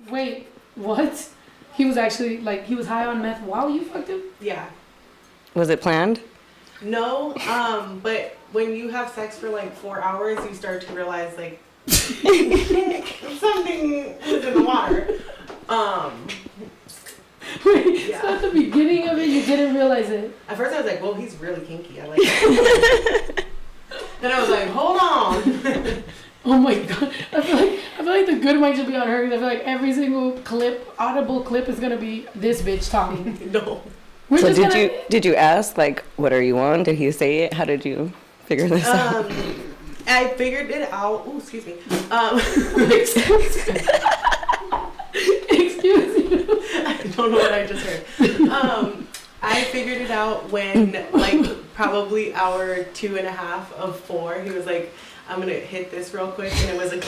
Wait, what? He was actually, like, he was high on meth while you fucked him? Yeah. Was it planned? No, but when you have sex for like 4 hours, you start to realize like something is in the water. Wait, yeah. So at the beginning of it, you didn't realize it? At first I was like, well, he's really kinky. I like it. Then I was like, hold on. Oh my god. I feel like the good mic should be on her because I feel like every single audible clip is going to be this bitch talking. No. So did you ask, like, what are you on? Did he say it? How did you figure this out? I figured it out. Oh, excuse me. Excuse me. I don't know what I just heard. I figured it out when, like, probably hour 2.5 of 4, he was like, I'm going to hit this real quick. And it was like,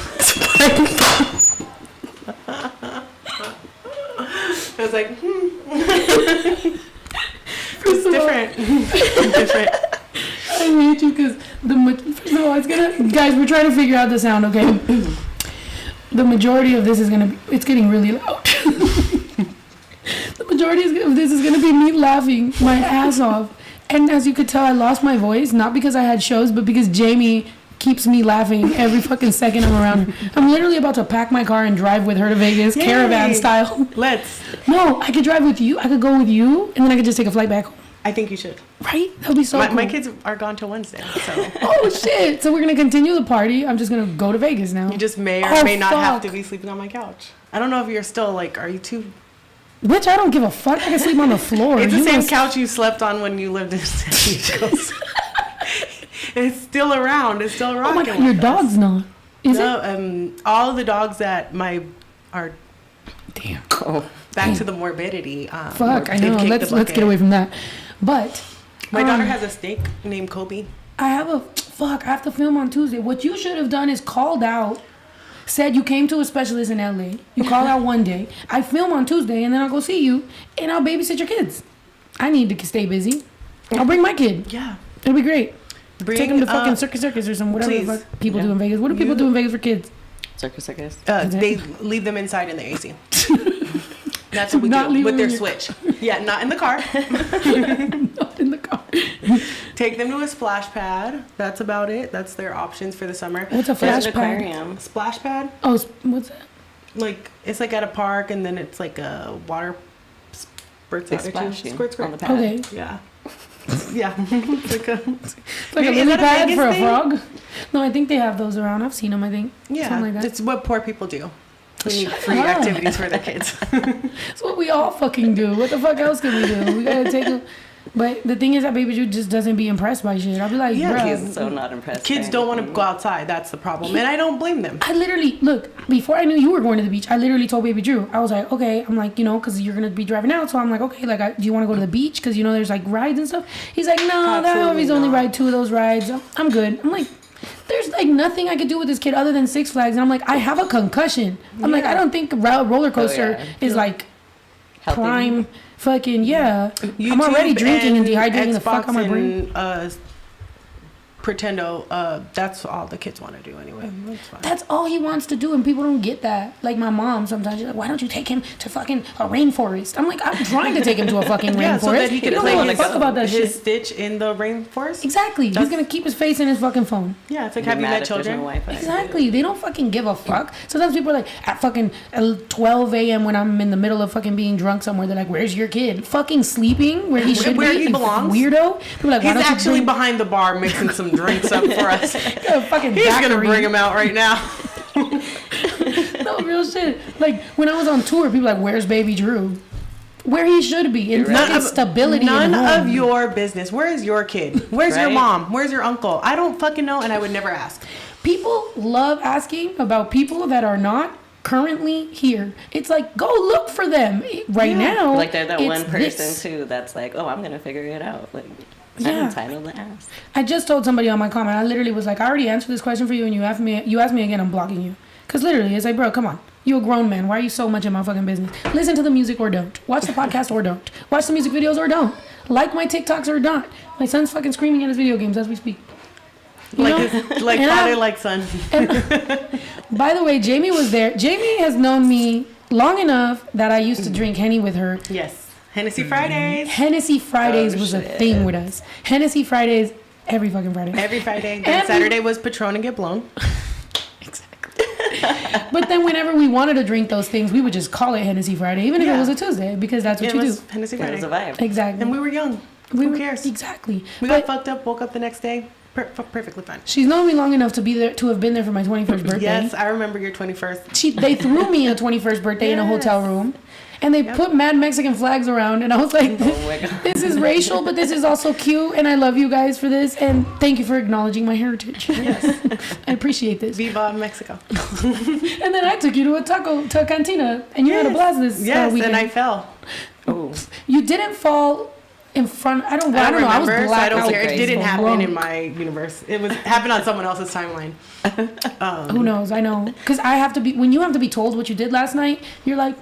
I was like, It's different. Different. I hate you because first of all, it's gonna, guys, we're trying to figure out the sound, okay? The majority of this is it's getting really loud. The majority of this is gonna be me laughing my ass off. And as you could tell, I lost my voice, not because I had shows, but because Jamie keeps me laughing every fucking second I'm around her. I'm literally about to pack my car and drive with her to Vegas, Yay. Caravan style. Let's. No, I could drive with you. I could go with you, and then I could just take a flight back home. I think you should. Right? That would be so cool. My kids are gone till Wednesday, so. Oh, shit. So we're going to continue the party. I'm just going to go to Vegas now. You just may or may not have to be sleeping on my couch. I don't know if you're still, like, are you too... Bitch, I don't give a fuck. I can sleep on the floor. It's the same couch you slept on when you lived in San Diego. It's still around. It's still rocking. Oh my god, your dog's not. Is it? All of the dogs that are. Damn. Oh, back to the morbidity. Fuck, I know. Let's get away from that. But my daughter has a snake named Kobe. I have to film on Tuesday. What you should have done is called out. Said you came to a specialist in LA. You call out one day. I film on Tuesday and then I'll go see you and I'll babysit your kids. I need to stay busy. I'll bring my kid. Yeah. It'll be great. Take them to fucking Circus or some whatever the fuck people do in Vegas. What do people do in Vegas for kids? Circus. They leave them inside in the AC. That's what we do with their Switch. Yeah, not in the car. Not in the car. Take them to a splash pad. That's about it. That's their options for the summer. What's a splash pad? Splash pad. Oh, what's that? Like, it's like at a park, and then it's like a water spurts out at you. Squirt on the pad. Okay. Yeah. Yeah. It's like a lily pad for a frog? No, I think they have those around. I've seen them, I think. Yeah. Something like that. It's what poor people do. We need free activities for their kids. That's what we all fucking do. What the fuck else can we do? We gotta take them. But the thing is that Baby Drew just doesn't be impressed by shit. I'll be like, yeah, he's so not impressed. Kids don't want to go outside. That's the problem. And I don't blame them. I literally, look, before I knew you were going to the beach, I literally told Baby Drew, I was like, okay, I'm like, because you're going to be driving out. So I'm like, okay, like, do you want to go to the beach? Because, there's like rides and stuff. He's like, no, that Harvey's only ride 2 of those rides. I'm good. I'm like, there's like nothing I could do with this kid other than Six Flags. And I'm like, I have a concussion. I'm like, I don't think roller coaster is like prime fucking, YouTube, I'm already drinking and dehydrating Xbox the fuck out of my brain. Pretendo, that's all the kids want to do anyway. That's fine. That's all he wants to do, and people don't get that. Like my mom, sometimes she's like, "Why don't you take him to fucking a rainforest?" I'm like, I'm trying to take him to a fucking rainforest. So that he can play about his Stitch in the rainforest. Exactly. He's gonna keep his face in his fucking phone. Yeah, it's like, have you met children? No exactly. They don't fucking give a fuck. Sometimes people are like, at fucking 12 a.m. when I'm in the middle of fucking being drunk somewhere, they're like, "Where's your kid?" Fucking sleeping where he should be. Where he belongs. Weirdo. People are like, he's actually behind the bar mixing some drinks up for us. He's gonna bring him out right now. No, real shit. Like when I was on tour, people were like, "Where's Baby Drew?" Where he should be in stability. None of your business. Where is your kid? Where's your mom? Where's your uncle? I don't fucking know, and I would never ask. People love asking about people that are not currently here. It's like, go look for them right now. Like they're that one person too that's like, oh, I'm gonna figure it out. Like. I'm entitled to ask. I just told somebody on my comment. I literally was like, I already answered this question for you, and you asked me again. I'm blocking you. Because literally, it's like, bro, come on. You a grown man. Why are you so much in my fucking business? Listen to the music or don't. Watch the podcast or don't. Watch the music videos or don't. Like my TikToks or don't. My son's fucking screaming at his video games as we speak. Father, like son. By the way, Jamie was there. Jamie has known me long enough that I used to drink Henny with her. Yes. Hennessy Fridays. Hennessy Fridays was a thing with us. Hennessy Fridays every fucking Friday. Every Friday. And Saturday was Patron and get blown. Exactly. But then whenever we wanted to drink those things, we would just call it Hennessy Friday, even if it was a Tuesday, because that's what you do. Hennessy It Friday. was a vibe. Exactly. And we were young. Who cares? Exactly. We got fucked up, woke up the next day. Perfectly fine. She's known me long enough to be there, to have been there for my 21st birthday. Yes, I remember your 21st. They threw me a 21st birthday in a hotel room, and they put mad Mexican flags around, and I was like, Oh my God. this is racial, but this is also cute, and I love you guys for this, and thank you for acknowledging my heritage. Yes. I appreciate this. Viva Mexico. And then I took you to a cantina, and you had a blast this weekend. And I fell. Oh. You didn't fall in front. I don't know. I was remember, so I don't blacked care. out. It didn't happen Drunk. in my universe. It happened on someone else's timeline. Who knows? I know. Because when you have to be told what you did last night, you're like,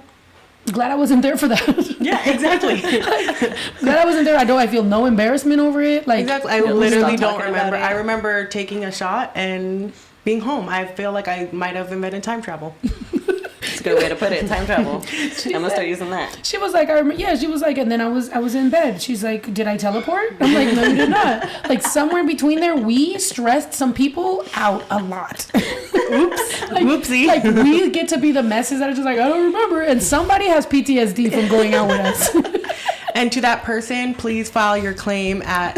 glad I wasn't there for that. Yeah, exactly. Glad I wasn't there. I feel no embarrassment over it. Like, Exactly. I literally don't talking remember. about it. I remember taking a shot and being home. I feel like I might have invented time travel. It's a good way to put it. Time travel. I'm gonna start using that. She was like, she was like, and then I was in bed. She's like, did I teleport? I'm like, no, you did not. Like, somewhere between there, we stressed some people out a lot. Oops. Like, Whoopsie. Like, we get to be the messes that are just like, I don't remember. And somebody has PTSD from going out with us. And to that person, please file your claim at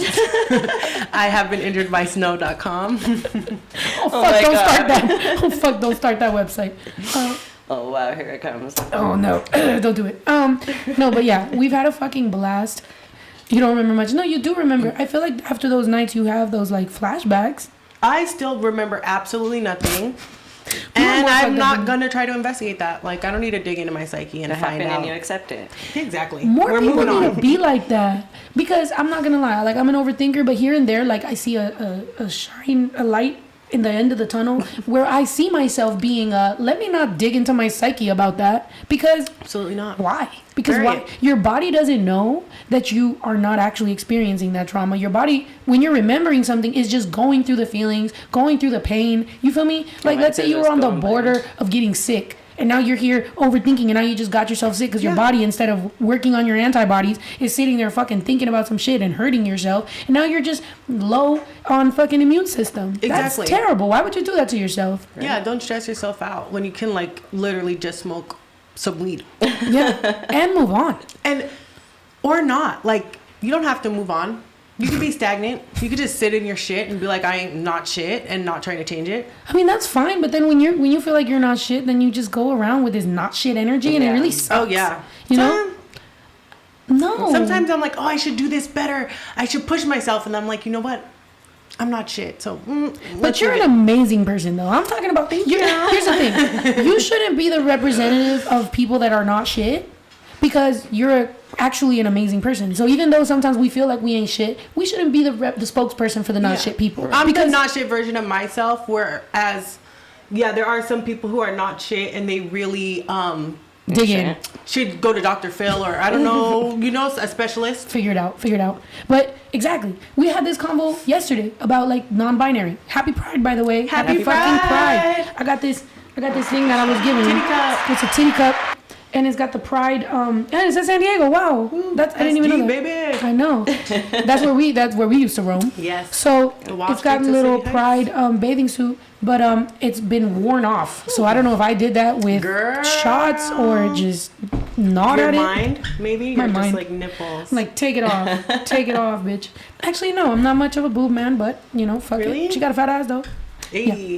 IhaveBeenInjuredBySnow.com. Oh, fuck, my don't God. start that. Oh, fuck, don't start that website. Oh wow, here it comes. Oh, no. Don't do it. No, but yeah, we've had a fucking blast. You don't remember much. No, you do remember. I feel like after those nights, you have those, like, flashbacks. I still remember absolutely nothing. You're And more I'm fucking- not going to try to investigate that. Like, I don't need to dig into my psyche and It find happened out. and you accept it. Exactly. More We're people moving need on. to be like that. Because I'm not going to lie. Like, I'm an overthinker, but here and there, like, I see a light in the end of the tunnel where I see myself being let me not dig into my psyche about that, because Absolutely not. why? Because Period. why? Your body doesn't know that you are not actually experiencing that trauma. Your body, when you're remembering something, is just going through the feelings, going through the pain. You feel me? Like, let's say you were on the border of getting sick, and now you're here overthinking, and now you just got yourself sick because your body, instead of working on your antibodies, is sitting there fucking thinking about some shit and hurting yourself. And now you're just low on fucking immune system. Exactly. That's terrible. Why would you do that to yourself? Yeah, don't stress yourself out when you can, like, literally just smoke some weed. Yeah, and move on. And, or not. Like, you don't have to move on. You could be stagnant. You could just sit in your shit and be like, I ain't not shit, and not trying to change it. I mean, that's fine, but then when you feel like you're not shit, then you just go around with this not shit energy, and it really sucks. Oh, yeah. You know? No. Sometimes I'm like, oh, I should do this better. I should push myself. And I'm like, you know what? I'm not shit. So, But you're an amazing person, though. I'm talking about. Here's the thing. You shouldn't be the representative of people that are not shit, because you're actually an amazing person. So even though sometimes we feel like we ain't shit, we shouldn't be the spokesperson for the not shit people. I'm because the not shit version of myself, whereas, there are some people who are not shit and they really dig in. should go to Dr. Phil or I don't know, a specialist. Figure it out. But exactly, we had this convo yesterday about like non-binary. Happy Pride, by the way. Happy fucking Pride. I got this thing that I was given. Titty cup. It's a titty cup, and it's got the Pride. And it says San Diego. Wow, I didn't even know that. Baby. I know. That's where we used to roam. Yes. So The Wall it's got a Streets of little City Pride bathing suit, but it's been worn off. So I don't know if I did that with shots or just gnawed Your at it. mind, maybe? My You're mind. just like nipples. Like, take it off. Take it off, bitch. Actually, no, I'm not much of a boob man, but, fuck Really? it. She got a fat ass, though. Hey.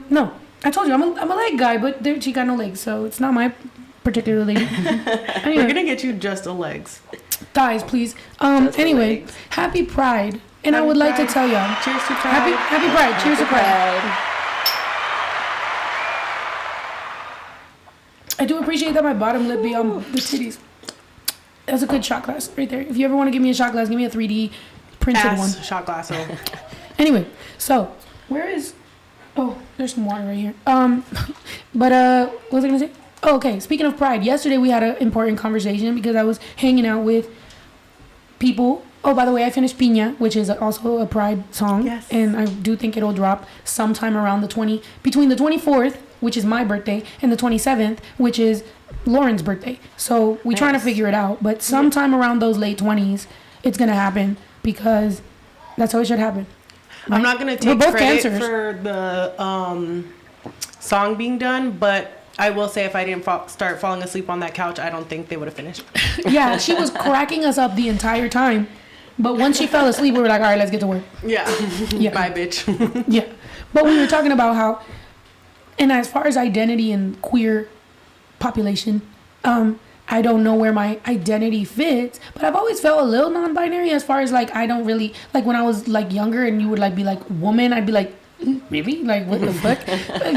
No. I told you, I'm a leg guy, but she got no legs, so it's not my particular lady. Anyway, We're gonna get you just the legs. thighs, please. Just the Anyway, legs. happy Pride. And I Happy would like to Pride. tell y'all. Cheers to Pride. Happy Pride. Cheers to Pride. I do appreciate that my bottom lip be on the titties. That's a good shot glass right there. If you ever want to give me a shot glass, give me a 3D printed one. Ass shot glass. Anyway, so where is? Oh, there's some water right here. But what was I gonna say? Oh, okay. Speaking of Pride, yesterday we had an important conversation because I was hanging out with people. Oh, by the way, I finished Piña, which is also a Pride song. Yes. And I do think it'll drop sometime around between the 24th which is my birthday, and the 27th, which is Lauren's birthday. So we trying to figure it out. But sometime around those late 20s, it's going to happen because that's how it should happen. Right? I'm not going to take credit for the song being done, but I will say if I didn't start falling asleep on that couch, I don't think they would have finished. Yeah, she was cracking us up the entire time. But once she fell asleep, we were like, all right, let's get to work. Yeah. Bye, bitch. Yeah. But we were talking about how, and as far as identity and queer population, I don't know where my identity fits, but I've always felt a little non-binary as far as like, I don't really, like when I was like younger and you would like be like woman, I'd be like, really? Like, what the fuck?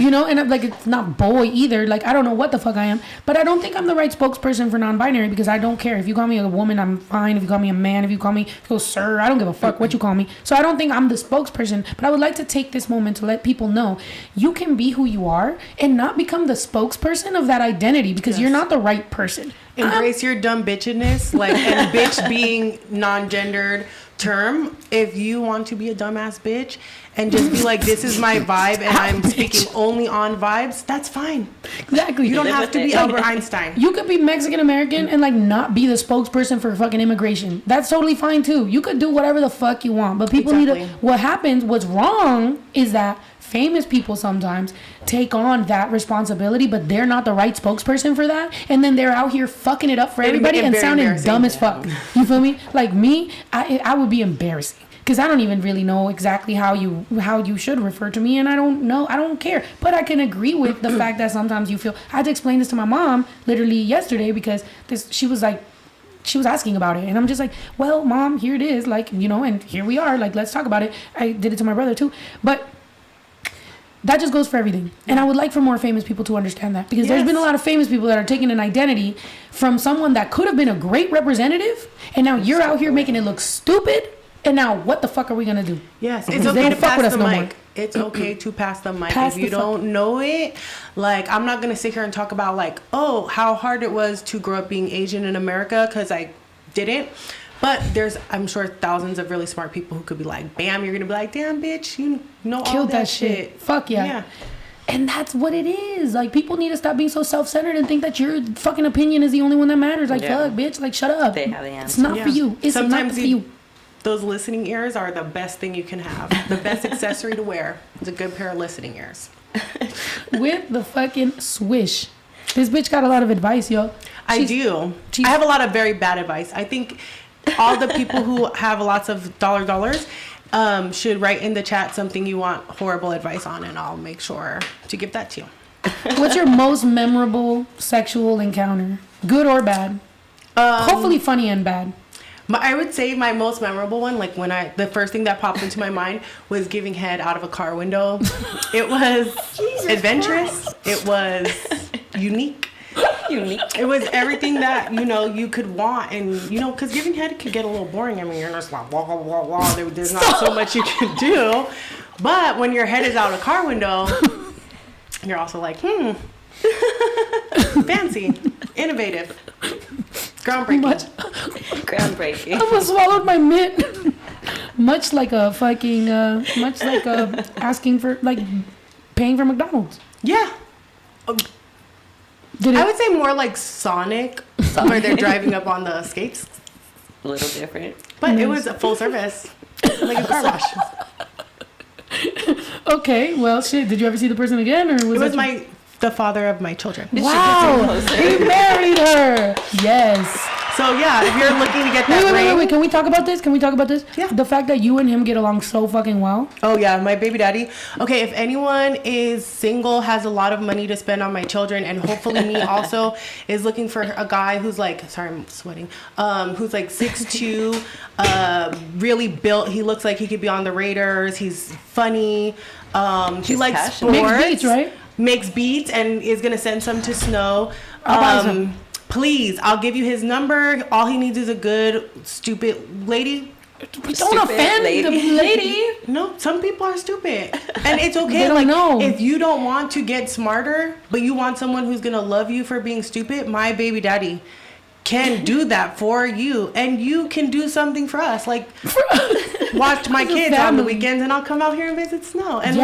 You know, and I'm like, it's not boy either. Like, I don't know what the fuck I am, but I don't think I'm the right spokesperson for non-binary because I don't care. If you call me a woman, I'm fine. If you call me a man, if you go sir, I don't give a fuck what you call me. So I don't think I'm the spokesperson, but I would like to take this moment to let people know you can be who you are and not become the spokesperson of that identity because you're not the right person. Embrace your dumb bitchiness, like, and bitch being non-gendered term. If you want to be a dumbass bitch and just be like, this is my vibe and I'm speaking only on vibes, that's fine. Exactly. You don't have to be Albert Einstein. You could be Mexican American and like not be the spokesperson for fucking immigration. That's totally fine too. You could do whatever the fuck you want, but people need to. What's wrong is that famous people sometimes take on that responsibility, but they're not the right spokesperson for that, and then they're out here fucking it up for everybody and sounding dumb as fuck. You feel me? Like me, I would be embarrassing because I don't even really know exactly how you should refer to me, and I don't care. But I can agree with the fact that sometimes you feel. I had to explain this to my mom literally yesterday because she was asking about it, and I'm just like, well, Mom, here it is, like, you know, and here we are, like, let's talk about it. I did it to my brother too, but that just goes for everything. And I would like for more famous people to understand that because there's been a lot of famous people that are taking an identity from someone that could have been a great representative, and now you're out here making it look stupid, and now what the fuck are we gonna do? Yes, it's okay to pass the mic. It's okay to pass the mic. If you don't know it, like, I'm not gonna sit here and talk about like, oh, how hard it was to grow up being Asian in America, because I didn't. But there's, I'm sure, thousands of really smart people who could be like, bam, you're going to be like, damn, bitch, you know all that shit. Fuck yeah. And that's what it is. Like, people need to stop being so self-centered and think that your fucking opinion is the only one that matters. Like, fuck, bitch, like, shut up. They have the answer. It's not for you. It's Sometimes not for you. Those listening ears are the best thing you can have. The best accessory to wear is a good pair of listening ears. With the fucking swish. This bitch got a lot of advice, yo. I do. I have a lot of very bad advice. I think all the people who have lots of dollars should write in the chat something you want horrible advice on, and I'll make sure to give that to you. What's your most memorable sexual encounter? Good or bad? Hopefully funny and bad. I would say my most memorable one, like the first thing that popped into my mind was giving head out of a car window. It was adventurous. Christ. It was unique. It was everything that, you know, you could want. And, you know, because giving head could get a little boring. I mean, you're just like, wah. There's not so much you can do. But when your head is out a car window, you're also like, fancy, innovative, groundbreaking. Groundbreaking. I almost swallowed my mitt. Much like a fucking, asking for, like, paying for McDonald's. Yeah. I would say more like Sonic, where they're driving up on the skates. A little different. But it was a full service, like a car wash. Okay, well, shit. Did you ever see the person again, or was it was the father of my children? Wow, he married her. Yes. So yeah, if you're looking to get that ring. Wait. Can we talk about this? Yeah. The fact that you and him get along so fucking well. Oh yeah, my baby daddy. Okay, if anyone is single, has a lot of money to spend on my children, and hopefully me also, is looking for a guy who's like, sorry, I'm sweating. Who's like 6'2", really built. He looks like he could be on the Raiders. He's funny. He likes sports. Makes beats, right? Makes beats, and is gonna send some to Snow. I'll buy some. Please, I'll give you his number. All he needs is a good, stupid lady. Don't offend the lady. No, some people are stupid. And it's okay. They don't know. If you don't want to get smarter, but you want someone who's going to love you for being stupid, my baby daddy can do that for you, and you can do something for us. Like, watch my kids on the weekends, and I'll come out here and visit Snow, and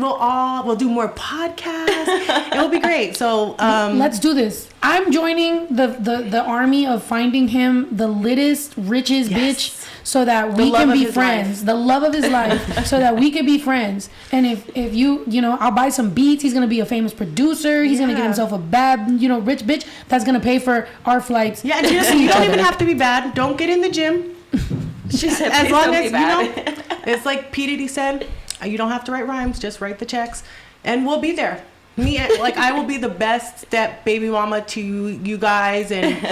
we'll do more podcasts. It'll be great. So let's do this. I'm joining the army of finding him the littest, richest bitch, so that we can be friends. The love of his life, so that we can be friends. And if you I'll buy some beats. He's gonna be a famous producer. He's gonna get himself a bad, rich bitch that's gonna pay for our flights. Yeah, and you don't even have to be bad. Don't get in the gym. She said, as long as it's like P. Diddy said, you don't have to write rhymes, just write the checks, and we'll be there. I will be the best step baby mama to you guys, and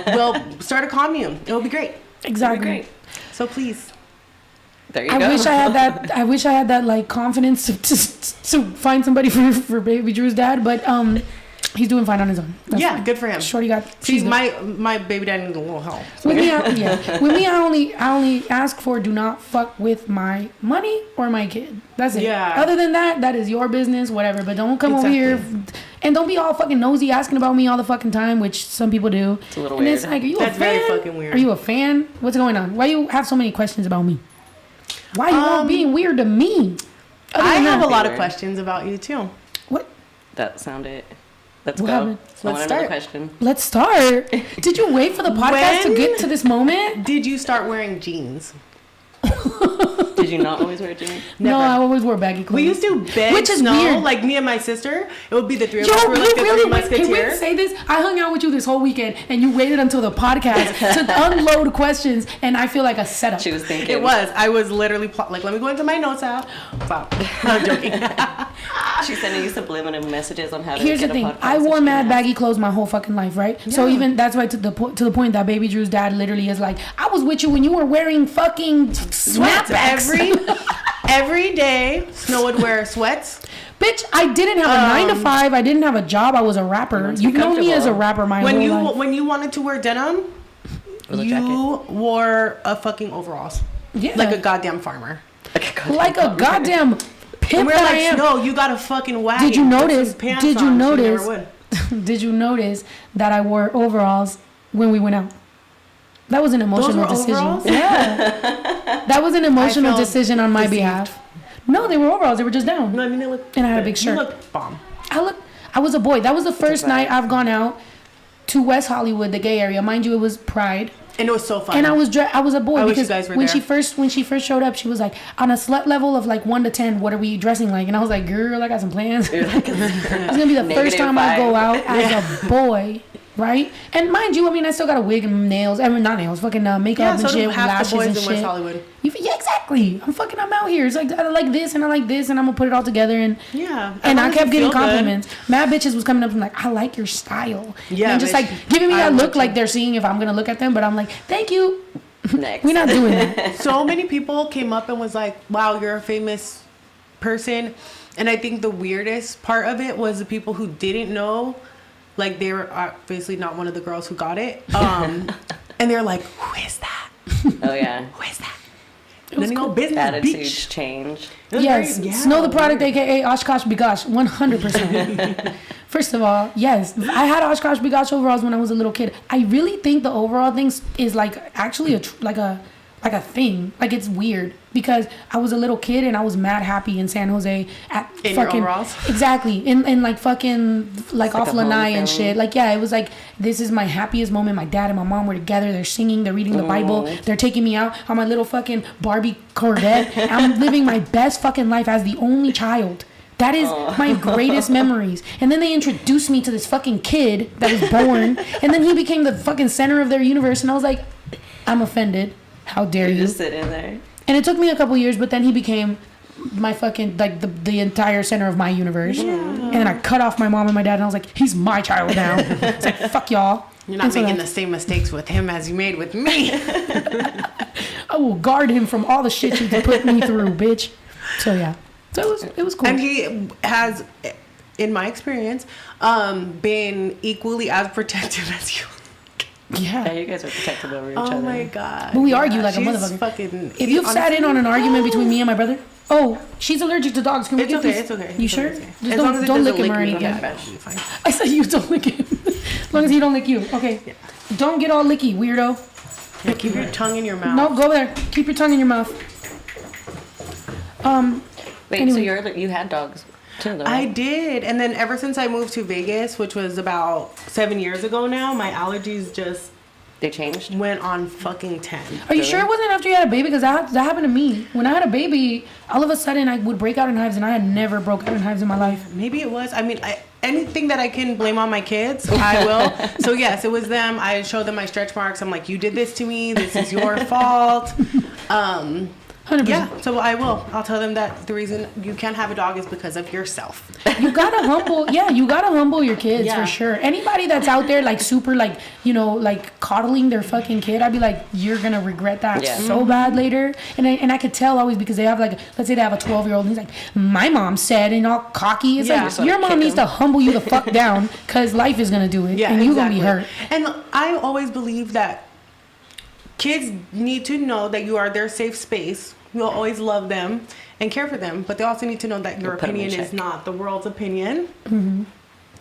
we'll start a commune. It'll be great. Exactly. Great. So please. There you go. I wish I had that like confidence to find somebody for baby Drew's dad, but he's doing fine on his own. That's fine. Good for him. Shorty got. See, my baby dad needs a little help. So. With me, I only ask for do not fuck with my money or my kid. That's it. Yeah. Other than that is your business, whatever. But don't come over here, and don't be all fucking nosy asking about me all the fucking time, which some people do. It's a little and weird. It's like, are you That's a fan? very fucking weird. Are you a fan? What's going on? Why you have so many questions about me? Why are you all being weird to me? I have a lot of questions about you too. What? That sounded. Let's What go. happened? Let's start. Question. Let's start. Did you wait for the podcast to get to this moment? Did you start wearing jeans? Did you not always wear jeans? Never. No, I always wore baggy clothes. We used to beg Which is Snow, weird. like me and my sister. It would be the three of us. Yo, We're you like the really three musketeers. can we say this? I hung out with you this whole weekend, and you waited until the podcast to unload questions, and I feel like a setup. She was thinking. It was. I was literally like, let me go into my notes app. Wow. I'm joking. She's sending you subliminal messages on how to Here's get the thing. a podcast. I wore mad baggy clothes my whole fucking life, right? Yeah. So even that's why to the point that baby Drew's dad literally is like, I was with you when you were wearing fucking snapbacks. Every day, Snow would wear sweats. Bitch, I didn't have a 9 to 5. I didn't have a job. I was a rapper. You've known me as a rapper my whole life. When you wanted to wear denim, you wore a fucking overalls. Yeah. Like a goddamn farmer. Like a goddamn pimp that I am. No, you got a fucking wagon. Did you notice? Did you notice that I wore overalls when we went out? That was an emotional decision. Overalls? Yeah. That was an emotional decision on my behalf. No, they were overalls. They were just down. No, I mean, it looked and I had a big shirt. You looked bomb. I was a boy. That was the first night I've gone out to West Hollywood, the gay area. Mind you, it was Pride. And it was so fun. And I was a boy because when she first showed up, she was like, on a slut level of like 1 to 10, what are we dressing like? And I was like, girl, I got some plans. It's gonna be the first time I go out as a boy. Right? And mind you, I mean, I still got a wig and nails. I mean, not nails, fucking makeup and shit, lashes and shit. West Hollywood. Yeah, exactly. I'm out here. It's like, I like this and I like this and I'm gonna put it all together. And yeah. And I kept getting compliments. Mad bitches was coming up and like, I like your style. Yeah. And just like giving me that look like they're seeing if I'm gonna look at them. But I'm like, thank you. Next. We're not doing that. So many people came up and was like, wow, you're a famous person. And I think the weirdest part of it was the people who didn't know. Like, they were obviously not one of the girls who got it. And they're like, who is that? Oh, yeah. Who is that? And then you go, business attitudes beach. Change. Yes. Snow the product, a.k.a. Oshkosh Bigosh. 100%. First of all, yes. I had Oshkosh Bigosh overalls when I was a little kid. I really think the overall thing is, like, actually like a thing. Like, it's weird. Because I was a little kid and I was mad happy in San Jose at in fucking your overalls? Exactly. In like fucking like off Lanai and shit. Like, yeah, it was like, this is my happiest moment. My dad and my mom were together. They're singing, they're reading the Bible, they're taking me out on my little fucking Barbie Corvette. I'm living my best fucking life as the only child. That is my greatest memories. And then they introduced me to this fucking kid that was born, and then he became the fucking center of their universe, and I was like, I'm offended. How dare you? Just sit in there. And it took me a couple years, but then he became my fucking, like, the entire center of my universe. Yeah. And then I cut off my mom and my dad, and I was like, he's my child now. It's like, fuck y'all. You're not making the same mistakes with him as you made with me. I will guard him from all the shit you put me through, bitch. So, yeah. So it was cool. And he has, in my experience, been equally as protective as you. Yeah, you guys are protective over each other. Oh my god! But we argue like a motherfucker. If you've sat in on an argument between me and my brother, she's allergic to dogs. Can we get this? It's okay. You sure? Okay. Just don't lick him or anything. Yeah, fine. I said you don't lick him. As long as he don't lick you. Okay. Yeah. Don't get all licky, weirdo. Yeah, keep your tongue in your mouth. No, go there. Keep your tongue in your mouth. Wait, anyway. so you had dogs too, though, I right? did, and then ever since I moved to Vegas, which was about 7 years ago now, my allergies just They changed? went on fucking 10. Are you sure it wasn't after you had a baby? Because that happened to me. When I had a baby, all of a sudden I would break out in hives, and I had never broke out in hives in my life. Maybe it was. I mean, anything that I can blame on my kids, I will. So yes, it was them. I showed them my stretch marks. I'm like, you did this to me. This is your fault. 100%. Yeah, so I will. I'll tell them that the reason you can't have a dog is because of yourself. You gotta humble your kids Yeah. for sure. Anybody that's out there like super like, you know, like coddling their fucking kid, I'd be like, you're gonna regret that so bad later. And I could tell always because they have like, let's say they have a 12-year-old and he's like, my mom said, and all cocky. It's Yeah. like, So your kick mom needs him. to humble you the fuck down because life is gonna do it. Yeah, and you're exactly. gonna be hurt. And I always believe that kids need to know that you are their safe space. You'll always love them and care for them, but they also need to know that your Put 'em in opinion is check. not the world's opinion. And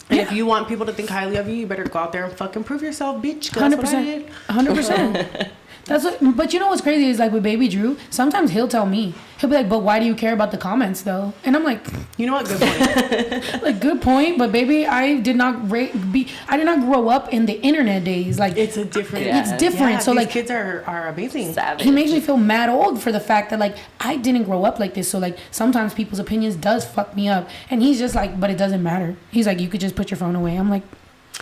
if you want people to think highly of you, you better go out there and fucking prove yourself, bitch. 'Cause that's what I did. 100%. That's what, but you know what's crazy is like with baby Drew, sometimes he'll tell me, he'll be like, but why do you care about the comments though? And I'm like, You know what? Good point. like good point, but baby, I did not grow up in the internet days. Like It's a different. Yeah. it's different. Yeah, So these like kids are amazing. Savage. he makes me feel mad old for the fact that like I didn't grow up like this. So like sometimes people's opinions does fuck me up. And he's just like, but it doesn't matter. He's like, you could just put your phone away. I'm like,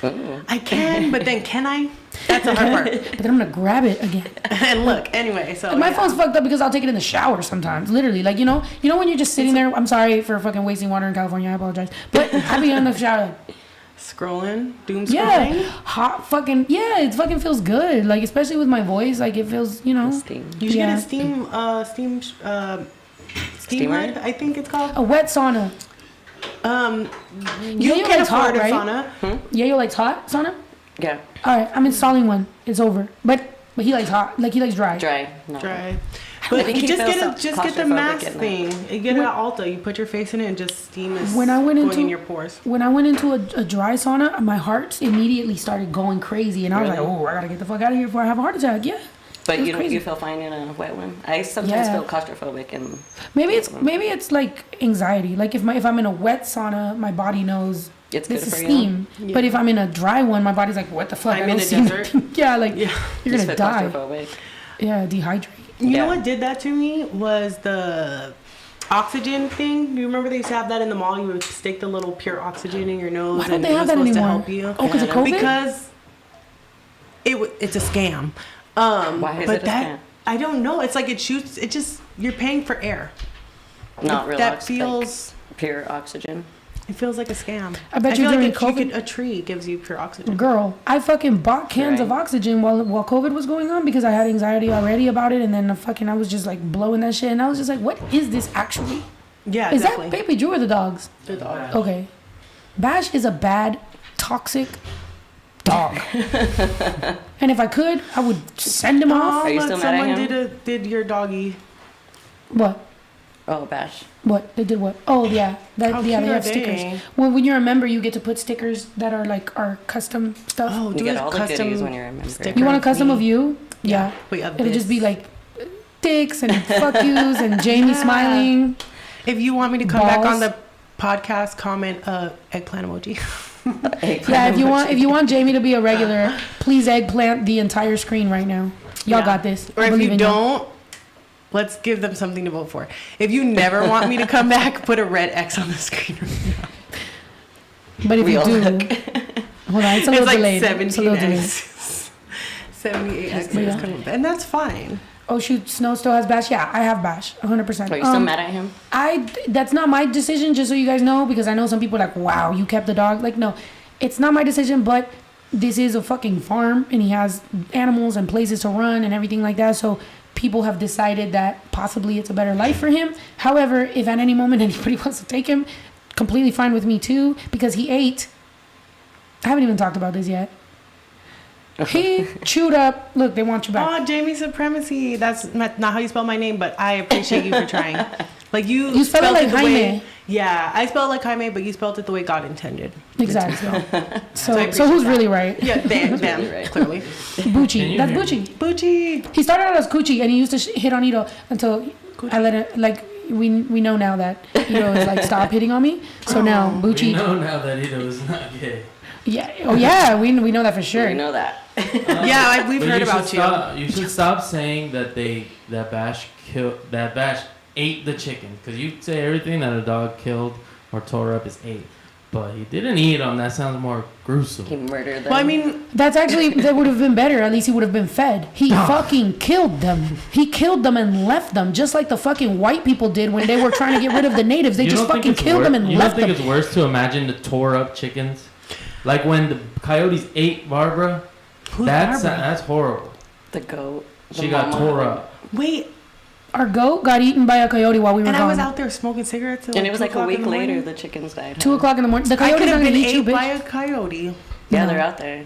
I can, but then can I? That's the hard part. but then I'm gonna grab it again. And look, anyway, so My yeah. phone's fucked up because I'll take it in the shower sometimes. Literally, like you know when you're just sitting there. I'm sorry for fucking wasting water in California. I apologize, but I be in the shower. Like, Scrolling, doom yeah, scrolling. hot fucking yeah. It fucking feels good. Like especially with my voice, like it feels Steam. You should Yeah. get a steam Steamer? hood, I think it's called. a wet sauna. You you can like hot, afford a right? sauna. Yeah, you likes hot sauna. Yeah. All right, I'm installing one. It's over. But he likes hot. Like he likes dry. Dry. No. Dry. But think you he just feels get the claustrophobic mask in there. thing. You get it at Ulta. You put your face in it and just steam is When I went going into- in your pores. When I went into a dry sauna, my heart immediately started going crazy, and I was Really? like, "Oh, I gotta get the fuck out of here before I have a heart attack." Yeah. But It was you crazy. you feel fine in a wet one. I sometimes Yeah. feel claustrophobic and Maybe it's like anxiety. Like if I'm in a wet sauna, my body knows It's this good is for you. steam. Yeah. But if I'm in a dry one, my body's like, "What the fuck? I'm I in don't a see desert." nothing." Yeah, like Yeah. you're just gonna feel die. claustrophobic. Yeah, dehydrate. You Yeah. know what did that to me was the oxygen thing. You remember they used to have that in the mall? You would stick the little pure oxygen in your nose. Why don't and they it have was that supposed anymore? to help you. Oh, because of COVID. Because it's a scam. Why is but it a that, scam? I don't know. It's like it shoots. It just you're paying for air. Not real That oxygen. feels. Pure oxygen. It feels like a scam. I bet you feel during like COVID- a tree gives you pure oxygen. Girl, I fucking bought cans of Right. oxygen while COVID was going on because I had anxiety already about it, and then I was just like blowing that shit, and I was just like, "What is this actually? Yeah, Is exactly. that Baby Drew or the dogs?" The dog. Okay, Bash is a bad, toxic dog, and if I could, I would send him off. Are you look, still mad at someone him? did your doggy. What? Oh, Bash. What they did? What? Oh yeah, How they cute are have stickers. they? When you're a member, you get to put stickers that are like our custom stuff. Oh, You do get a all the custom goodies when you're a member. sticker you want a custom me. of you? Yeah. Wait, of It'll just be this. like dicks and fuck yous and Jamie Yeah. smiling. If you want me to come back Balls. on the podcast, comment eggplant emoji. Yeah, if you want Jamie to be a regular, please eggplant the entire screen right now. Y'all Yeah. got this. Or I if believe you in don't, let's give them something to vote for. If you never want me to come back, put a red X on the screen. But if We you all do, look. hold on, it's a It's little like delayed. It's a 17 little delayed. X's. 78 X's Yeah. coming, and that's fine. Oh shoot, Snow still has Bash. Yeah, I have Bash, 100%. Are you still mad at him? That's not my decision, just so you guys know, because I know some people are like, wow, you kept the dog. Like, no, it's not my decision, but this is a fucking farm, and he has animals and places to run and everything like that. So people have decided that possibly it's a better life for him. However, if at any moment anybody wants to take him, completely fine with me too, because he ate. I haven't even talked about this yet. He chewed up. Look, they want you back. Oh, Jamie Supremacy. That's not how you spell my name, but I appreciate you for trying. Like You spell it like the Jaime. way, yeah, I spelled it like Jaime, but you spelled it the way God intended. Exactly. So I so who's appreciate really that. right? Yeah, them, right. clearly. Buchi. That's Buchi. Buchi. He started out as Coochie, and he used to hit on Ito until I let it. Like we know now that Ito is like stop hitting on me. So now Buchi. We know now that Ito is not gay. Yeah. Oh yeah. We know that for sure. We know that. Yeah, we've But heard about you. You should stop saying that Bash ate the chicken, because you say everything that a dog killed or tore up is ate, but he didn't eat them. That sounds more gruesome. He murdered them. Well, I mean, That's actually that would have been better. At least he would have been fed. He fucking killed them. He killed them and left them, just like the fucking white people did when they were trying to get rid of the natives. They You just don't think fucking it's killed them and You left don't think them. it's worse to imagine the tore up chickens, like when the coyotes ate Barbara? That's horrible. the goat. The She got mama. tore up. wait, Our goat got eaten by a coyote while we were and gone. I was out there smoking cigarettes. Till And it was 2 like a o'clock in week the later, morning. the chickens died. 2 o'clock in the morning. The I coyote's could not have gonna been eat you, ate by bitch. a coyote. Yeah, No. they're out there.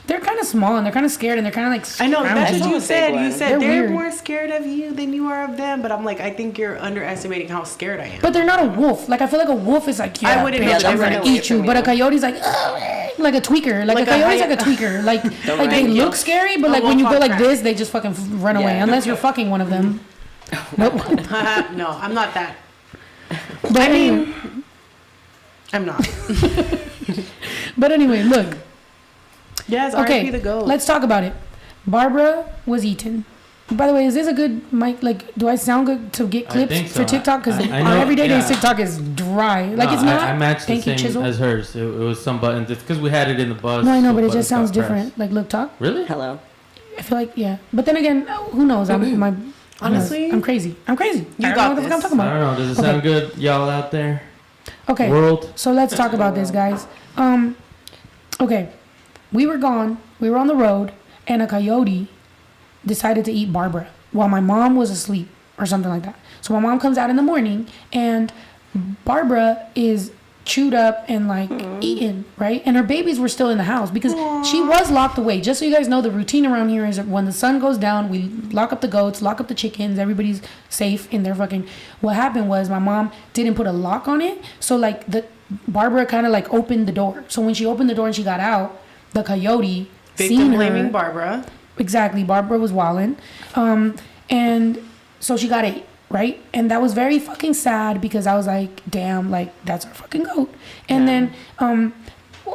They're kind of small and they're kind of scared and they're kind of like. I know, that's scrounging. what you That's a said. big You one. said They're they're weird. more scared of you than you are of them. But I'm like, I think you're underestimating how scared I am. But they're not a wolf. Like I feel like a wolf is like, yeah, I wouldn't bitch, know I'm they're gonna gonna eat wait you. from But a you. coyote's like a tweaker. Like a Like a coyote's hy- like a tweaker. Like Don't like they run. look scary, but A like when you wolf go on like crack. this, they just fucking run away. Yeah. Unless you're fucking one of them. Nope. No, I'm not that. But anyway, I'm not. but anyway, look. Yes, Okay, RIP the goat. let's talk about it. Barbara was eaten. By the way, is this a good mic? Like, do I sound good to get I clips think for so. TikTok? Because I our know, Everyday Days yeah. TikTok is dry. Like, No, it's not. I matched Thank the you, same Chisel. as hers. It was some buttons. It's because we had it in the bus. No, I know, so but it buttons just sounds got pressed. different. Like, look, talk. Really? Hello. I feel like, yeah. But then again, who knows? Honestly, I'm crazy. I'm crazy. You I don't got know what the fuck I'm this. talking I about. don't know. Does it sound good, y'all out there? Okay. World. So let's talk about this, guys. Okay. We were gone. We were on the road, and a coyote decided to eat Barbara while my mom was asleep or something like that. So my mom comes out in the morning, and Barbara is chewed up and like eaten, right? And her babies were still in the house because she was locked away. Just so you guys know, the routine around here is that when the sun goes down, we lock up the goats, lock up the chickens, everybody's safe in their fucking. What happened was my mom didn't put a lock on it, so like the Barbara kind of like opened the door. So when she opened the door and she got out, the coyote seen victim her. blaming Barbara. Exactly, Barbara was wildin', and so she got ate, right? And that was very fucking sad because I was like, damn, like that's our fucking goat. And then a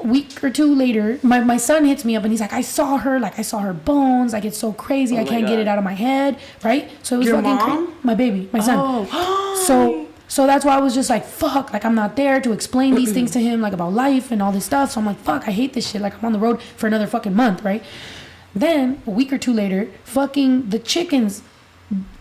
week or two later, my son hits me up and he's like, I saw her bones, like it's so crazy, I my can't get God. it out of my head, right? So it was Your fucking mom? my baby, my son. Oh, So that's why I was just like, fuck, like I'm not there to explain these things to him, like about life and all this stuff. So I'm like, fuck, I hate this shit. Like I'm on the road for another fucking month, right? Then a week or two later, fucking the chickens,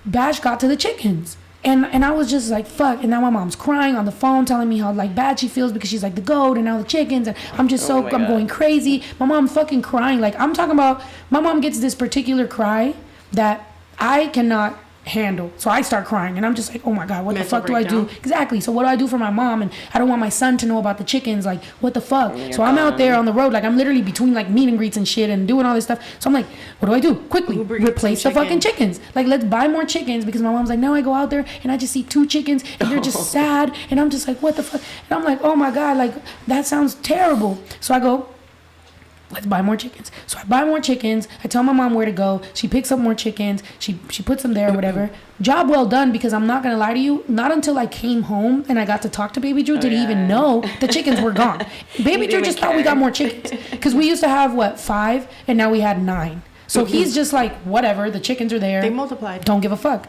Bash got to the chickens. And I was just like, fuck. And now my mom's crying on the phone, telling me how like bad she feels because she's like the goat and now the chickens. And I'm just my God. going crazy. My mom fucking crying. Like I'm talking about, my mom gets this particular cry that I cannot handle. So I start crying and I'm just like, oh my God, what Mental the fuck do I do? breakdown. Exactly. So what do I do for my mom? And I don't want my son to know about the chickens. Like, what the fuck? You're So I'm out gone. there on the road. Like I'm literally between like meet and greets and shit and doing all this stuff. So I'm like, what do I do? Quickly Uber Eats replace the some fucking chickens. Like let's buy more chickens because my mom's like, no, I go out there and I just see 2 chickens and they're just sad. And I'm just like, what the fuck? And I'm like, oh my God, like that sounds terrible. So I go, let's buy more chickens. So I buy more chickens. I tell my mom where to go. She picks up more chickens. She puts them there or whatever. Job well done because I'm not going to lie to you. Not until I came home and I got to talk to Baby Drew did he even know the chickens were gone. Baby Drew even just thought we care. got more chickens. Because we used to have, 5? And now we had 9. So he's just like, whatever. The chickens are there. they multiplied. Don't give a fuck.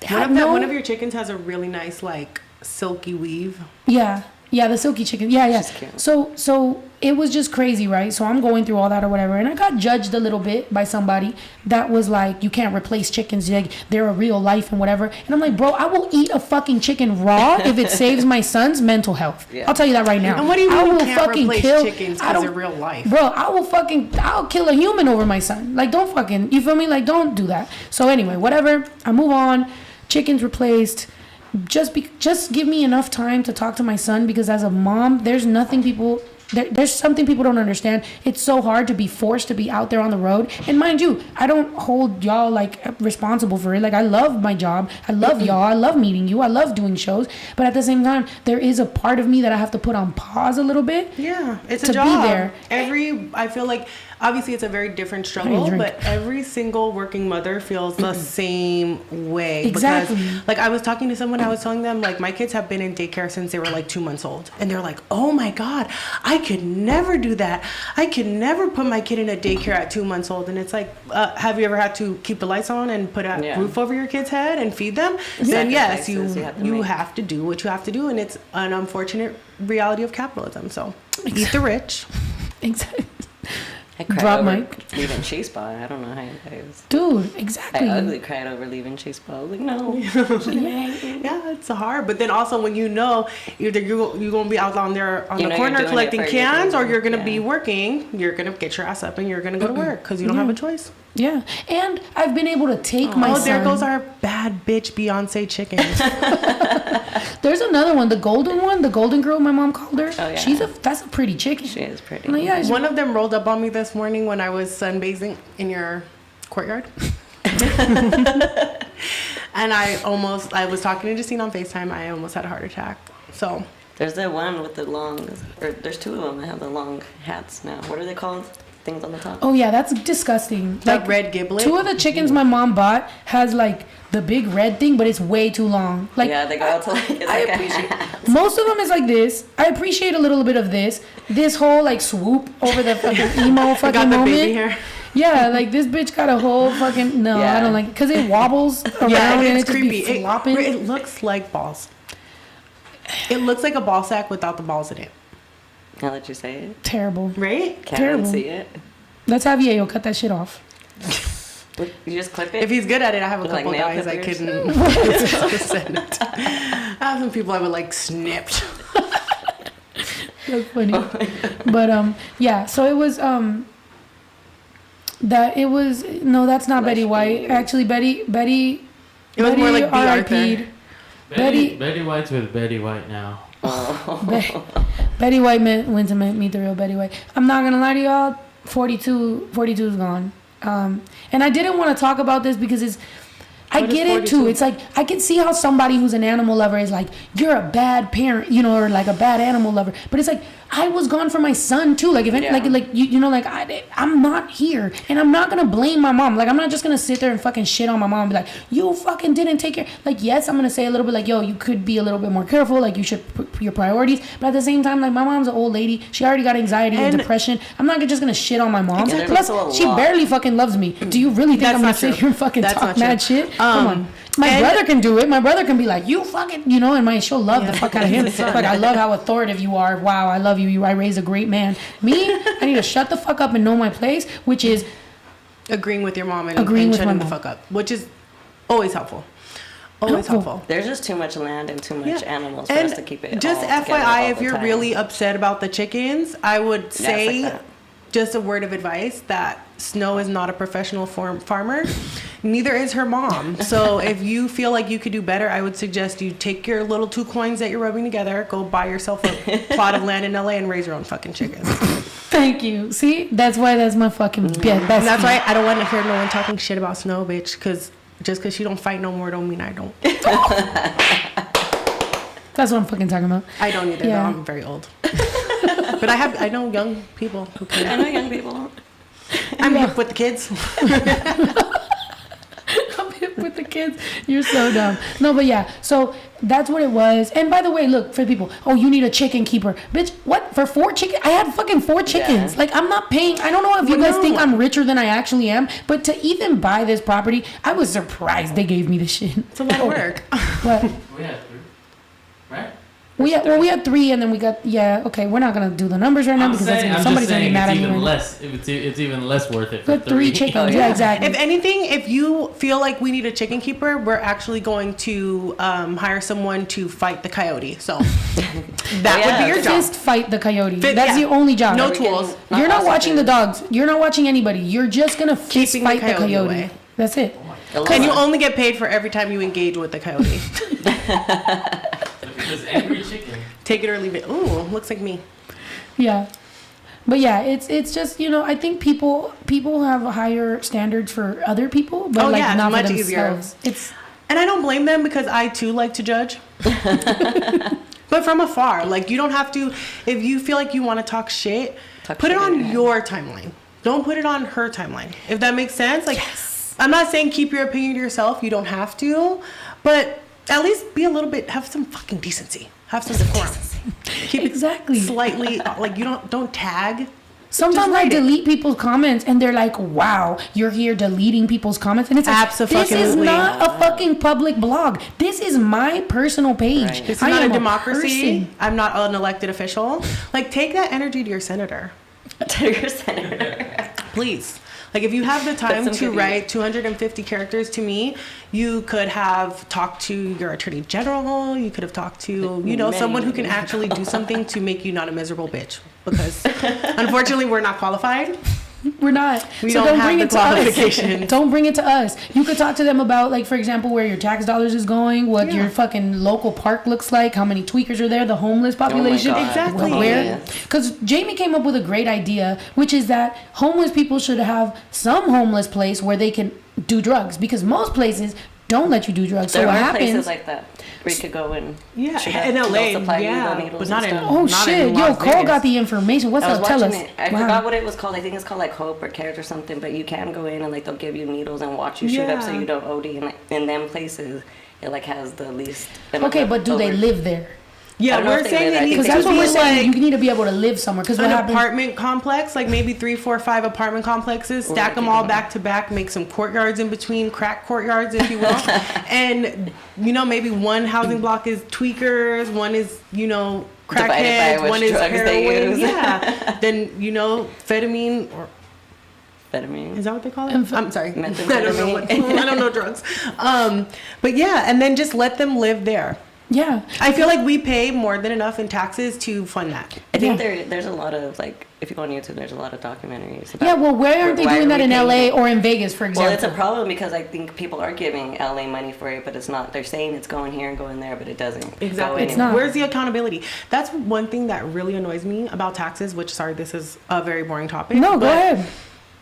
One of your chickens has a really nice like silky weave. Yeah, the silky chicken. Yeah. She's cute. So it was just crazy, right? So I'm going through all that or whatever, and I got judged a little bit by somebody that was like, "You can't replace chickens. Like they're a real life and whatever." And I'm like, "Bro, I will eat a fucking chicken raw if it saves my son's mental health." Yeah. I'll tell you that right now. And what do you I mean you will can't fucking replace kill chickens I because don't- they're real life? Bro, I'll kill a human over my son. Like, don't fucking, you feel me? Like, don't do that. So anyway, whatever. I move on. Chickens replaced. Just give me enough time to talk to my son because as a mom, there's nothing people there's something people don't understand. It's so hard to be forced to be out there on the road. And mind you, I don't hold y'all like responsible for it. Like, I love my job. I love y'all. I love meeting you. I love doing shows. But at the same time, there is a part of me that I have to put on pause a little bit. Yeah, it's to a job. Be there. I feel like obviously it's a very different struggle, but every single working mother feels the same way. Exactly. Because, like, I was talking to someone, I was telling them, like, my kids have been in daycare since they were like 2 months old, and they're like, oh my God, I could never do that. I could never put my kid in a daycare at 2 months old. And it's like, have you ever had to keep the lights on and put a roof over your kid's head and feed them? Then yes, you have to do what you have to do, and it's an unfortunate reality of capitalism. So eat the rich. Exactly. I cried Drop over mic. leaving Chase Ball. I don't know how you guys. Dude, exactly. I ugly cried over leaving Chase Ball. Like, no. Yeah, it's hard. But then also when you know either you're going to be out on there on the corner collecting cans, or you're going to be working, you're going to get your ass up and you're going to go to work because you don't have a choice. Yeah. And I've been able to take my son. Oh, there goes our bad bitch Beyonce chicken. There's another one, the golden girl, my mom called her. Oh, yeah. That's a pretty chicken. She is pretty. Like, yeah, One of them rolled up on me this morning when I was sunbathing in your courtyard. And I was talking to Justine on FaceTime. I almost had a heart attack. So there's the one with the long, or there's two of them that have the long hats now. What are they called? Things on the top. Oh yeah, that's disgusting. Like red giblet. Two of the chickens my mom bought has like the big red thing, but it's way too long. Like, yeah, they go out to like. It's I like appreciate. Most of them is like this. I appreciate a little bit of this. This whole like swoop over the fucking emo fucking got the moment. baby hair. Yeah, like this bitch got a whole fucking I don't like it because it wobbles around and it's creepy. Just be flopping. It looks like balls. It looks like a ball sack without the balls in it. I'll let you say it. Terrible. Right? Can't Terrible. see it. Let's have Yayo cut that shit off. You just clip it. If he's good at it, I have a With, like, couple nail guys I clippers? couldn't send it. I have some people I would like snipped. That's funny. But yeah, so it was that's not Betty White. Actually Betty It was more like B. RIP'd. Betty White's with Betty White now. Betty White went to meet the real Betty White. I'm not gonna lie to y'all, 42 is gone. And I didn't want to talk about this because I get it too. It's like I can see how somebody who's an animal lover is like, you're a bad parent, or like a bad animal lover. But it's like I was gone for my son too. Like I'm not here, and I'm not gonna blame my mom. Like I'm not just gonna sit there and fucking shit on my mom and be like, you fucking didn't take care. Like yes, I'm gonna say a little bit like, yo, you could be a little bit more careful. Like you should put your priorities. But at the same time, like my mom's an old lady. She already got anxiety and depression. I'm not just gonna shit on my mom. Plus, she barely fucking loves me. Do you really think I'm gonna sit here and fucking talk mad shit? Come on. My brother can do it. My brother can be like, you fucking, and she'll love the fuck out of him. Like, I love how authoritative you are. Wow, I love you. I raised a great man. Me, I need to shut the fuck up and know my place, which is agreeing with your mom and agreeing with shutting my the mom. fuck up, which is always helpful. Always helpful. There's just too much land and too much animals for us to keep it. Just all FYI, if you're time. really upset about the chickens, I would say just a word of advice that Snow is not a professional farmer. Neither is her mom. So if you feel like you could do better, I would suggest you take your little 2 coins that you're rubbing together, go buy yourself a plot of land in LA and raise your own fucking chickens. Thank you. See, that's why that's my fucking best. And that's why I don't want to hear no one talking shit about Snow, bitch, because just because she don't fight no more don't mean I don't. That's what I'm fucking talking about. I don't either, though. I'm very old. But I know young people who can. I know young people. I'm hip with the kids. I'm hip with the kids. You're so dumb. No, but yeah. So that's what it was. And by the way, look, for the people, you need a chicken keeper. Bitch, what? For 4 chickens? I had fucking 4 chickens. Yeah. Like, I'm not paying. I don't know if you guys think I'm richer than I actually am, but to even buy this property, I was surprised they gave me the shit. It's a lot of work. But We had 3, right? we had 3, and then we got okay. We're not gonna do the numbers right now because somebody's gonna be mad at me. It's even less worth it for 3 chickens. Yeah, exactly. If anything, if you feel like we need a chicken keeper, we're actually going to hire someone to fight the coyote. So that would be your job. Just fight the coyote. That's the only job. No tools. You're not watching the dogs. You're not watching anybody. You're just gonna fist fight the coyote. Away. That's it. And you only get paid for every time you engage with the coyote. Because every chicken. Take it or leave it. Ooh, looks like me. Yeah. But yeah, it's just, you know, I think people have higher standards for other people, but like not for themselves. And I don't blame them because I too like to judge. But from afar, like you don't have to, if you feel like you want to talk shit, put it on your timeline. Don't put it on her timeline. If that makes sense. Like, I'm not saying keep your opinion to yourself. You don't have to. But at least be a little bit, have some fucking decency. Have some decorum. Keep it slightly, like you don't tag. Sometimes I delete people's comments and they're like, wow, you're here deleting people's comments. And it's like, this is not a fucking public blog. This is my personal page. Right. This is not a democracy. I'm not an elected official. Like, take that energy to your senator. To your senator. Please. Like, if you have the time to write 250 characters to me, you could have talked to your attorney general. You could have talked to, you know, someone who can actually do something to make you not a miserable bitch. Because, unfortunately, we're not qualified. We're not. We so don't have bring the qualifications. Don't bring it to us. You could talk to them about, like, for example, where your tax dollars is going, what your fucking local park looks like, how many tweakers are there, the homeless population. Oh exactly. Where? Because Jamie came up with a great idea, which is that homeless people should have some homeless place where they can do drugs. Because most places don't let you do drugs. There so what are happens? Places like that where you could go and in LA, but not in. Oh shit! Yo, Cole got the information. What's up? Tell us. I forgot what it was called. I think it's called like Hope or Cares or something. But you can go in and like they'll give you needles and watch you shoot up so you don't OD. And like, in them places, it like has the least. Okay, but do they live there? Yeah, we're saying they need because that's what we're saying. You need to be able to live somewhere. Because an apartment complex, like maybe 3, 4, 5 apartment complexes, stack them all back to back, make some courtyards in between, crack courtyards, if you will, and you know maybe one housing block is tweakers, one is crackheads, one is heroin. Yeah, then amphetamine or. Amphetamine. Is that what they call it? I'm sorry. I don't know drugs. But yeah, and then just let them live there. Yeah. I feel like we pay more than enough in taxes to fund that. I think there's a lot of, like, if you go on YouTube, there's a lot of documentaries about... Yeah, well, where aren't they doing that in LA or in Vegas, for example? Well, it's a problem because I think people are giving LA money for it, but it's not. They're saying it's going here and going there, but it doesn't. Exactly. It's not. Where's the accountability? That's one thing that really annoys me about taxes, which, sorry, this is a very boring topic. No, go ahead.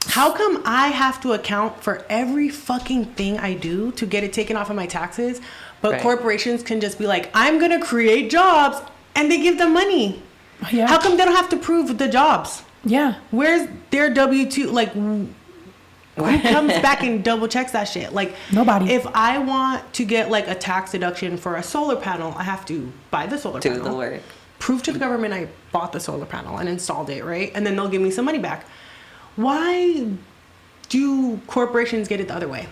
How come I have to account for every fucking thing I do to get it taken off of my taxes? But corporations can just be like, I'm going to create jobs, and they give them money. Yeah. How come they don't have to prove the jobs? Yeah. Where's their W-2? Like, who comes back and double checks that shit? Like, nobody. If I want to get, like, a tax deduction for a solar panel, I have to buy the solar panel. Do the work. Prove to the government I bought the solar panel and installed it, right? And then they'll give me some money back. Why do corporations get it the other way?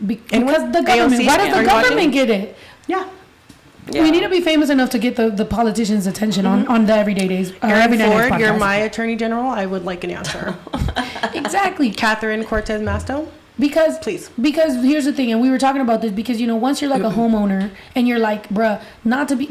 Because the government. Why does the government get it? Yeah. We need to be famous enough to get the politicians' attention on the Everyday Days. Aaron Ford, you're my attorney general. I would like an answer. Exactly. Catherine Cortez Masto. Because here's the thing, and we were talking about this because once you're like a homeowner and you're like, bruh, not to be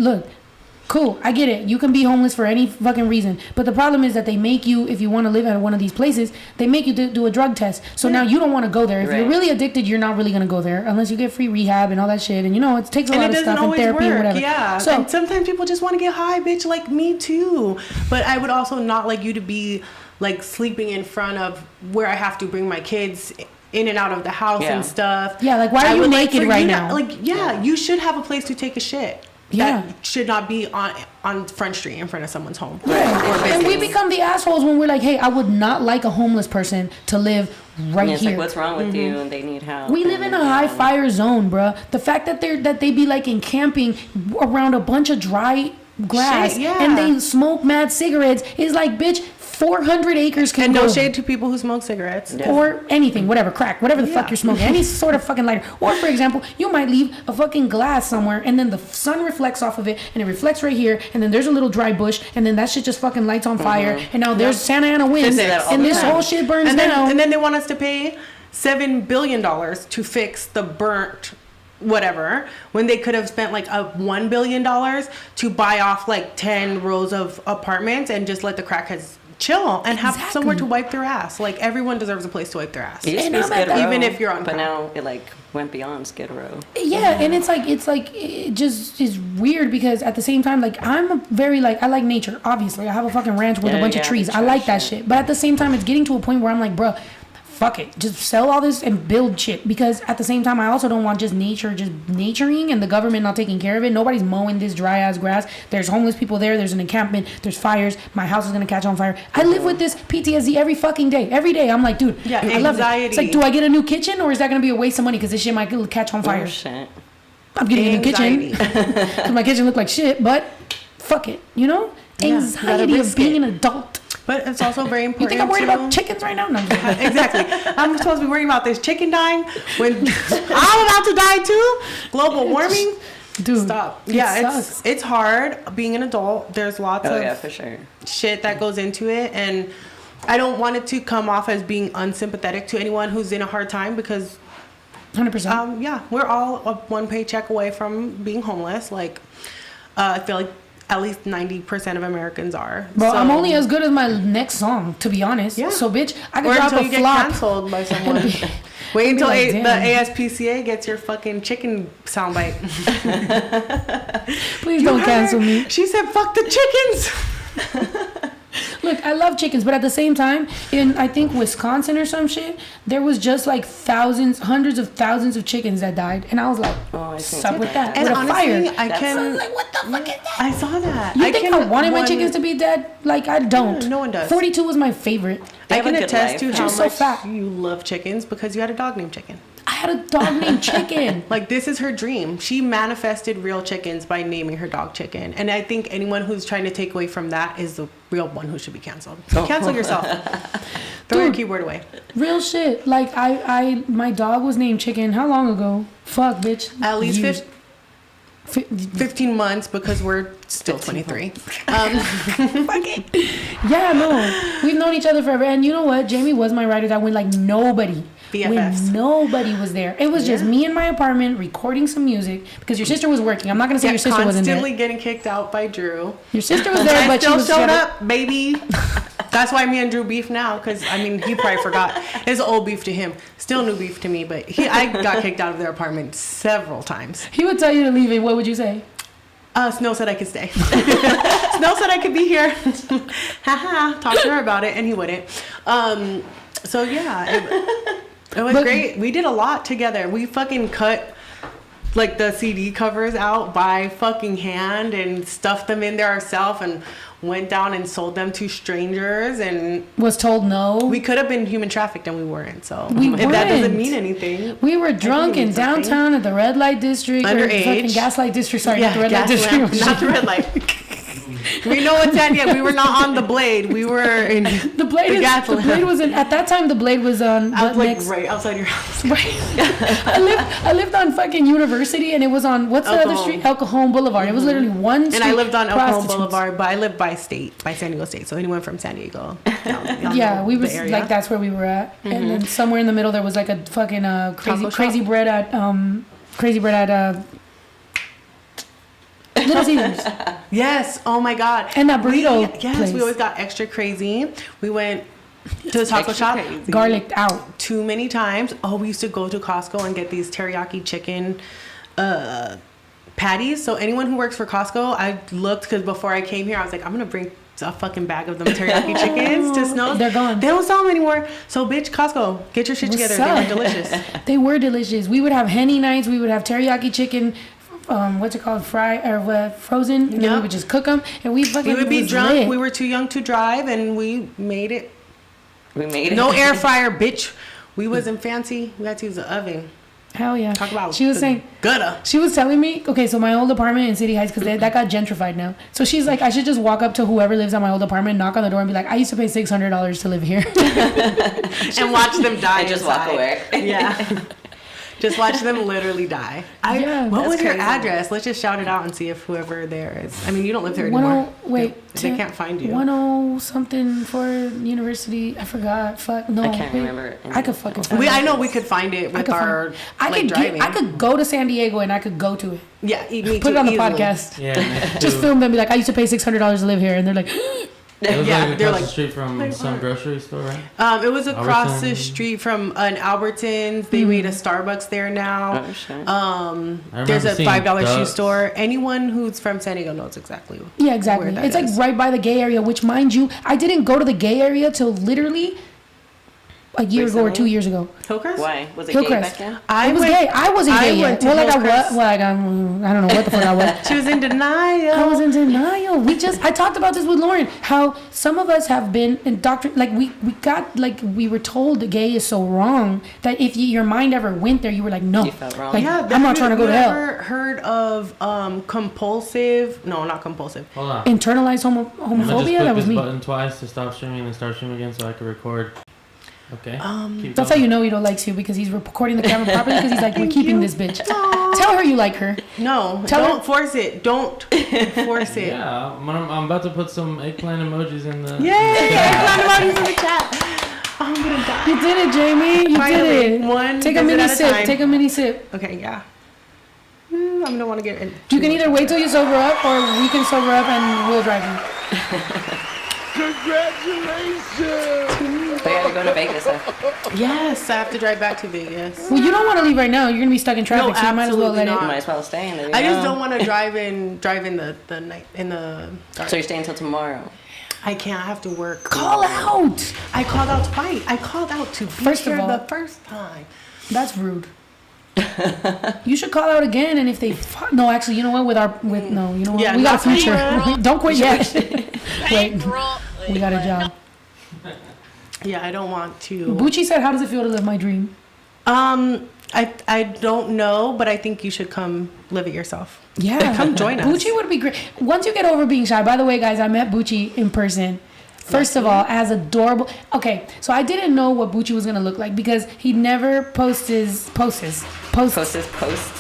cool, I get it. You can be homeless for any fucking reason. But the problem is that they make you, if you want to live at one of these places, they make you do a drug test. So now you don't want to go there. If you're really addicted, you're not really going to go there unless you get free rehab and all that shit. And it takes a lot of stuff and therapy and whatever. Yeah. So and sometimes people just want to get high, bitch, like me too. But I would also not like you to be like sleeping in front of where I have to bring my kids in and out of the house and stuff. Yeah, like why are you naked right now? You should have a place to take a shit. That should not be on Front Street in front of someone's home. And we become the assholes when we're like, hey, I would not like a homeless person to live right here. Like, what's wrong with you? And they need help. We live in a high fire zone, bruh. The fact that they be like encamping around a bunch of dry grass and they smoke mad cigarettes is like, bitch, 400 acres can and go. No shade to people who smoke cigarettes. Or anything, whatever, crack, whatever the fuck you're smoking. Any sort of fucking lighter. Or, for example, you might leave a fucking glass somewhere and then the sun reflects off of it and it reflects right here and then there's a little dry bush and then that shit just fucking lights on fire and now there's Santa Ana winds and this whole shit burns down. And then they want us to pay $7 billion to fix the burnt whatever when they could have spent like $1 billion to buy off like 10 rows of apartments and just let the crackheads chill and have Exactly. somewhere to wipe their ass. Like, everyone deserves a place to wipe their ass. It used to And be I'm at Skid that- Row, Even if you're on but crack. now it like went beyond Skid Row. Yeah, and it's like it just is weird because at the same time, like I'm a very like I like nature. Obviously, I have a fucking ranch with a bunch of trees. I like that shit. But at the same time, it's getting to a point where I'm like, bro, fuck it, just sell all this and build shit. Because at the same time, I also don't want just nature, just naturing and the government not taking care of it. Nobody's mowing this dry ass grass. There's homeless people there. There's an encampment. There's fires. My house is gonna catch on fire. I live with this PTSD every fucking day. Every day, I'm like, dude, Yeah, I love it. anxiety. It's like, do I get a new kitchen or is that gonna be a waste of money because this shit might catch on fire? Oh, shit. I'm getting a new kitchen. Anxiety. 'Cause my kitchen looked like shit, but fuck it, you know? Yeah, you gotta Anxiety of risk being it. an adult. But it's also very You important. think I'm worried to- about chickens right now? No. I'm just kidding. Exactly. I'm supposed to be worrying about this chicken dying when I'm about to die too. Global warming. Dude, Stop. it Yeah, sucks. it's hard being an adult. There's lots Oh of yeah, for sure. shit that goes into it, and I don't want it to come off as being unsympathetic to anyone who's in a hard time because 100%. yeah, we're all one paycheck away from being homeless. Like I feel like at least 90% of Americans are. Bro, So- I'm only as good as my next song, to be honest. Yeah. So, bitch, I could or drop until a you get flop. canceled by someone. Wait until like, the damn. ASPCA gets your fucking chicken soundbite. Please don't cancel me. She said, "Fuck the chickens." Look, I love chickens, but at the same time, in I think Wisconsin or some shit, there was just like thousands, hundreds of thousands of chickens that died, and I was like, Oh, I see. "Sup with that?" And with honestly, a fire. I That's I was can. like, "What the fuck is that?" I saw that. You think I can wanted my one- chickens to be dead? Like I don't. No one does. 42 was my favorite. They I have a can good attest life. to They're how just so much fat. you love chickens because you had a dog named Chicken. I had a dog named Chicken. Like, this is her dream. She manifested real chickens by naming her dog Chicken. And I think anyone who's trying to take away from that is the real one who should be canceled. Oh. Cancel yourself. Throw your Dude. keyboard away. Real shit. Like my dog was named Chicken. How long ago? Fuck, bitch. At least Years. 15 months because we're still 23. Yeah, no. We've known each other forever. And you know what? Jamie was my ride or die when like nobody. BFFs. When nobody was there. It was just Yeah. me in my apartment recording some music because your sister was working. I'm not gonna say your sister wasn't there. Constantly getting kicked out by Drew. Your sister was there, I but she still was showed shut up, baby. That's why me and Drew beef now, because I mean he probably forgot. It's old beef to him, still new beef to me. But I got kicked out of their apartment several times. He would tell you to leave it. What would you say? Snow said I could stay. Snow said I could be here. Haha. Talk to her about it, and he wouldn't. So yeah, it was But- great. We did a lot together. We fucking cut like the CD covers out by fucking hand and stuffed them in there ourselves and went down and sold them to strangers, and Was told no. we could have been human trafficked and we weren't. So We if that doesn't weren't. mean anything. We were drunk in means something. downtown at the red light district. Or Underage. fucking gaslight district. Sorry, not the red gas light district. lamp, not the red light. We know what's at yet. We were not on the Blade. We were in The blade, the gas the lamp. blade was in, at that time. The blade was on I was like next. right outside your house. Right. I lived on fucking University, and it was on what's the El other Cajon. street? El Cajon Boulevard. It was literally one street. And I lived on El Cajon prostitutes. Boulevard, but I lived by San Diego State. So anyone from San Diego, y'all Yeah, know we the was area. like that's where we were at, and then somewhere in the middle there was like a fucking Taco shop? crazy bread at Little Caesars. Yes. Oh my God. And that burrito Yes, place. we always got extra crazy. We went to the taco Extra shop crazy. Garlicked out. too many times. Oh, we used to go to Costco and get these teriyaki chicken patties. So anyone who works for Costco, I looked because before I came here, I was like, I'm gonna bring a fucking bag of them teriyaki chickens to Snow. They're gone. They don't sell them anymore. So bitch, Costco, get your shit What's together. up? They were delicious. They were delicious. We would have Henny nights. We would have teriyaki chicken. What's it called? Frozen. And then we Yep. would just cook them, and we fucking We would be was drunk. lit. We were too young to drive, and we made it. We made it. No air fryer, bitch. We wasn't fancy. We had to use the oven. Hell yeah. Talk about She was the saying. gutter. She was telling me, okay, so my old apartment in City Heights, because that got gentrified now. So she's like, I should just walk up to whoever lives on my old apartment, knock on the door, and be like, I used to pay $600 to live here. And watch them die. And just walk inside. away. Yeah. Just watch them literally die. Yeah, what that's was your crazy. address? Let's just shout it out and see if whoever there is. I mean, you don't live there 10 anymore. wait, They can't find you. 10 something for university. I forgot. Fuck no. I can't wait. remember. I could fucking find I it. know we could find it I with could our find, I like could driving. I could go to San Diego and I could go to it. Yeah, me Put too, it on the easily. podcast. Yeah, man, Just dude. film them. Be like, I used to pay $600 to live here, and they're like, It was Yeah, like they're across like- the street from some grocery store, right? It was across the Albertsons. street from an Albertsons. They made a Starbucks there now. Oh, shit. There's a seeing $5 shoe Ducks. store. Anyone who's from San Diego knows exactly. Yeah, exactly. where that It's like is. right by the gay area, which, mind you, I didn't go to the gay area till literally a year ago or Recently? 2 years ago. Hillcrest? Why? Was it gay Hillcrest. back then? It was gay. I wasn't gay yet. went to Well, like Hillcrest. I don't know what the fuck I was. She was in denial. I was in denial. I talked about this with Lauren, how some of us have been indoctrinated, we were told the gay is so wrong that if your mind ever went there, you were like, no. You felt wrong. Like, Yeah, I'm not trying to go to hell. Ever heard of compulsive? No, not compulsive. Hold on. Internalized I'm gonna just homophobia? click That was this me. button twice to stop streaming and start streaming again so I can record. Okay. Keep That's how going. you know he don't likes you, because he's recording the camera properly, because he's like, we're keeping this bitch. Tell her you like her. No, Tell don't her- force it. Don't force it. Yeah, I'm about to put some eggplant emojis in the. Yay! Eggplant emojis in the chat. I'm gonna die. You did it, Jamie. You Finally, did it. one Take a visit mini at a sip. time. Take a mini sip. Okay, yeah. I'm gonna want to get in. You can either wait till you sober up, or we can sober up and we'll drive you. But you gotta go to Vegas. Yes, I have to drive back to Vegas. Well, you don't want to leave right now. You're gonna be stuck in traffic, No, so you might as well let absolutely You might it. as well stay in there. I just don't want to drive in the night in the dark. So you're staying until tomorrow. I can't. I have to work. Call out. I called out twice. I called out to be First of here all- the first time. That's rude. You should call out again, and if they no, actually, you know what? You know what? Yeah, We got a not future. bankroll. Don't quit yet. Wait, we got a job. Yeah, I don't want to. Buchi said, "How does it feel to live my dream?" I don't know, but I think you should come live it yourself. Yeah, Like, come join us. Buchi would be great. Once you get over being shy. By the way, guys, I met Buchi in person. First of all, as adorable. Okay, so I didn't know what Buchi was gonna look like because he never posts. Post this post.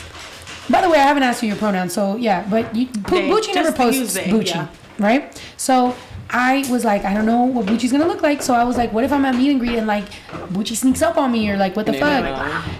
By the way, I haven't asked you your pronouns, so yeah. But Buchi never just posts use they, Buchi, yeah. right? So I was like, I don't know what Buchi's gonna look like. So I was like, what if I'm at meet and greet and like Buchi sneaks up on me, or like what the fuck?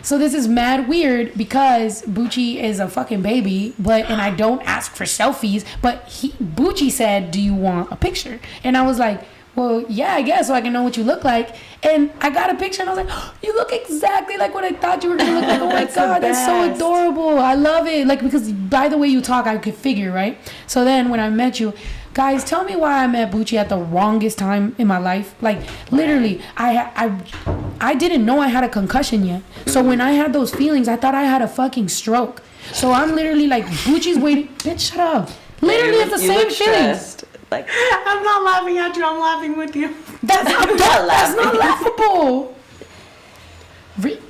So this is mad weird because Buchi is a fucking baby, and I don't ask for selfies. But Buchi said, "Do you want a picture?" And I was like, well, yeah, I guess, so I can know what you look like. And I got a picture, and I was like, oh, you look exactly like what I thought you were gonna look like. Oh my god, that's so best. adorable. I love it. Like, because by the way you talk, I could figure, right? So then when I met you, guys, tell me why I met Buchi at the wrongest time in my life. Like, literally, I didn't know I had a concussion yet. So when I had those feelings, I thought I had a fucking stroke. So I'm literally like, Buchi's waiting. Bitch, shut up. Literally, it's the You same look feelings. stressed. Like, I'm not laughing at you. I'm laughing with you. That's not laughable.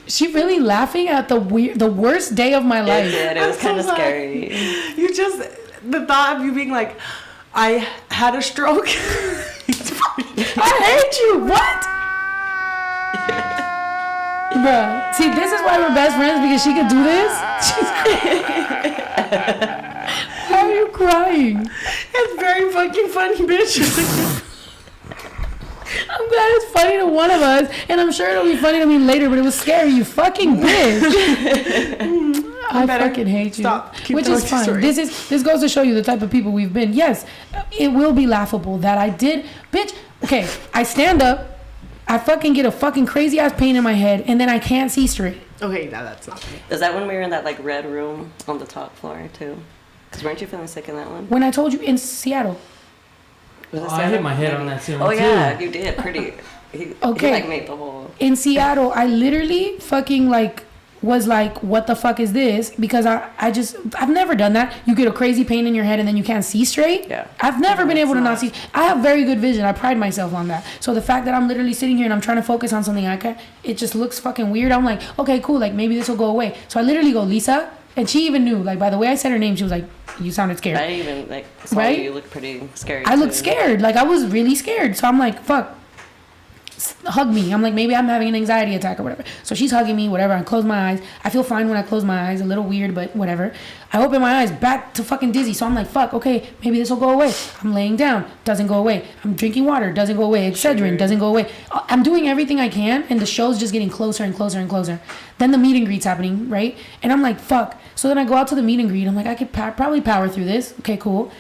She really laughing at the worst day of my it life. did. It was I'm kind of so sorry. scary. You just the thought of you being like, I had a stroke. I hate you. What? Bruh. See, this is why we're best friends, because she could do this. Why are you crying? It's very fucking funny, bitch. I'm glad it's funny to one of us, and I'm sure it'll be funny to me later, but it was scary, you fucking bitch. I better fucking hate you. stop. Keep Which telling is your fine. story. This goes to show you the type of people we've been. Yes, it will be laughable that I did. Bitch, okay, I stand up, I fucking get a fucking crazy ass pain in my head, and then I can't see straight. Okay, that's not me. Is that when we were in that like red room on the top floor too? Because weren't you feeling sick in that one? When I told you in Seattle. Was it I hit my head on that ceiling Oh too. yeah, you did. Pretty. He like made the whole. In Seattle, I literally fucking like was like, what the fuck is this? Because I've never done that. You get a crazy pain in your head and then you can't see straight. Yeah. I've never been able to not see. I have very good vision. I pride myself on that. So the fact that I'm literally sitting here and I'm trying to focus on something it just looks fucking weird. I'm like, okay, cool. Like maybe this will go away. So I literally go, Lisa. And she even knew, like, by the way I said her name, she was like, you sounded scared. I even like saw Right? you look pretty scary. I looked too. scared. Like, I was really scared. So I'm like, fuck. Hug me. I'm like, maybe I'm having an anxiety attack or whatever. So she's hugging me, whatever. I close my eyes. I feel fine when I close my eyes. A little weird, but whatever. I open my eyes, back to fucking dizzy. So I'm like, fuck, okay, maybe this will go away. I'm laying down. Doesn't go away. I'm drinking water. Doesn't go away. Excedrin. Doesn't go away. I'm doing everything I can, and the show's just getting closer and closer and closer. Then the meet and greet's happening, right? And I'm like, fuck. So then I go out to the meet and greet. I'm like, I could probably power through this. Okay, cool.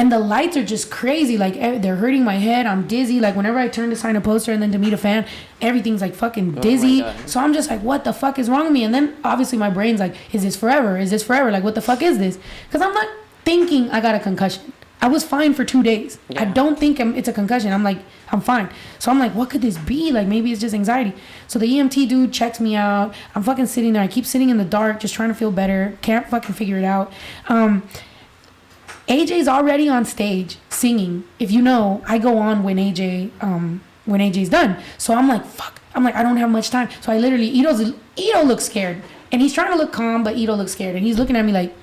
And the lights are just crazy. Like, they're hurting my head. I'm dizzy. Like, whenever I turn to sign a poster and then to meet a fan, everything's like fucking dizzy. So I'm just like, what the fuck is wrong with me? And then obviously my brain's like, is this forever? Is this forever? Like, what the fuck is this? Because I'm not thinking I got a concussion. I was fine for 2 days. I don't think it's a concussion. I'm like, I'm fine. So I'm like, what could this be? Like, maybe it's just anxiety. So the EMT dude checks me out. I'm fucking sitting there. I keep sitting in the dark, just trying to feel better. Can't fucking figure it out. AJ's already on stage singing. If you know, I go on when AJ's done. So I'm like, fuck. I'm like, I don't have much time. So I literally, Ito looks scared. And he's trying to look calm, but Ito looks scared. And he's looking at me like,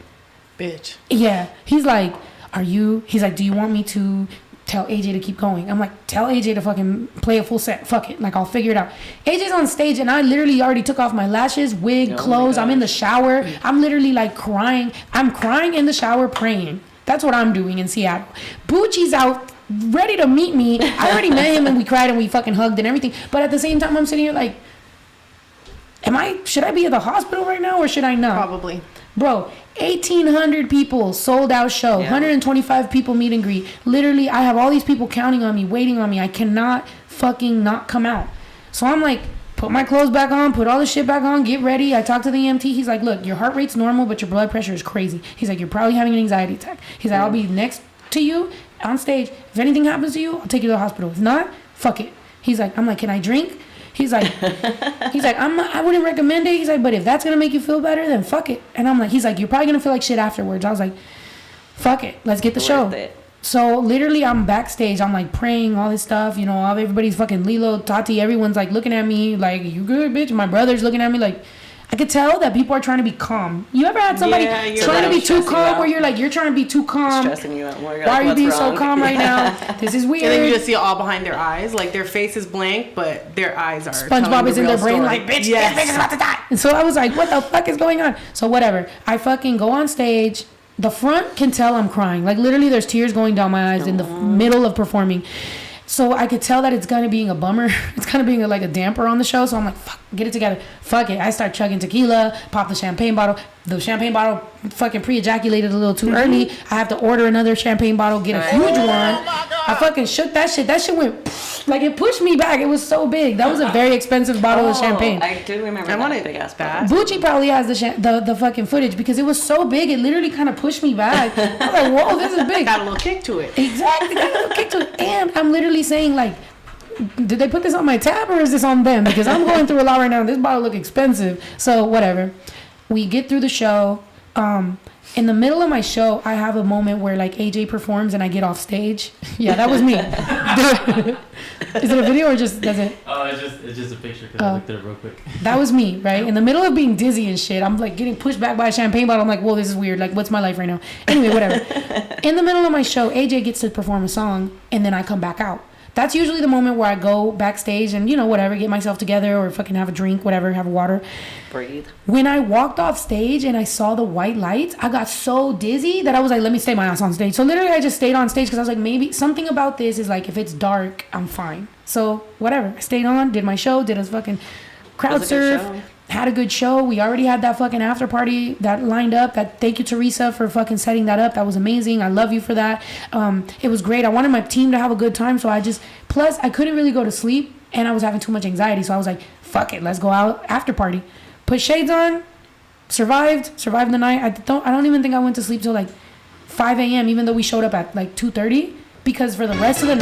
bitch. Yeah. He's like, he's like, do you want me to tell AJ to keep going? I'm like, tell AJ to fucking play a full set. Fuck it. Like, I'll figure it out. AJ's on stage and I literally already took off my lashes, wig, clothes. I'm in the shower. I'm literally like crying. I'm crying in the shower, praying. That's what I'm doing in Seattle. Buchi's out ready to meet me. I already met him and we cried and we fucking hugged and everything. But at the same time, I'm sitting here like, should I be at the hospital right now or should I not? Probably. Bro, 1,800 people, sold out show, 125 people meet and greet. Literally, I have all these people counting on me, waiting on me. I cannot fucking not come out. So I'm like, put my clothes back on, put all the shit back on, get ready. I talk to the EMT. He's like, look, your heart rate's normal, but your blood pressure is crazy. He's like, you're probably having an anxiety attack. He's like, I'll be next to you on stage. If anything happens to you, I'll take you to the hospital. If not, fuck it. He's like, I'm like, can I drink? He's like, I wouldn't recommend it. He's like, but if that's going to make you feel better, then fuck it. And I'm like, he's like, you're probably going to feel like shit afterwards. I was like, fuck it. Let's get the show. So literally I'm backstage. I'm like praying, all this stuff. You know, everybody's fucking Lilo, Tati. Everyone's like looking at me like, you good, bitch? My brother's looking at me like, I could tell that people are trying to be calm. You ever had somebody trying to be too calm where you're like, you're trying to be too calm. Stressing you out more. Why are you being so calm right now? This is weird. And then you just see it all behind their eyes. Like, their face is blank, but their eyes are SpongeBob is in their brain like, bitch, this bitch is about to die. And so I was like, what the fuck is going on? So whatever. I fucking go on stage. The front can tell I'm crying. Like, literally there's tears going down my eyes in the middle of performing. So I could tell that it's kind of being a bummer. It's kind of being like a damper on the show. So I'm like, fuck, get it together. Fuck it. I start chugging tequila, pop the champagne bottle. The champagne bottle fucking pre-ejaculated a little too early. I have to order another champagne bottle, get a huge one. I fucking shook that shit. That shit went, like, it pushed me back. It was so big. That was a very expensive bottle of champagne. I do remember that big ass bottle. Buchi probably has the fucking footage because it was so big. It literally kind of pushed me back. I was like, whoa, this is big. Got a little kick to it. Exactly. Got a little kick to it. And I'm literally saying, like, did they put this on my tab or is this on them? Because I'm going through a lot right now. This bottle look expensive. So whatever. We get through the show. In the middle of my show, I have a moment where like AJ performs and I get off stage. Yeah, that was me. Is it a video or just does it? Oh, it's just a picture because I looked at it real quick. That was me, right? In the middle of being dizzy and shit, I'm like getting pushed back by a champagne bottle. I'm like, whoa, this is weird. Like, what's my life right now? Anyway, whatever. In the middle of my show, AJ gets to perform a song and then I come back out. That's usually the moment where I go backstage and, you know, whatever, get myself together or fucking have a drink, whatever, have water. Breathe. When I walked off stage and I saw the white lights, I got so dizzy that I was like, let me stay my ass on stage. So literally I just stayed on stage because I was like, maybe something about this is like, if it's dark, I'm fine. So whatever. I stayed on, did my show, did a fucking crowd surf. Had a good show. We already had that fucking after party that lined up. That thank you, Teresa, for fucking setting that up. That was amazing. I love you for that. It was great. I wanted my team to have a good time, so plus I couldn't really go to sleep and I was having too much anxiety. So I was like, fuck it, let's go out after party. Put shades on, survived the night. I don't even think I went to sleep till like 5 a.m. even though we showed up at like 2:30 because for the rest of the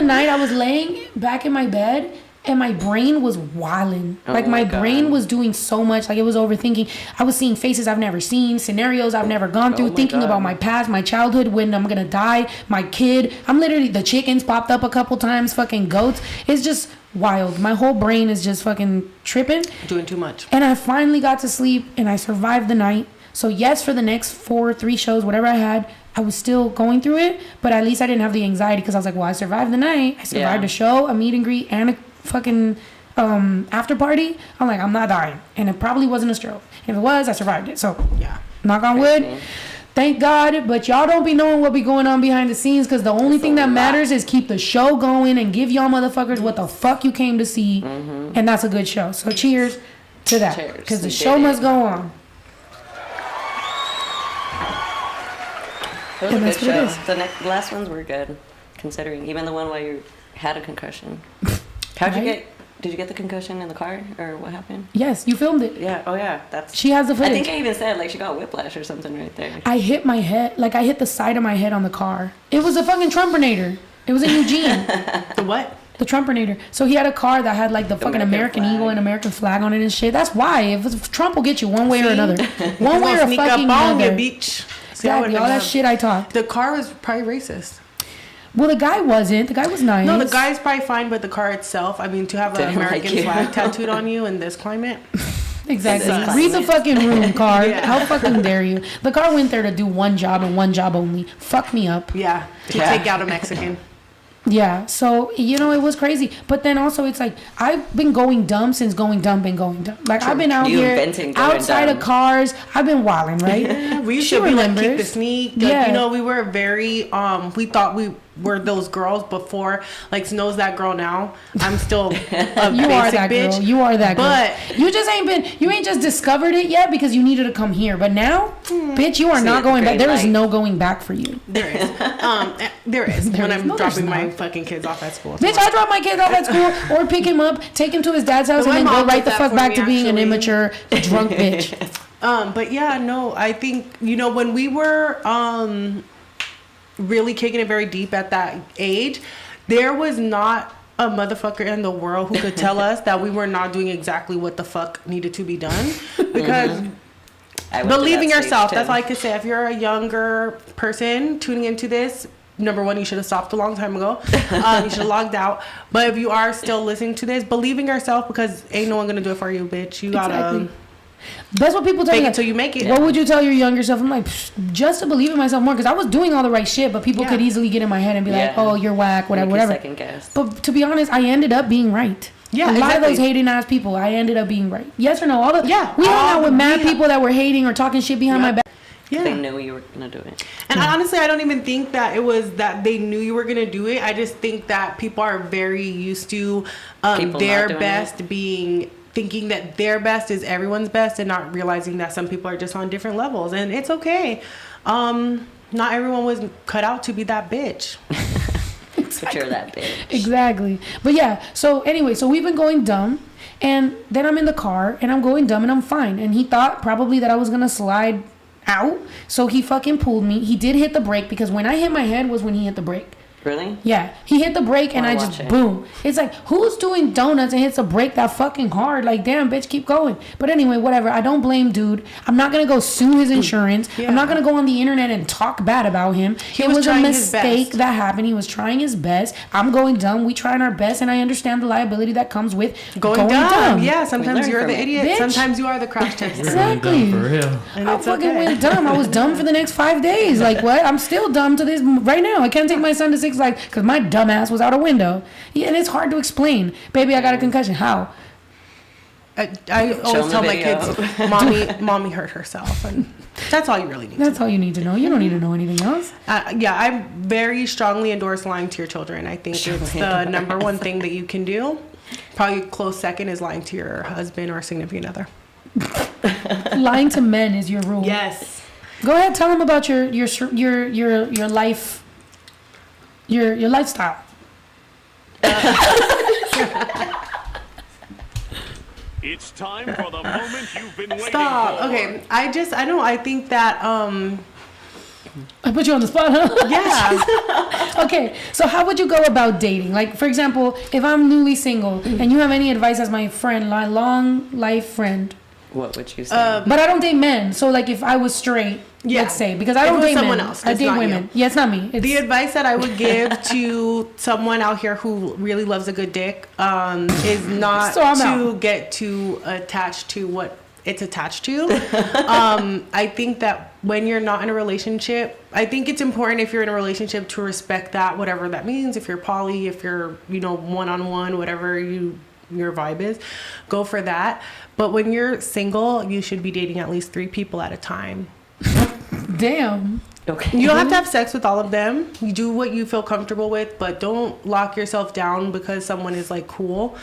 night I was laying back in my bed. And my brain was wilding. Like, my brain was doing so much. Like, it was overthinking. I was seeing faces I've never seen, scenarios I've never gone through, thinking about my past, my childhood, when I'm going to die, my kid. I'm literally, the chickens popped up a couple times, fucking goats. It's just wild. My whole brain is just fucking tripping. Doing too much. And I finally got to sleep, and I survived the night. So, yes, for the next 3 shows, whatever I had, I was still going through it. But at least I didn't have the anxiety because I was like, well, I survived the night. I survived a show, a meet and greet, and a fucking after party. I'm like, I'm not dying, and it probably wasn't a stroke. If it was, I survived it. So yeah, knock on wood. Thank God. But y'all don't be knowing what be going on behind the scenes because the only thing that matters is keep the show going and give y'all motherfuckers what the fuck you came to see, and that's a good show. So cheers to that because the show must go on. It was a good that's what it show. The last ones were good, considering. Even the one where you had a concussion. Did you get the concussion in the car, or what happened? Yes, you filmed it. Yeah. Oh yeah. She has the footage. I think I even said like she got whiplash or something right there. I hit my head, like I hit the side of my head on the car. It was a fucking Trumpinator. It was in Eugene. The what? The Trumpinator. So he had a car that had like the fucking American Eagle and American flag on it and shit. That's why. If Trump will get you one way or another. One way or sneak fucking up on another. you, bitch. Exactly. All that shit I talked. The car was probably racist. Well, the guy wasn't. The guy was nice. No, the guy's probably fine, but the car itself, I mean, to have an American flag tattooed on you in this climate. Exactly. This Read the fucking room, car. Yeah. How fucking dare you? The car went there to do one job and one job only. Fuck me up. Yeah, to take out a Mexican. Yeah, so, you know, it was crazy. But then also, it's like, I've been going dumb since going dumb. Like, I've been out here outside of cars. I've been wilding, right? Yeah, we used to be like, keep the sneak. Like, Yeah. you know, we were very, we thought we were those girls before. Like, Snow's that girl now. I'm still a You basic are that bitch. girl. You are that girl. But you just ain't just discovered it yet because you needed to come here. But now, bitch, you are not going back. There is no going back for you. there is. There is. When I'm dropping my fucking kids off at school. Bitch, I drop my kids off at school or pick him up, take him to his dad's house, But and my then go mom right did the that fuck for back me, to being an actually. immature drunk bitch. But yeah, no, I think, you know, when we were really kicking it very deep at that age, there was not a motherfucker in the world who could tell us that we were not doing exactly what the fuck needed to be done. Because believe in yourself, that's all I could say. If you're a younger person tuning into this, number one, you should have stopped a long time ago. You should have logged out. But if you are still listening to this, believe in yourself, because ain't no one gonna do it for you, bitch. You gotta... Exactly. That's what people tell fake me. it till you make it. What would you tell your younger self? I'm like, just to believe in myself more, because I was doing all the right shit, but people could easily get in my head and be like, oh, you're whack, whatever. Second guess. But to be honest, I ended up being right. Yeah, a lot of those hating ass people, I ended up being right. Yes or no? We hung out with mad people that were hating or talking shit behind my back. Yeah. They knew you were gonna do it. And honestly, I don't even think that it was that they knew you were gonna do it. I just think that people are very used to their best thinking that their best is everyone's best, and not realizing that some people are just on different levels, and it's okay. Not everyone was cut out to be that bitch. But you're that bitch. Exactly. But yeah, so anyway, so we've been going dumb, and then I'm in the car and I'm going dumb and I'm fine. And he thought probably that I was gonna slide out, so he fucking pulled me. He did hit the brake, because when I hit my head was when he hit the brake. Really? Yeah, he hit the brake and I just boom. It's like, who's doing donuts and hits a brake that fucking hard? Like, damn, bitch, keep going. But anyway, whatever. I don't blame dude. I'm not gonna go sue his insurance. Yeah. I'm not gonna go on the internet and talk bad about him. It was a mistake that happened. He was trying his best. I'm going dumb. We trying our best, and I understand the liability that comes with going dumb. Yeah, sometimes you're the idiot. Bitch. Sometimes you are the crash test. Exactly. For real. I fucking went dumb. I was dumb for the next 5 days. Like, what? I'm still dumb to this right now. I can't take my son to Six Flags because my dumb ass was out a window. Yeah, and it's hard to explain. Baby, I got a concussion. How? I always tell my kids, mommy hurt herself, and that's all you really need. That's all you need to know. You don't need to know anything else. Yeah, I very strongly endorse lying to your children. I think it's the number one thing that you can do. Probably close second is lying to your husband or significant other. Lying to men is your rule. Yes. Go ahead, tell them about your life, your lifestyle. It's time for the moment you've been waiting Stop. for. Okay. I think that I put you on the spot, huh? yeah. Okay, so how would you go about dating? Like, for example, if I'm newly single and you have any advice as my friend, my long life friend. What would you say? But I don't date men. So, like, if I was straight, let's say, because I don't date someone men. else, I it's date not women. you. Yeah, it's not me. It's The advice that I would give to someone out here who really loves a good dick is not to get too attached to what it's attached to. I think that when you're not in a relationship, I think it's important if you're in a relationship to respect that, whatever that means. If you're poly, if you're, one-on-one, whatever your vibe is, go for that. But when you're single, you should be dating at least 3 people at a time. damn. Okay. You don't have to have sex with all of them. You do what you feel comfortable with, but don't lock yourself down because someone is like cool.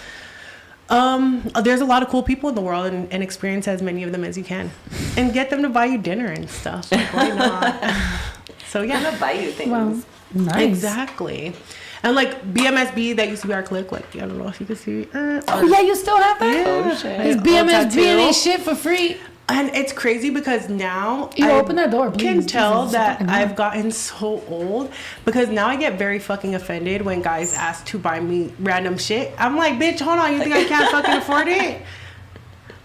There's a lot of cool people in the world, and experience as many of them as you can, and get them to buy you dinner and stuff. Like, why not? So I'm yeah, gonna buy you things. Wow. Nice. exactly. And like BMSB, that used to be our clique. Like, I don't know if you can see. Oh yeah, you still have that? Yeah. Oh, shit. It's Old BMS tattoo. being this shit for free. And it's crazy because now You open that door, please. can tell Jesus, that fucking I've hell. gotten so old because now I get very fucking offended when guys ask to buy me random shit. I'm like, bitch, hold on, you think I can't fucking afford it?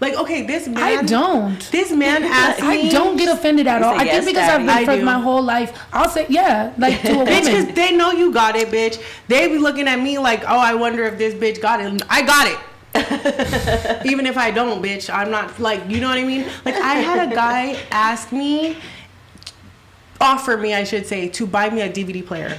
Like, okay, this man. I don't. This man asked me. I don't get offended at You all. say I think yes, because daddy. I've been I friends do. my whole life. I'll say yeah, like to a Bitch, woman. because they know you got it, bitch. They be looking at me like, oh, I wonder if this bitch got it. I got it. Even if I don't, bitch, I'm not like, you know what I mean? Like, I had a guy offer me, I should say, to buy me a DVD player.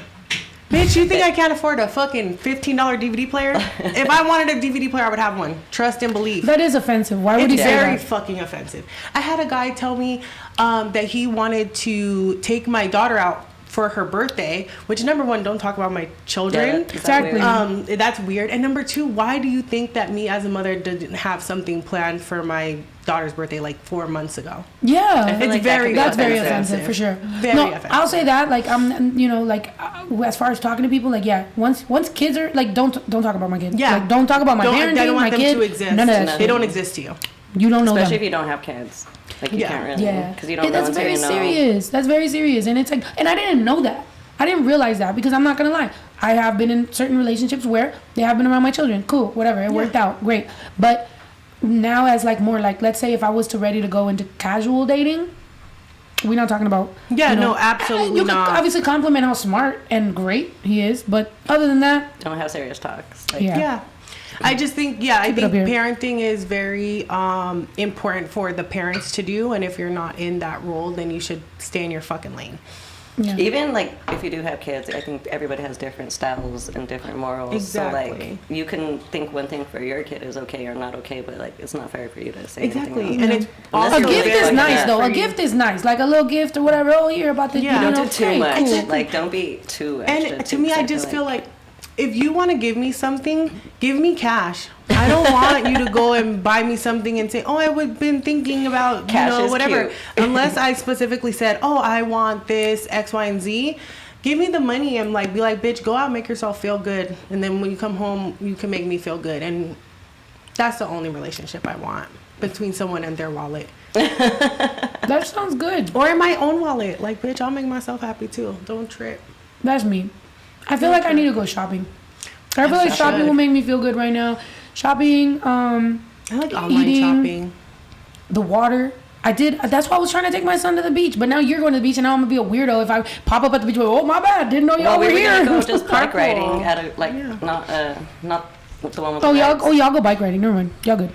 Bitch, you think I can't afford a fucking $15 DVD player? If I wanted a DVD player, I would have one. Trust and believe. That is offensive. Why would It's he say very that? fucking offensive. I had a guy tell me that he wanted to take my daughter out for her birthday, which number one, don't talk about my children. Yeah, Exactly. That's weird. And number two, why do you think that me as a mother didn't have something planned for my daughter's birthday like 4 months ago? Yeah. I feel It's like very That's very offensive. offensive for sure. Very no, offensive. I'll say that. Like I'm, like as far as talking to people, like yeah, once kids are like, don't talk about my kids. Yeah. Like, don't talk about my I parenting, don't want my them kid. to exist. None of that. No. They shit. don't exist to you. You don't know Especially them. if you don't have kids. Like, you Yeah. can't really. Yeah, Because you don't know that's until very you know. serious. That's very serious, and it's like, and I didn't know that. I didn't realize that because I'm not gonna lie. I have been in certain relationships where they have been around my children. Cool, whatever. It worked out great. But now, as like more like, let's say if I was to ready to go into casual dating, we're not talking about. Yeah, you know, no, absolutely You not. can obviously compliment how smart and great he is, but other than that, Don't have serious talks. Like, yeah. Yeah. I just think, I Keep it think up here. parenting is very important for the parents to do. And if you're not in that role, then you should stay in your fucking lane. Yeah. Even like if you do have kids, I think everybody has different styles and different morals. So Exactly. like you can think one thing for your kid is okay or not okay, but like it's not fair for you to say Exactly. anything And else. it's Unless A also you're gift really is like nice that. though. A for you. gift is nice, like a little gift or whatever. Oh, here about the. Yeah. you Don't know, do too okay, much. cool. Like don't be too extra. And to too, me, 'cause I just feel like if you want to give me something, give me cash. I don't want you to go and buy me something and say, oh, I've been thinking about, Cash is whatever. cute. Unless I specifically said, oh, I want this X, Y, and Z. Give me the money and like be like, bitch, go out, make yourself feel good. And then when you come home, you can make me feel good. And that's the only relationship I want between someone and their wallet. That sounds good. Or in my own wallet. Like, bitch, I'll make myself happy too. Don't trip. That's me. I feel like I need to go shopping. I feel like shopping will make me feel good right now. Shopping, I like online Eating. shopping. the water. I did. That's why I was trying to take my son to the beach. But now you're going to the beach, and now I'm gonna be a weirdo if I pop up at the beach. Oh my bad, didn't know y'all well, we were were here. gonna go just bike Carpool. riding at a like not the one with Oh the y'all, bikes. y'all go bike riding. Never mind. Y'all good.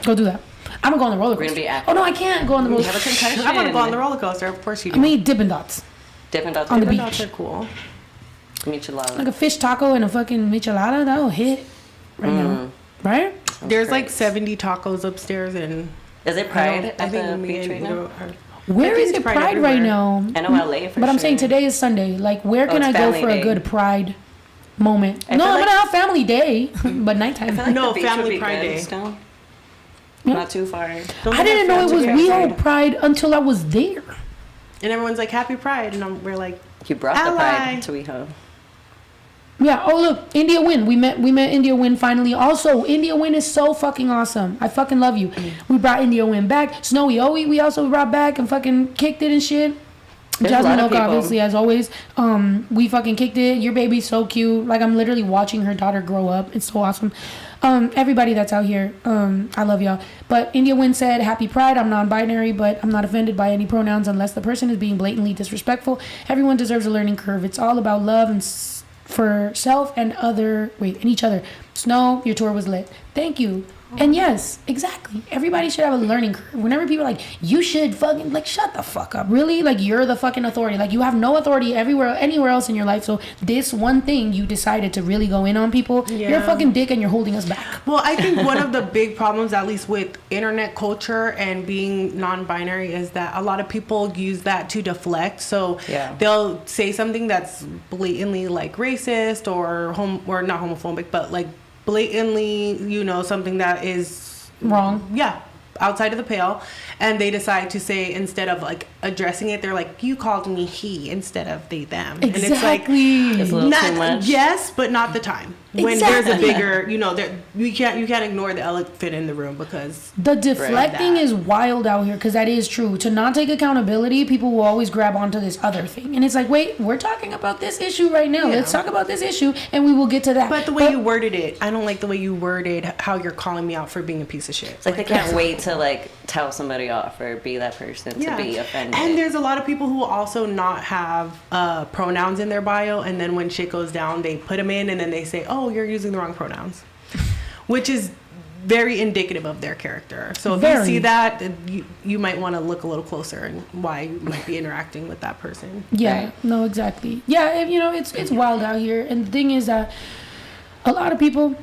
Go do that. I'm gonna go on the roller We're gonna coaster. be active. Oh no, I can't go on the You roller have a coaster. concussion. I want to go on the roller coaster. Of course you I do. mean Dippin' Dots, Dipping Dots. on the Dippin' beach. Dots are cool. Michelada. like a fish taco and a fucking michelada. That'll hit right now, right? There's like great. 70 tacos upstairs and Is it I Pride don't- at the me beach and right now? Lou are- Where think is it's it Pride Pride right everywhere. now? I know LA for But I'm sure. saying today is Sunday. Like, where can it's I go family for a day. good Pride moment? I No, feel I'm like- gonna have family day, but nighttime. I feel like No, the beach Family would be Pride good Day. Still. Yeah. Not too far. Don't I they didn't have know it was Family real Pride? Pride until I was there. And everyone's like, Happy Pride. And we're like, You brought the Ally. Pride to WeHo. Yeah. Oh look, India Win. We met India Win finally. Also, India Win is so fucking awesome. I fucking love you. We brought India Win back. Snowy Owie we also brought back and fucking kicked it and shit. There's a Jasmine lot of Oka, people. obviously, as always. We fucking kicked it. Your baby's so cute. Like, I'm literally watching her daughter grow up. It's so awesome. Everybody that's out here, I love y'all. But India Win said, Happy Pride. I'm non-binary, but I'm not offended by any pronouns unless the person is being blatantly disrespectful. Everyone deserves a learning curve. It's all about love and for self and each other. Snow, your tour was lit. Thank you. And yes, exactly. Everybody should have a learning curve. Whenever people are like, you should fucking, like, shut the fuck up. Really? Like, you're the fucking authority. Like, you have no authority anywhere else in your life. So this one thing you decided to really go in on people, you're a Yeah. fucking dick and you're holding us back. well, I think one of the big problems, at least with internet culture and being non-binary, is that a lot of people use that to deflect. So Yeah. they'll say something that's blatantly like racist or not homophobic, but like blatantly, something that is Wrong. yeah, outside of the pale, and they decide to say, instead of like addressing it, they're like, you called me he instead of they them. Exactly. And it's like, It's a little too much. yes, but not the time. When there's a bigger, you can't ignore the elephant in the room, because The deflecting is wild out here, because that is true. To not take accountability, people will always grab onto this other thing. And it's like, wait, we're talking about this issue right now. Yeah. Let's talk about this issue and we will get to that. But the way you worded it, I don't like the way you worded how you're calling me out for being a piece of shit. It's like they can't wait to like tell somebody off or be that person to be offended. And there's a lot of people who also not have pronouns in their bio, and then when shit goes down, they put them in, and then they say, "Oh, you're using the wrong pronouns," which is very indicative of their character. So if you see that, you might want to look a little closer and why you might be interacting with that person. Yeah, right? no, exactly. Yeah, it's wild out here. And the thing is that a lot of people,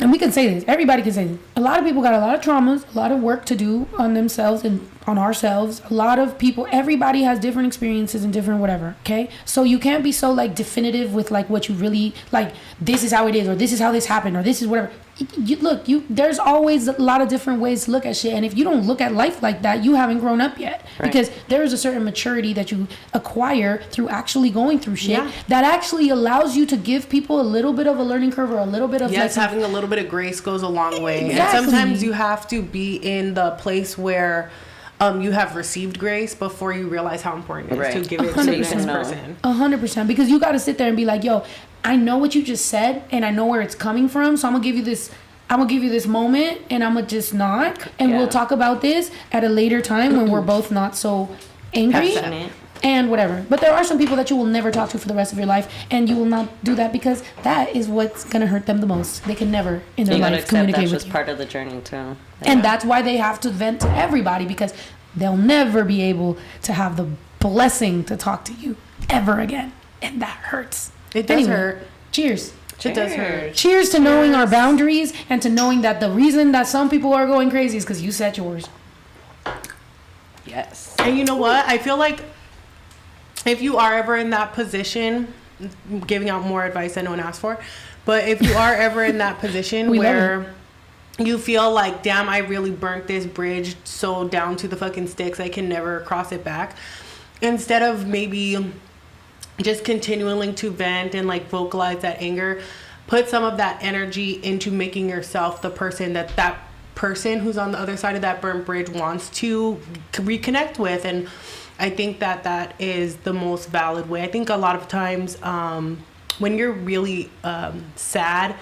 and we can say this, everybody can say this, a lot of people got a lot of traumas, a lot of work to do on themselves and on ourselves. A lot of people, everybody has different experiences and different whatever, okay? So you can't be so like definitive with like what you really, like this is how it is, or this is how this happened, or this is whatever. There's always a lot of different ways to look at shit, and if you don't look at life like that, you haven't grown up yet. Right. Because there is a certain maturity that you acquire through actually going through shit that actually allows you to give people a little bit of a learning curve, or a little bit of yes, having a little bit of grace goes a long way. Exactly. And sometimes you have to be in the place where you have received grace before you realize how important it is to give it to the next person. 100%, because you got to sit there and be like, yo, I know what you just said, and I know where it's coming from, so I'm gonna give you this moment, and I'm gonna just not, and we'll talk about this at a later time when we're both not so angry and whatever. But there are some people that you will never talk to for the rest of your life, and you will not do that, because that is what's gonna hurt them the most. They can never in their life communicate with you. That's just part of the journey too. And that's why they have to vent to everybody, because they'll never be able to have the blessing to talk to you ever again, and that hurts. It does hurt. Cheers. It does hurt. Cheers to knowing our boundaries, and to knowing that the reason that some people are going crazy is because you set yours. Yes. And you know what? I feel like if you are ever in that position, giving out more advice that no one asked for, but if you are ever in that position where you feel like, damn, I really burnt this bridge so down to the fucking sticks, I can never cross it back. Instead of maybe just continuing to vent and like vocalize that anger, put some of that energy into making yourself the person that person who's on the other side of that burnt bridge wants to reconnect with. And I think that is the most valid way. I think a lot of times when you're really sad,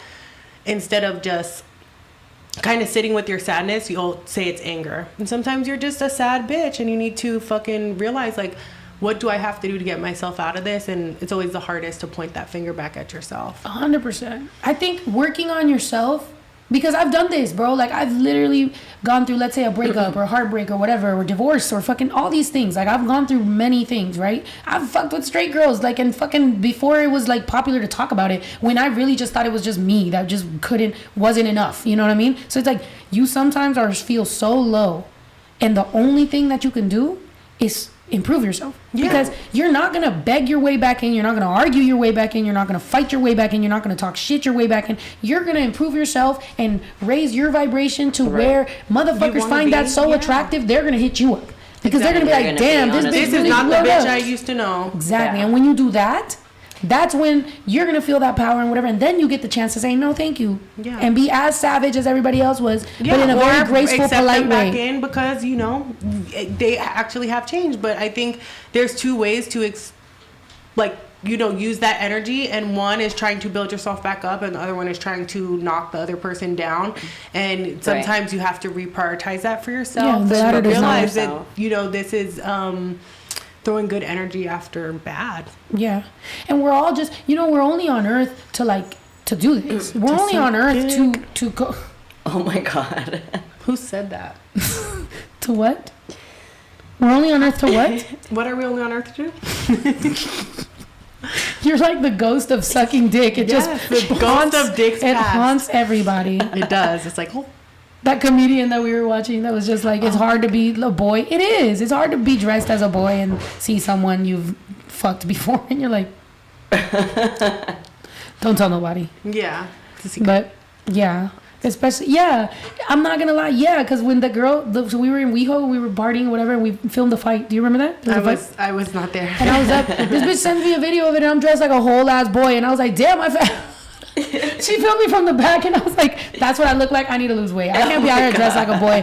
instead of just kind of sitting with your sadness, you'll say it's anger. And sometimes you're just a sad bitch, and you need to fucking realize, like, what do I have to do to get myself out of this? And it's always the hardest to point that finger back at yourself. 100%. I think working on yourself, because I've done this, bro. Like, I've literally gone through, let's say, a breakup or heartbreak or whatever, or divorce or fucking all these things. Like, I've gone through many things, right? I've fucked with straight girls, like, and fucking before it was, like, popular to talk about it, when I really just thought it was just me that just wasn't enough. You know what I mean? So it's like, you sometimes feel so low, and the only thing that you can do is improve yourself. Because you're not gonna beg your way back in, you're not gonna argue your way back in, you're not gonna fight your way back in, you're not gonna talk shit your way back in. You're gonna improve yourself and raise your vibration to where motherfuckers find that so attractive, they're gonna hit you up, because they're gonna be like, damn, this bitch is not the bitch I used to know. Exactly. And when you do that, that's when you're gonna feel that power and whatever, and then you get the chance to say no, thank you, and be as savage as everybody else was, but in a very graceful, polite way. Back in, because they actually have changed. But I think there's two ways to use that energy, and one is trying to build yourself back up, and the other one is trying to knock the other person down. And sometimes you have to reprioritize that for yourself, and realize that this is throwing good energy after bad. Yeah. And we're all just, we're only on earth to do this. We're only on earth to go. Oh my God. Who said that? To what? We're only on earth to what? What are we only on earth to do? You're like the ghost of sucking dick. It just the ghost of dicks it haunts everybody. It does. It's like, that comedian that we were watching that was just like, it's hard to be a boy. It is. It's hard to be dressed as a boy and see someone you've fucked before, and you're like, don't tell nobody. Yeah. But yeah, Especially, yeah. I'm not gonna lie, yeah, because when the girl, so we were in WeHo, we were partying, whatever, and we filmed the fight. Do you remember that? There was a fight. I was not there. And I was up. This bitch sent me a video of it, and I'm dressed like a whole ass boy, and I was like, damn, she filmed me from the back, and I was like, that's what I look like. I need to lose weight. I can't be out here dressed like a boy.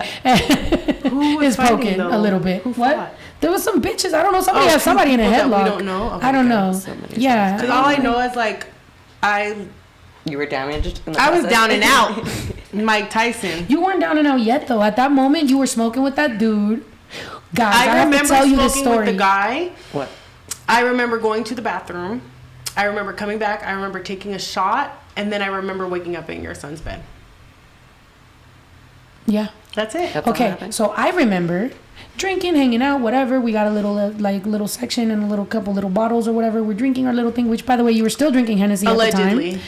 Who was It's fighting, poking though? a little bit. Who What? fought? There was some bitches. I don't know. Somebody had somebody in a People headlock. that we don't know? Okay, I don't know. Somebody Yeah. Because all I know is like, You were damaged in the I was process? down and out. Mike Tyson. You weren't down and out yet, though. At that moment, you were smoking with that dude. Guys, I have to remember tell you the smoking story. with the guy. What? I remember going to the bathroom. I remember coming back. I remember taking a shot. And then I remember waking up in your son's bed. Yeah. That's it. That's all Okay, happened? so I remember drinking, hanging out, whatever. We got a little little section and a couple little bottles or whatever. We're drinking our little thing. Which, by the way, you were still drinking Hennessy Allegedly. at the time.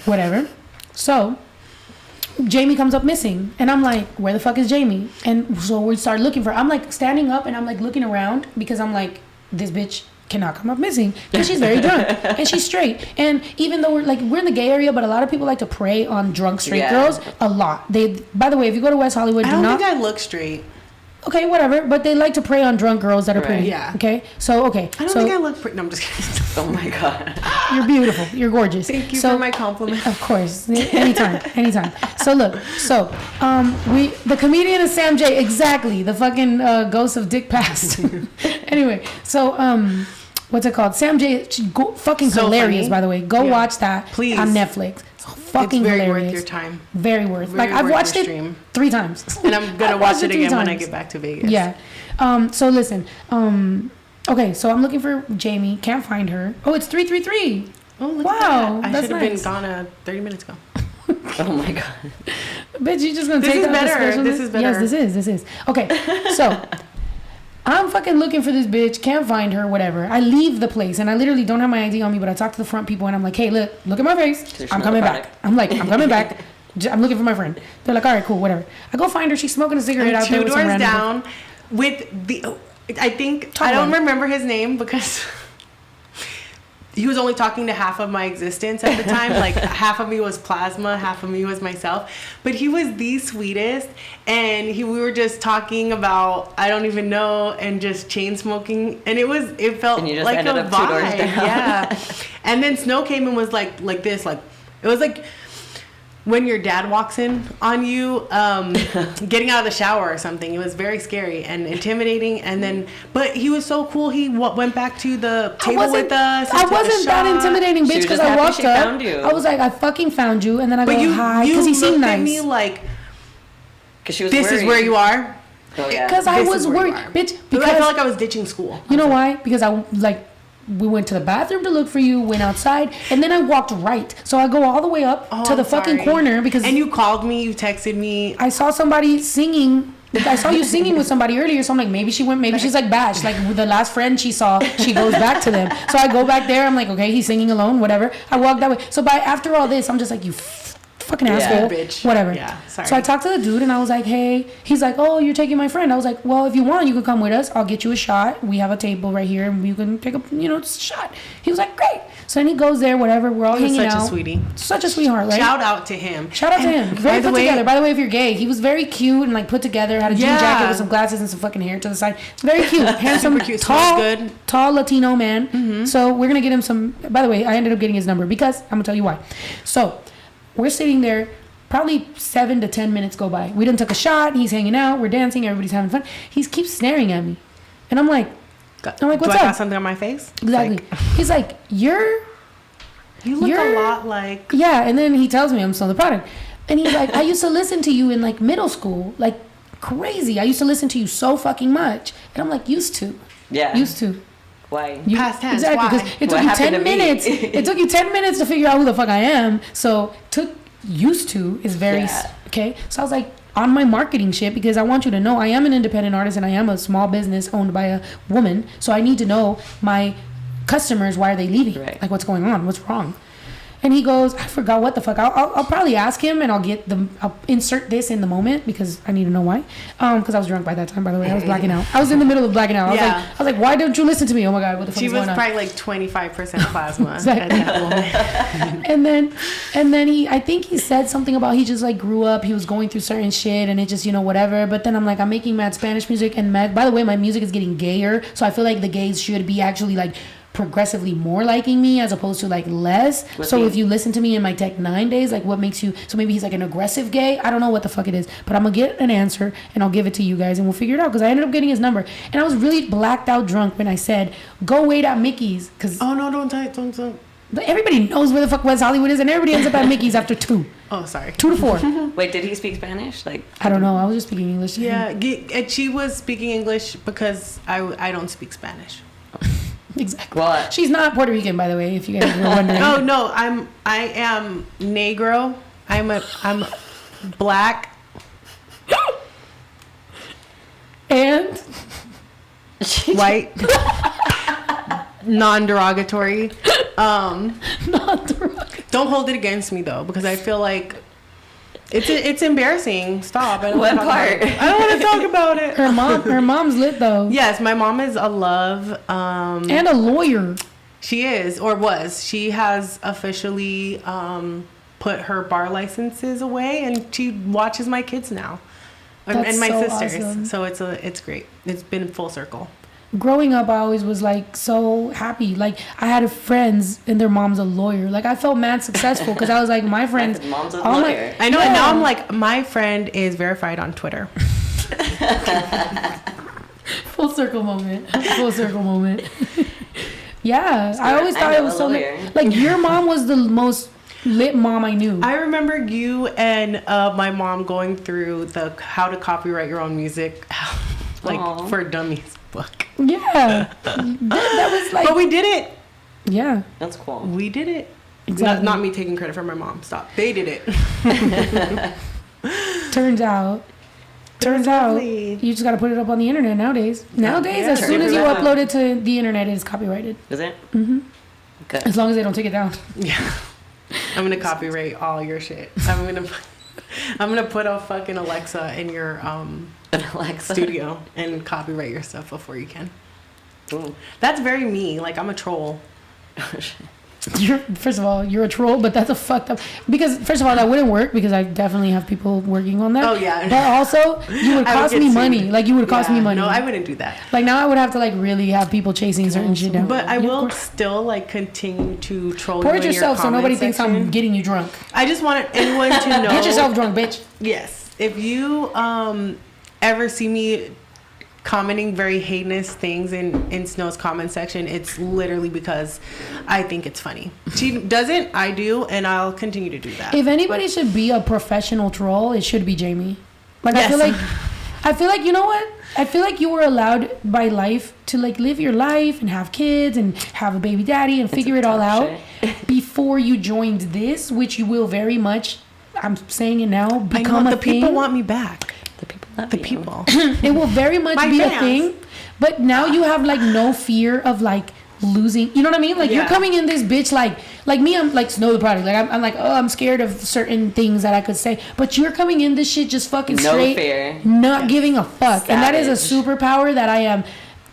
Whatever. So Jamie comes up missing, and I'm like, where the fuck is Jamie? And so we start looking for her. I'm like standing up and I'm like looking around because I'm like, this bitch cannot come up missing because she's very drunk and she's straight. And even though we're in the gay area, but a lot of people like to prey on drunk straight girls a lot. They, by the way, if you go to West Hollywood, I don't think I look straight. Okay, whatever. But they like to prey on drunk girls that are pretty. Yeah. Okay. So I don't think I look pretty. No, I'm just kidding. Oh my God. You're beautiful. You're gorgeous. Thank you So- for my compliment. Of course, anytime. So look, the comedian is Sam J. Exactly, the fucking ghost of Dick Past. Anyway, so what's it called? Sam J. Fucking So hilarious, funny. by the way. Go Yeah. watch that, Please. on Netflix. Fucking It's very hilarious. worth your time. Very worth. Very Like I've worth watched your it stream. 3 times, And I'm gonna I've watch watched it 3 again when I times. get back to Vegas. Yeah. So listen. Okay. So I'm looking for Jamie. Can't find her. Oh, it's 333. Oh, look Wow, at that. I that's should have nice. been gone 30 minutes ago. Oh my God. Bitch, you just gonna This take is out the better. special This list? is better. Yes, this is. Okay, so I'm fucking looking for this bitch, can't find her, whatever. I leave the place and I literally don't have my ID on me, but I talk to the front people and I'm like, hey, look at my face. There's I'm no coming product. back. I'm like, I'm coming back. I'm looking for my friend. They're like, all right, cool, whatever. I go find her. She's smoking a cigarette out there Two with some doors random. down with the. I think Talk I don't about it. remember his name because he was only talking to half of my existence at the time. Like half of me was plasma, half of me was myself. But he was the sweetest, and we were just talking about I don't even know and just chain smoking, and it felt And you just like ended a up 2 doors vibe. down. Yeah. And then Snow came and was like this, like it was like when your dad walks in on you, getting out of the shower or something. It was very scary and intimidating. And then, but he was so cool. He went back to the table with us. I and took a wasn't that shot. intimidating, She bitch, was because just I happy walked she up. found you. I was like, I fucking found you, and then I But go, hi, because he seemed looked at nice. me like, Because she was this worried. is where you are. Oh yeah. Because I This was is where you worried, are. bitch. But I Because felt like I was ditching school. you know why? Because we went to the bathroom to look for you, went outside, and then I walked right. So I go all the way up to the I'm fucking sorry. corner because And you called me, you texted me. I saw somebody singing. I saw you singing with somebody earlier, so I'm like, maybe she's like bashed. Like with the last friend she saw, she goes back to them. So I go back there, I'm like, okay, he's singing alone, whatever. I walk that way. So after all this, I'm just like, you fucking asshole. Bitch. Whatever. Yeah, sorry. So I talked to the dude and I was like, hey, he's like, oh, you're taking my friend. I was like, well, if you want, you can come with us. I'll get you a shot. We have a table right here and you can take a shot. He was like, great. So then he goes there, whatever. We're all He was hanging such out. a sweetie. Such a sweetheart, right? Shout out to him. Shout out to him. Very by the put way- together. By the way, if you're gay, he was very cute and like put together. Had a jean Yeah. jacket with some glasses and some fucking hair to the side. Very cute, handsome, Super cute. Smells tall, good. tall Latino man. So we're gonna get him some. By the way, I ended up getting his number because I'm gonna tell you why. So we're sitting there. Probably 7 to 10 minutes go by. We done took a shot. He's hanging out. We're dancing. Everybody's having fun. He keeps staring at me, and I'm like, What's Do I got up? something on my face? exactly. Like, He's like, you look you're- a lot like. yeah, and then he tells me I'm still the product. And he's like, I used to listen to you in like middle school, like crazy. I used to listen to you so fucking much. And I'm like, used to. Yeah. Used to. Why? You, Past tense, Exactly, why? because it What took you happened 10 to me? minutes. It took you 10 minutes to figure out who the fuck I am. So used to is very, Yeah. okay? So I was like, on my marketing shit, because I want you to know I am an independent artist and I am a small business owned by a woman. So I need to know my customers, why are they leaving? Right. Like, what's going on? What's wrong? And he goes, I forgot what the fuck. I'll probably ask him and I'll insert this in the moment because I need to know why. Because I was drunk by that time, by the way. I was blacking out. I was in the middle of blacking out. I was like, why don't you listen to me? Oh my God, what the fuck is going on? She was probably like 25% plasma Exactly. at that moment. and then I think he said something about he just like grew up, he was going through certain shit and it just, whatever. But then I'm like, I'm making mad Spanish music and by the way, my music is getting gayer. So I feel like the gays should be actually like progressively more liking me as opposed to like less. So if you listen to me in my Tech 9 days, like what makes you, so maybe he's like an aggressive gay. I don't know what the fuck it is, but I'm gonna get an answer and I'll give it to you guys and we'll figure it out because I ended up getting his number and I was really blacked out drunk when I said go wait at Mickey's because Don't. but everybody knows where the fuck West Hollywood is and everybody ends up at Mickey's after 2. Oh, sorry. 2 to 4. Wait, did he speak Spanish? Like, I don't know. I was just speaking English to him. Yeah, and she was speaking English because I don't speak Spanish. Exactly. what? She's not Puerto Rican, by the way, if you guys were wondering. Oh no, I am Negro. I'm black. And White. Non-derogatory. not derogatory. Don't hold it against me though, because I feel like it's embarrassing. Stop. I don't What wanna talk part? about it. I don't want to talk about it. Her mom's lit though. Yes, my mom is a love. And a lawyer. She is or was. She has officially put her bar licenses away, and she watches my kids now, That's and my so sisters. awesome. So it's great. It's been full circle. Growing up, I always was like so happy. Like I had friends and their mom's a lawyer. Like I felt mad successful because I was like my friends. Mom's a all lawyer. I know, Yeah. and now I'm like, my friend is verified on Twitter. Full circle moment. Full circle moment. Yeah, I always thought it was so lit. Like your mom was the most lit mom I knew. I remember you and my mom going through the how to copyright your own music, like Aww. for dummies book. Yeah, that was like. But we did it. Yeah, That's cool. We did it. exactly. Not me taking credit for my mom. Stop. They did it. Turns out, lovely. you just got to put it up on the internet nowadays. Nowadays, Yeah. as soon as you Yeah. upload it to the internet, it is copyrighted. Is it? Mm-hmm. Good. As long as they don't take it down. Yeah. I'm gonna copyright all your shit. I'm gonna put a fucking Alexa in your Alexa. studio and copyright your stuff before you can. Ooh. That's very me. Like I'm a troll. First of all, you're a troll, but that's a fucked up. Because first of all, that wouldn't work because I definitely have people working on that. Oh, yeah. But also, you would I would cost get me sued. money. Like you would cost Yeah, me money. No, I wouldn't do that. Like now, I would have to like really have people chasing certain shit down. But I Yeah, of will course. still like continue to troll Pour you it in yourself your so nobody comment thinks I'm section. getting you drunk. I just want anyone to know. Get yourself drunk, bitch. Yes. If you ever see me commenting very heinous things in Snow's comment section, it's literally because I think it's funny. She doesn't, I do, and I'll continue to do that. If anybody should be a professional troll, it should be Jamie. Like Yes. I feel like you know what? I feel like you were allowed by life to like live your life and have kids and have a baby daddy and figure it all out before you joined this, which you will very much. I'm saying it now. Become I know, a the people thing. want me back. The people love The you. people. It will very much My be a fans. thing. But now you have like no fear of like losing. You know what I mean? Like you're Yeah. coming in this bitch like me. I'm like Snow the product. Like I'm like I'm scared of certain things that I could say. But you're coming in this shit just fucking No straight, fear. not giving a fuck. And that is a Savage. superpower that I am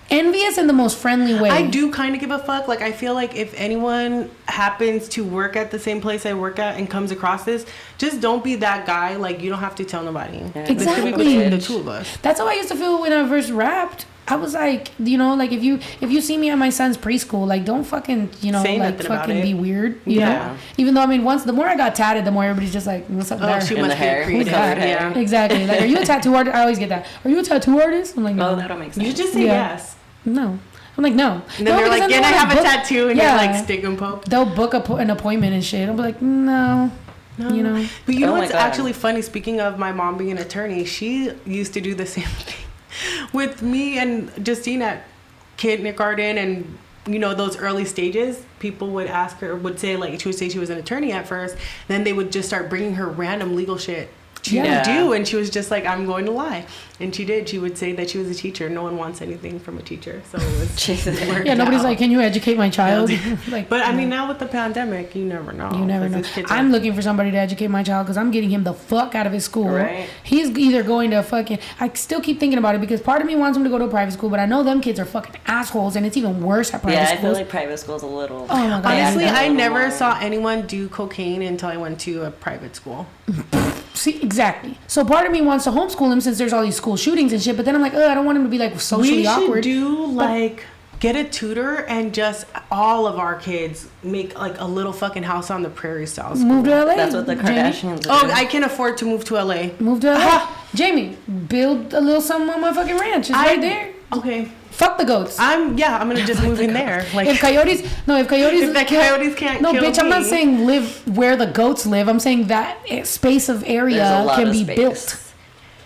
envious in the most friendly way. I do kind of give a fuck. Like, I feel like if anyone happens to work at the same place I work at and comes across this, just don't be that guy. Like, you don't have to tell nobody. Yeah. This could be Exactly. between the two of us. That's how I used to feel when I first rapped. I was like, you know, like if you see me at my son's preschool, like don't fucking, you know, Say like nothing about fucking it. be weird, you Yeah. know. Even though I mean, the more I got tatted, the more everybody's just like, what's up Oh, there? she In must the be hair. a creative. Who's that? Yeah. Exactly. Like, are you a tattoo artist? I always get that. Are you a tattoo artist? I'm like, no. Oh, that'll make sense. You just say Yeah. yes. No. I'm like, no. And then No, they're because like, then can I they have wanna a book- tattoo? And Yeah. you're like, stick and poke. They'll book an appointment and shit. I'll be like, no. You know. But you know Oh my what's God. actually funny? Speaking of my mom being an attorney, she used to do the same thing with me and Justine at kindergarten, and you know those early stages. People would ask her, would say like she would say she was an attorney at first, then they would just start bringing her random legal shit. she Yeah. would do, and she was just like, I'm going to lie. And she did. She would say that she was a teacher. No one wants anything from a teacher. So it was it worked Yeah, nobody's out. like, can you educate my child? Like, But I mean, now with the pandemic, you never know. you never 'cause know. these kids I'm are- looking for somebody to educate my child because I'm getting him the fuck out of his school. Right. He's either going to fucking. I still keep thinking about it because part of me wants him to go to a private school, but I know them kids are fucking assholes, and it's even worse at private Yeah, I feel schools. like private school's a little. Oh my God. Honestly, Yeah, I a little never more. saw anyone do cocaine until I went to a private school. See, exactly. So part of me wants to homeschool him since there's all these school shootings and shit, but then I'm like, I don't want him to be like socially We should awkward. do like get a tutor and just all of our kids make like a little fucking house on the prairie style school. Move to LA. That's what the Jamie. Kardashians do. Oh, I can afford to move to LA. Move to LA. Aha. Jamie, build a little something on my fucking ranch. It's right there. Okay. Fuck the goats. I'm gonna just move in there. Like If coyotes if the coyotes can't No, kill bitch, I'm not me. saying live where the goats live. I'm saying that space of There's a area lot can of be space. built.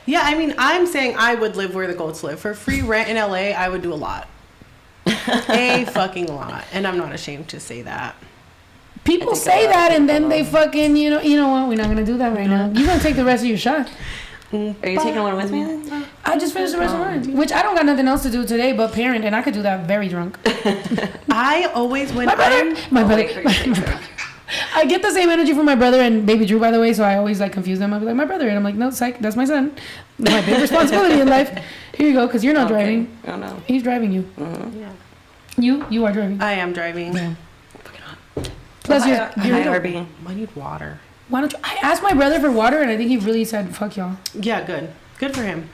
Yeah, I mean, I'm saying I would live where the goats live. For free rent in LA, I would do a lot. A fucking lot. And I'm not ashamed to say that. People I think a say lot of that and people then they will. fucking, you know what? We're not going to do that right now. You're going to take the rest of your shot. Are you taking one with me then? I just finished the rest of mine, which I don't got nothing else to do today but parent, and I could do that very drunk. I always, when My brother, my I'll brother, wait for you to take some. I get the same energy from my brother and baby Drew, by the way, so I always like confuse them. I'll be like, my brother, and I'm like, no, psych, that's my son. My big responsibility in life. Here you go, because you're not Okay. driving. Oh no. He's driving you. Yeah. You are driving. I am driving. Yeah. Plus, you're, Hi, Arby. I need water. why don't you? I asked my brother for water, and I think he really said, fuck y'all. Yeah, good. Good for him.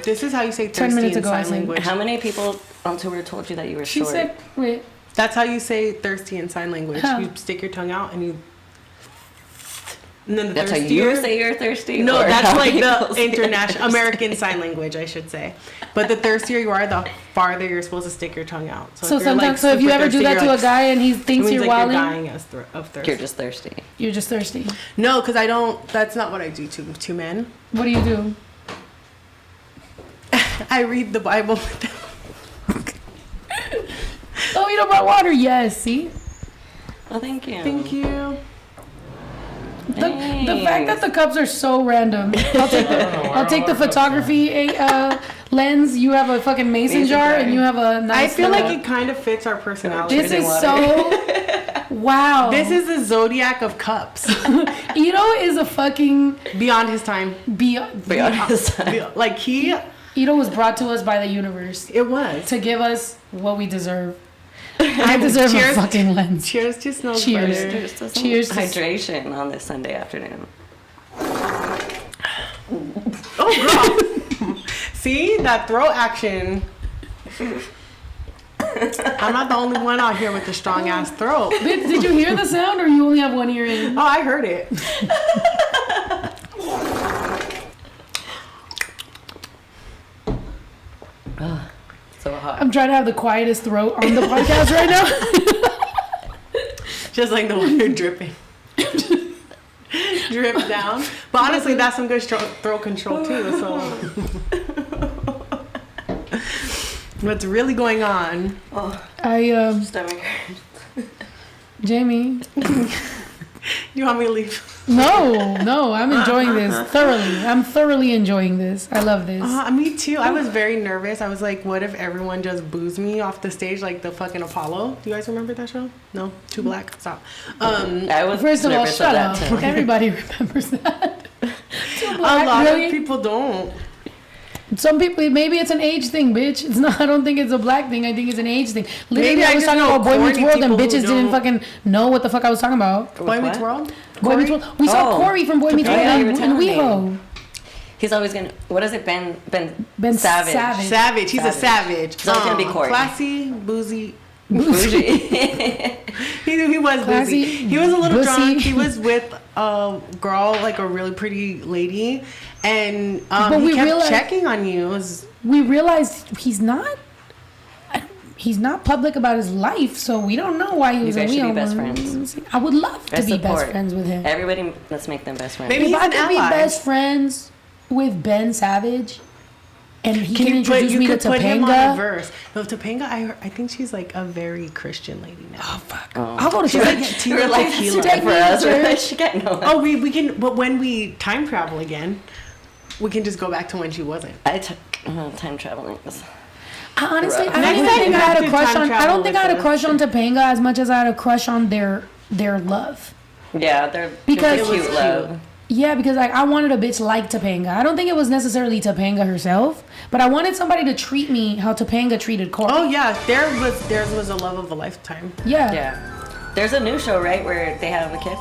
This is how you say 10 thirsty minutes in ago, I sign said- language. How many people on tour told you that you were She short? said, wait. That's how you say thirsty in sign language. How? You stick your tongue out and you. And then the That's how thirstier- you say you're thirsty? No, or that's how like people the say international American sign language, I should say. But the thirstier you are, the farther you're supposed to stick your tongue out. So if you're, like, sometimes, so if you super ever do thirsty, that you're to like, a guy and he it thinks means you're like wilding, you're dying of thirst. You're just thirsty. you're just thirsty. No, because I don't. That's not what I do to men. What do you do? I read the Bible. Oh, you don't brought water? Yes, see? Well, thank you. Thank you. The fact that the cups are so random. I'll take the photography lens. You have a fucking mason jar, and you have a nice. I feel like little- it kind of fits our personality. This is water. so. Wow. This is the zodiac of cups. Ito is a fucking Beyond his time. Be honest. Like Ito was brought to us by the universe it was. to give us what we deserve. I deserve a Cheers. fucking lens. Cheers to snow Cheers. butter. Cheers to some Cheers to- hydration on this Sunday afternoon. Oh, girl. See that throat action. I'm not the only one out here with a strong ass throat. Bitch, did you hear the sound, or you only have one ear in? Oh, I heard it. So hot. I'm trying to have the quietest throat on the podcast right now. Just like the water dripping. Drip down. But honestly, that's some good throat control too. So, what's really going on? I Stomach. Jamie. You want me to leave? No, I'm enjoying this thoroughly. I'm thoroughly enjoying this. I love this. Me too. I was very nervous. I was like, what if everyone just boos me off the stage like the fucking Apollo? Do you guys remember that show? No? Too Black? Stop. I was First of all, nervous shut of up. that too. Everybody remembers that. A lot really? of people don't. Some people, maybe it's an age thing, bitch. It's not. I don't think it's a black thing. I think it's an age thing. Literally, Maybe I I was just talking know about Boy Meets corny World, and people who bitches didn't don't- fucking know what the fuck I was talking about. Boy Meets what? World? Boy Meets World. We saw Oh. Corey from Boy Meets Oh, World yeah, you were and telling me. WeHo. He's always gonna. What is it? Ben Ben Savage. Savage. Savage. He's a savage. So it's gonna be Corey. Classy, boozy. Bougie. He was Classy, busy. He was a little bussy. drunk. He was with a girl, like a really pretty lady, and But he we kept realized- checking on you. It was, We realized he's not public about his life, so we don't know why he was guys a should be WeHo. best friends. I would love to Best be best support. friends with him. Everybody, let's make them best friends. Maybe If he's I an could be ally. best friends with Ben Savage and he can introduce me to put him on a Topanga. verse. No, Topanga, I think she's like a very Christian lady now. Oh fuck! I'll go to She's like church. Tina Tequila. Take me to church. Oh, we can. But when we time travel again, we can just go back to when she wasn't. I took time traveling. Honestly, I don't Next even time think you I have had a to crush time on. I travel don't think with I had a us. crush on Topanga as much as I had a crush on their love. Yeah, they're Because- it's a cute love. Yeah, because like I wanted a bitch like Topanga. I don't think it was necessarily Topanga herself, but I wanted somebody to treat me how Topanga treated Corey. Oh yeah, theirs was a love of a lifetime. Yeah. Yeah. There's a new show, right, where they have a kid?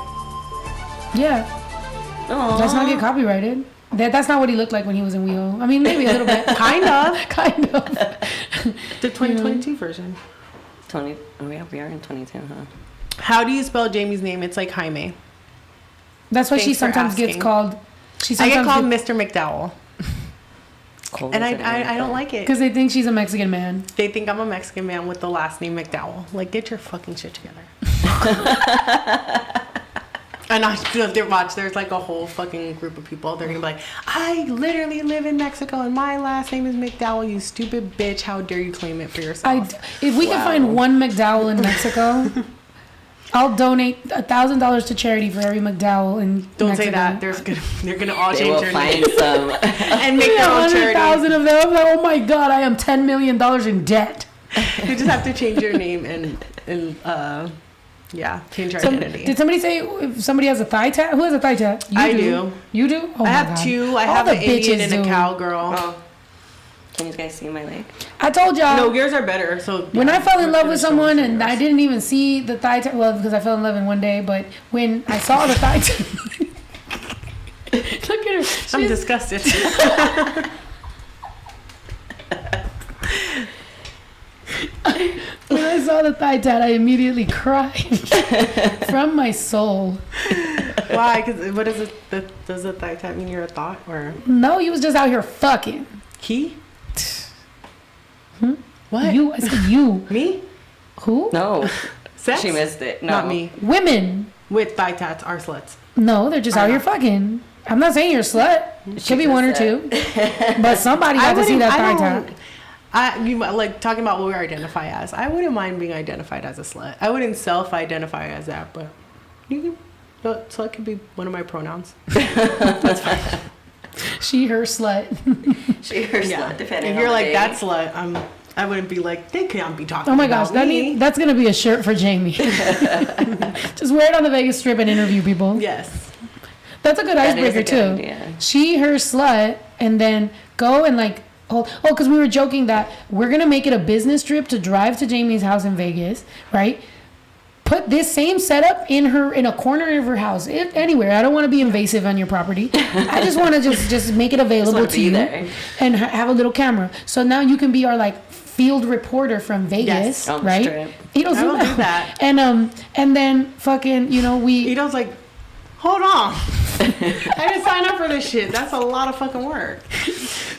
Yeah. Oh. Let's not get copyrighted. That's not what he looked like when he was in WeHo. I mean, maybe a little bit. Kind of. Kind of. The 2022 version. 20. Oh yeah, we are in 22, huh? How do you spell Jamie's name? It's like Jaime. That's what she Thanks for sometimes gets asking. called. She I get sometimes called Mr. McDowell, Cold and as it is. I don't like it. because they think she's a Mexican man. They think I'm a Mexican man with the last name McDowell. Like, get your fucking shit together. And there's like a whole fucking group of people. They're gonna be like, I literally live in Mexico and my last name is McDowell. You stupid bitch! How dare you claim it for yourself? If we can find one McDowell in Mexico, I'll donate $1,000 to charity for every McDowell in Don't Mexico. say that. They're gonna all They change will their find name some. and make their own charity. 100,000 of them. I'm like, oh my god, I am $10 million in debt. You just have to change your name and change your identity. Did somebody say if somebody has a thigh tat? Who has a thigh tat? You I do. You do? Oh I my have God. two. I All have the an Indian bitches and a do. cowgirl. Oh. Can you guys see my leg? I told y'all. No, yours are better. So When I fell in love with someone and I did. didn't even see the thigh tat, well, because I fell in love in one day, but when I saw the thigh tat, look at her. I'm She's- disgusted. When I saw the thigh tat, I immediately cried from my soul. Why? Because what is it? Does the thigh tat mean you're a thought or No, he was just out here fucking. he? What? I said you. Me? Who? No. Sex? She missed it. No. Not me. Women. With thigh tats are sluts. No, they're just out here fucking. I'm not saying you're a slut. Could be just one or said. two. But somebody got to see that thigh tat. You like talking about what we identify as. I wouldn't mind being identified as a slut. I wouldn't self-identify as that, but you can. Slut could be one of my pronouns. She, her, slut. She her slut, depending If on you're the like day. that slut, I wouldn't be like they can't be talking. Oh my about gosh, me. that's gonna be a shirt for Jamie. Just wear it on the Vegas Strip and interview people. Yes. That's a good That is a icebreaker good too. idea. She, her, slut, and then go and like. Because we were joking that we're gonna make it a business trip to drive to Jamie's house in Vegas, right? Put this same setup in a corner of her house, anywhere. I don't want to be invasive on your property. I just want to just make it available wanna to be you there. and have a little camera. So now you can be our like field reporter from Vegas, Yes. On the right? strip. Ito's I will do that. And then fucking we. Ito's like, hold on. I didn't sign up for this shit. That's a lot of fucking work.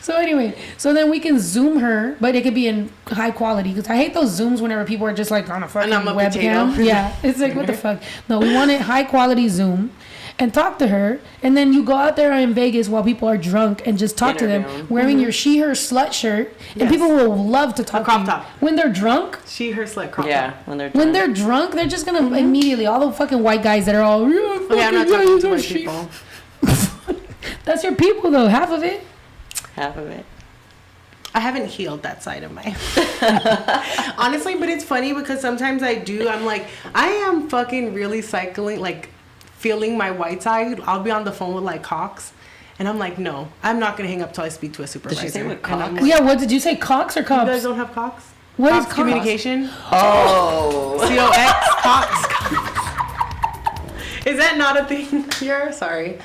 So anyway, so then we can zoom her, but it could be in high quality because I hate those zooms whenever people are just like on a fucking I'm a webcam. potato. Yeah, it's like what the fuck. No, we want it high quality zoom, and talk to her, and then you go out there in Vegas while people are drunk and just talk to Interview them 'em. wearing your she her slut shirt, and Yes. people will love to talk crop to you. top. When they're drunk. She, her, slut, crop Yeah, top. when they're When drunk. they're drunk, they're just gonna immediately all the fucking white guys that are all Okay, I'm not talking to white people. That's your people though, half of it. half of it. I haven't healed that side of my honestly, but it's funny because sometimes I do. I'm like, I am fucking really cycling, like feeling my white side. I'll be on the phone with like Cox, and I'm like, no, I'm not gonna hang up till I speak to a supervisor. say what And I'm Cox? like, Yeah, what did you say, Cox or you Cops? guys don't have Cox? What is Cox Cox? communication? Oh. COX Cox. Is that not a thing here? Sorry.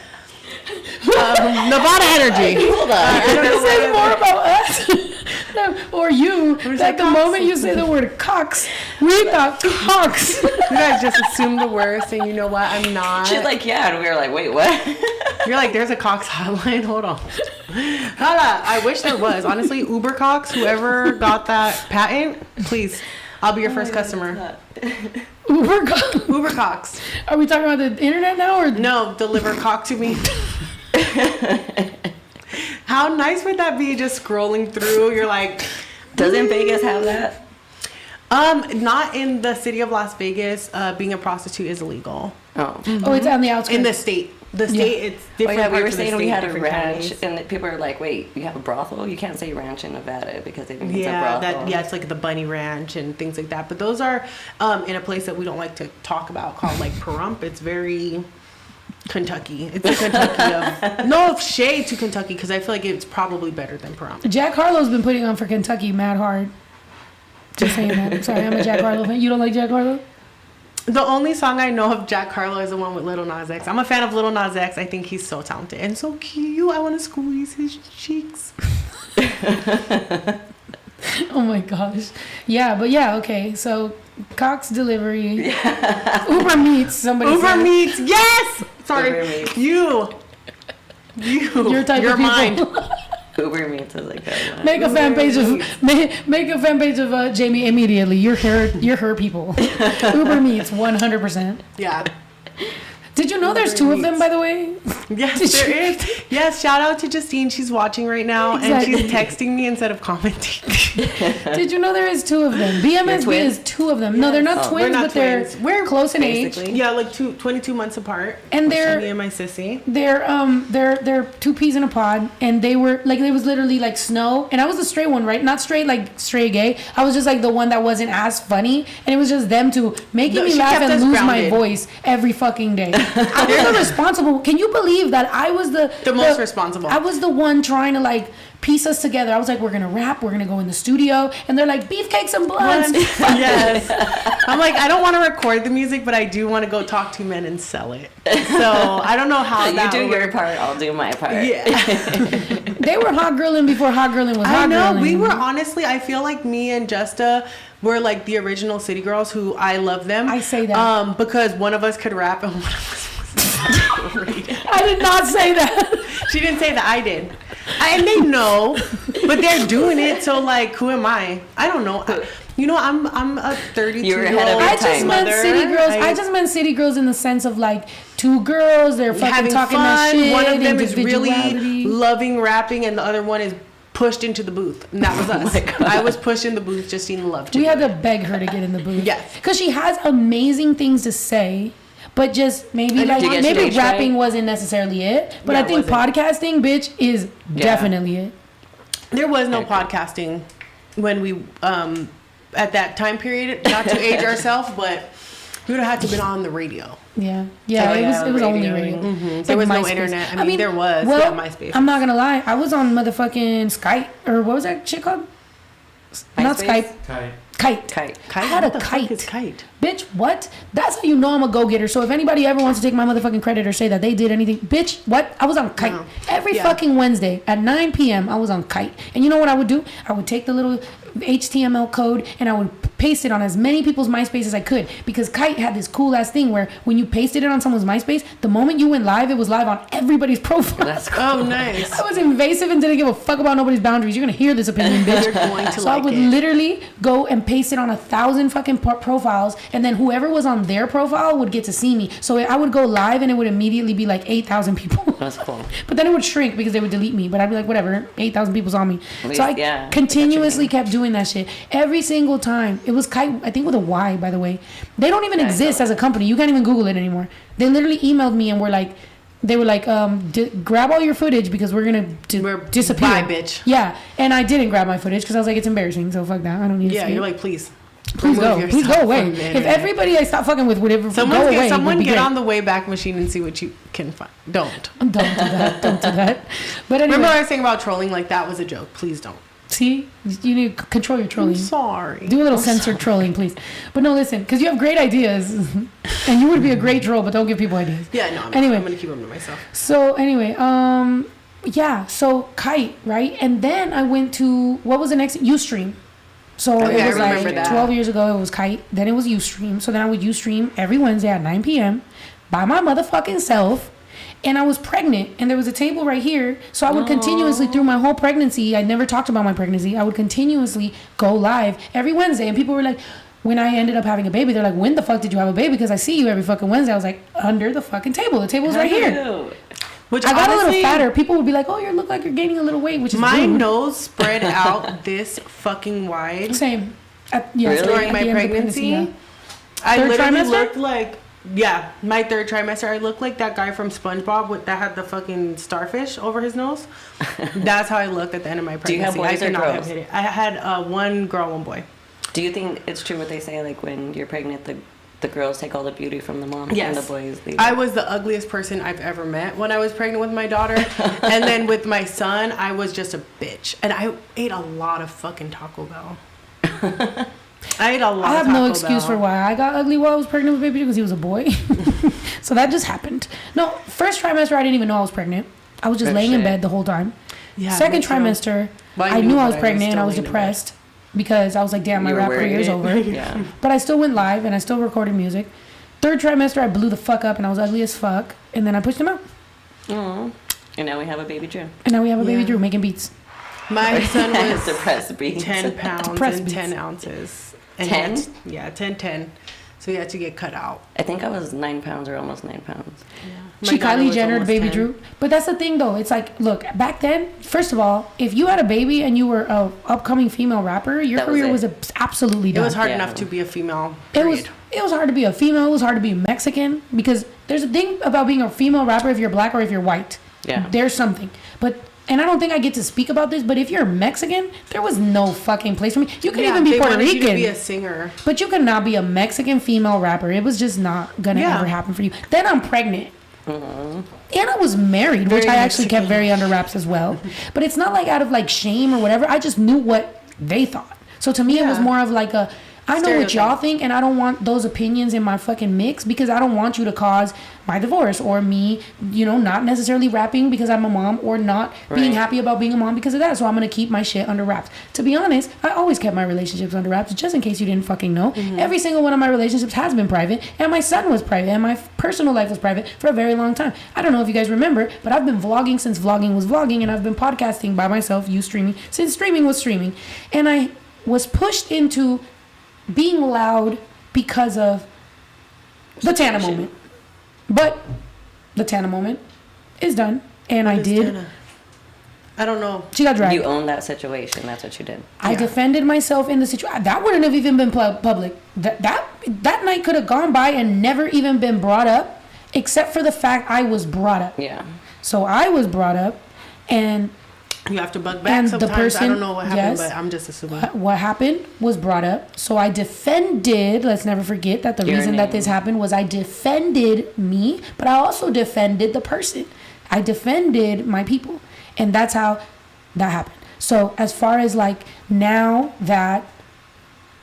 Nevada Energy. Hold on. I don't know Say what more about us. No, or you. was At like, the Cox. moment you say the word Cox, we thought Cox. You guys just assume the worst, and you know what? I'm not. She's like, yeah, and we were like, wait, what? You're like, there's a Cox hotline. Hold on. Hold on. I wish there was. Honestly, Uber Cox, whoever got that patent, please, I'll be your first customer. Uber Cox. Uber Cox. Are we talking about the internet now or? No, deliver cock to me. How nice would that be? Just scrolling through, you're like, Doesn't Vegas have that? Not in the city of Las Vegas. Being a prostitute is illegal. Oh. Oh, it's on the outskirts. In the state. The state, it's different. Oh, yeah, we were parts of the saying we state, had a different ranch, counties. and people are like, "Wait, you have a brothel? You can't say ranch in Nevada because they think it's a Yeah, brothel." it's like the Bunny Ranch and things like that. But those are in a place that we don't like to talk about called like Pahrump. It's very Kentucky. It's the Kentucky of no shade to Kentucky because I feel like it's probably better than Pahrump. Jack Harlow's been putting on for Kentucky mad hard. Just saying that. I'm sorry, I'm a Jack Harlow fan. You don't like Jack Harlow? The only song I know of Jack Harlow is the one with Lil Nas X. I'm a fan of Lil Nas X. I think he's so talented and so cute. I want to squeeze his cheeks. Oh my gosh. Yeah, but yeah, okay. So Cox Delivery. Uber Meats, somebody Uber said. Meats, yes! Sorry, Uber Meats. you. Your type You're of people. mine. Uber Meats is like that. Make a fan page of make a fan page of Jamie immediately. You're her people. Uber Meats 100%. Yeah. Did you know there's two of them, by the way? Yes, there is. Yes, shout out to Justine. She's watching right now, Exactly. and she's texting me instead of commenting. Did you know there is two of them? BMSB twins? is two of them. No, they're not Oh. twins, We're not but they're twins. We're close in age. basically. Yeah, like 22 months apart. And they're- me and my sissy. They're two peas in a pod, and they were like, it was literally like snow, and I was the straight one, right? Not straight like straight gay. I was just like the one that wasn't as funny, and it was just them two making No, me she laugh kept and us lose my grounded. voice every fucking day. I was the responsible. Can you believe that I was the most responsible. I was the one trying to like piece us together. I was like, we're gonna rap, we're gonna go in the studio, and they're like, beefcakes and blunts. Yes. I'm like, I don't want to record the music, but I do want to go talk to men and sell it. So I don't know how You that do your works. part, I'll do my part. Yeah. They were hot girling before hot girling was I hot know. girling. We were honestly, I feel like me and Justa were like the original city girls who I love them. I say that. Because one of us could rap and one of us was great. I did not say that. She didn't say that, I did. And they know, but they're doing it. So like, who am I? I don't know. You know, I'm a 32-year-old You're ahead of your I just time. meant mother. city girls. I just meant city girls in the sense of like two girls. They're fucking having talking fun. that shit. One of them is really individuality. loving rapping, and the other one is pushed into the booth. And that was us. I was pushed in the booth. Justine loved to We do had it. to beg her to get in the booth. Yes. Because she has amazing things to say, but just maybe And like did you get maybe stage rapping fright? wasn't necessarily it. But Yeah, I think it wasn't. podcasting, bitch, is definitely it. There was no podcasting when we at that time period. Not to age ourselves, but we would have had to been on the radio. Yeah, yeah, Oh, it yeah, was only radio. radio. It's There like was no MySpace. internet. I mean, there was, Well, yeah, MySpace. I'm not gonna lie. I was on motherfucking Skype, or what was that shit called? Not MySpace? Skype. Okay. Kite. Kite. I had a What the fuck kite. is kite? Bitch, what? That's how you know I'm a go-getter. So if anybody ever wants to take my motherfucking credit or say that they did anything, bitch, what? I was on Kite. No. Every Yeah. fucking Wednesday at 9 p.m. I was on Kite. And you know what I would do? I would take the little HTML code and I would paste it on as many people's MySpace as I could, because Kite had this cool ass thing where when you pasted it on someone's MySpace, the moment you went live, it was live on everybody's profile. That's cool. Oh, nice. I was invasive and didn't give a fuck about nobody's boundaries. You're gonna hear this opinion, bitch. You're going to So I like would it. literally go and paste it on 1,000 fucking profiles, and then whoever was on their profile would get to see me. So I would go live, and it would immediately be like 8,000 people. That's cool. But then it would shrink because they would delete me. But I'd be like, whatever, 8,000 people saw me. At least, So I yeah, continuously kept doing that shit every single time. It was Kite, I think with a Y, by the way. They don't even Yeah, I exist saw as a company. You can't even Google it anymore. They literally emailed me and were like, grab all your footage because we're gonna We're disappear. bye, bitch. Yeah, and I didn't grab my footage because I was like, it's embarrassing. So fuck that. I don't need to Yeah, see you're it. like, please. Please go. remove Please go yourself away. from the If internet. everybody I stop fucking with would ever go away, Someone it would be get great. on the Wayback Machine and see what you can find. Don't. Don't do that. Don't do that. But anyway, Remember I was saying about trolling? Like, that was a joke. Please don't. see, you need to control your trolling. I'm sorry. Do a little I'm censored trolling, please. But no, listen, because you have great ideas, and you would be a great troll, but don't give people ideas. Yeah, no, Anyway. I'm going to keep them to myself. So anyway, yeah, so Kite, right? And then I went to, what was the next? Ustream. So Okay, it was I remember like that. 12 years ago, it was Kite. Then it was Ustream. So then I would Ustream every Wednesday at 9 p.m. by my motherfucking self. And I was pregnant, and there was a table right here. So I would continuously, through my whole pregnancy, I never talked about my pregnancy. I would continuously go live every Wednesday. And people were like, when I ended up having a baby, they're like, when the fuck did you have a baby? Because I see you every fucking Wednesday. I was like, under the fucking table. The table's right here. Which I got a honestly, little fatter. People would be like, "Oh, you look like you're gaining a little weight," which is my rude. nose spread out this fucking wide. Same. Really? During at my the end of pregnancy, yeah. I Third literally trimester? looked like, yeah, my third trimester. I looked like that guy from SpongeBob that had the fucking starfish over his nose. That's how I looked at the end of my pregnancy. Do you have boys I or could not have girls? hit it. I had one girl, one boy. Do you think it's true what they say, like when you're pregnant, the girls take all the beauty from the mom Yes. and the boys leave? I was the ugliest person I've ever met when I was pregnant with my daughter. And then with my son, I was just a bitch. And I ate a lot of fucking Taco Bell. I ate a lot I have of Taco no excuse Bell. for why I got ugly while I was pregnant with baby because he was a boy. So that just happened. No, first trimester I didn't even know I was pregnant. I was just Oh, laying in shit. bed the whole time. Yeah, Second me too. trimester, Well, I knew I was but pregnant and still I was laying in bed. depressed because I was like, damn, my You were rap career is worried. over. Yeah. But I still went live and I still recorded music. Third trimester, I blew the fuck up and I was ugly as fuck. And then I pushed him out. Aw. And now we have a baby Drew. And now we have a baby Yeah. Drew making beats. My son was Depressed beats. 10 pounds Depressed and beats. 10 ounces. And 10? Yeah, 10. So he had to get cut out. I think I was 9 pounds or almost 9 pounds. My She daughter Kylie was Jenner, almost baby 10. Drew. But that's the thing though. It's like, look, back then, first of all, if you had a baby and you were a upcoming female rapper, your That was career it. was absolutely It done. was hard Yeah. enough to be a female. It was Period. hard to be a female. It was hard to be Mexican because there's a thing about being a female rapper if you're black or if you're white. Yeah. There's something. But and I don't think I get to speak about this, but if you're Mexican, there was no fucking place for me. You could even be they Puerto wanted you to Rican, be a singer. but you could not be a Mexican female rapper. It was just not gonna Yeah. ever happen for you. Then I'm pregnant. And I was married, which Very I actually kept Mexican. very under wraps as well. But it's not like out of like shame or whatever. I just knew what they thought. So to me, it was Yeah. more of like a, I know what y'all Stereotype. think, and I don't want those opinions in my fucking mix because I don't want you to cause my divorce or me, not necessarily rapping because I'm a mom or not being Right. happy about being a mom because of that. So I'm gonna keep my shit under wraps. To be honest, I always kept my relationships under wraps, just in case you didn't fucking know. Every single one of my relationships has been private, and my son was private, and my personal life was private for a very long time. I don't know if you guys remember, but I've been vlogging since vlogging was vlogging, and I've been podcasting by myself, you streaming, since streaming was streaming. And I was pushed into being loud because of the Tana moment. But the Tana moment is done, and I What is did. Tana? I don't know. She got dragged. You own that situation. That's what you did. I Yeah. defended myself in the situation. That wouldn't have even been public. That night could have gone by and never even been brought up, except for the fact I was brought up. Yeah. So I was brought up, and You have to bug back And the sometimes. I person- don't know what happened, yes. but I'm just assuming. what happened was brought up. So I defended. Let's never forget that the Your reason that name. this happened was I defended me, but I also defended the person. I defended my people, and that's how that happened. So as far as like now that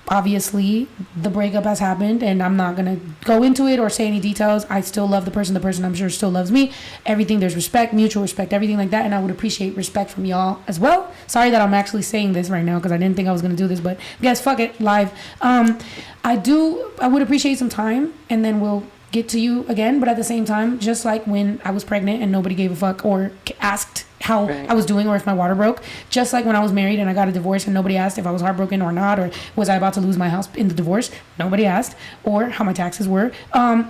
obviously the breakup has happened and I'm not gonna go into it or say any details, I still love the person I'm sure still loves me, everything, there's respect, mutual respect, everything like that, and I would appreciate respect from y'all as well. Sorry that I'm actually saying this right now because I didn't think I was gonna do this, but guys, fuck it, live. I would appreciate some time, and then we'll get to you again, but at the same time, just like when I was pregnant and nobody gave a fuck or asked how Right. I was doing or if my water broke, just like when I was married and I got a divorce and nobody asked if I was heartbroken or not, or was I about to lose my house in the divorce, nobody asked, or how my taxes were,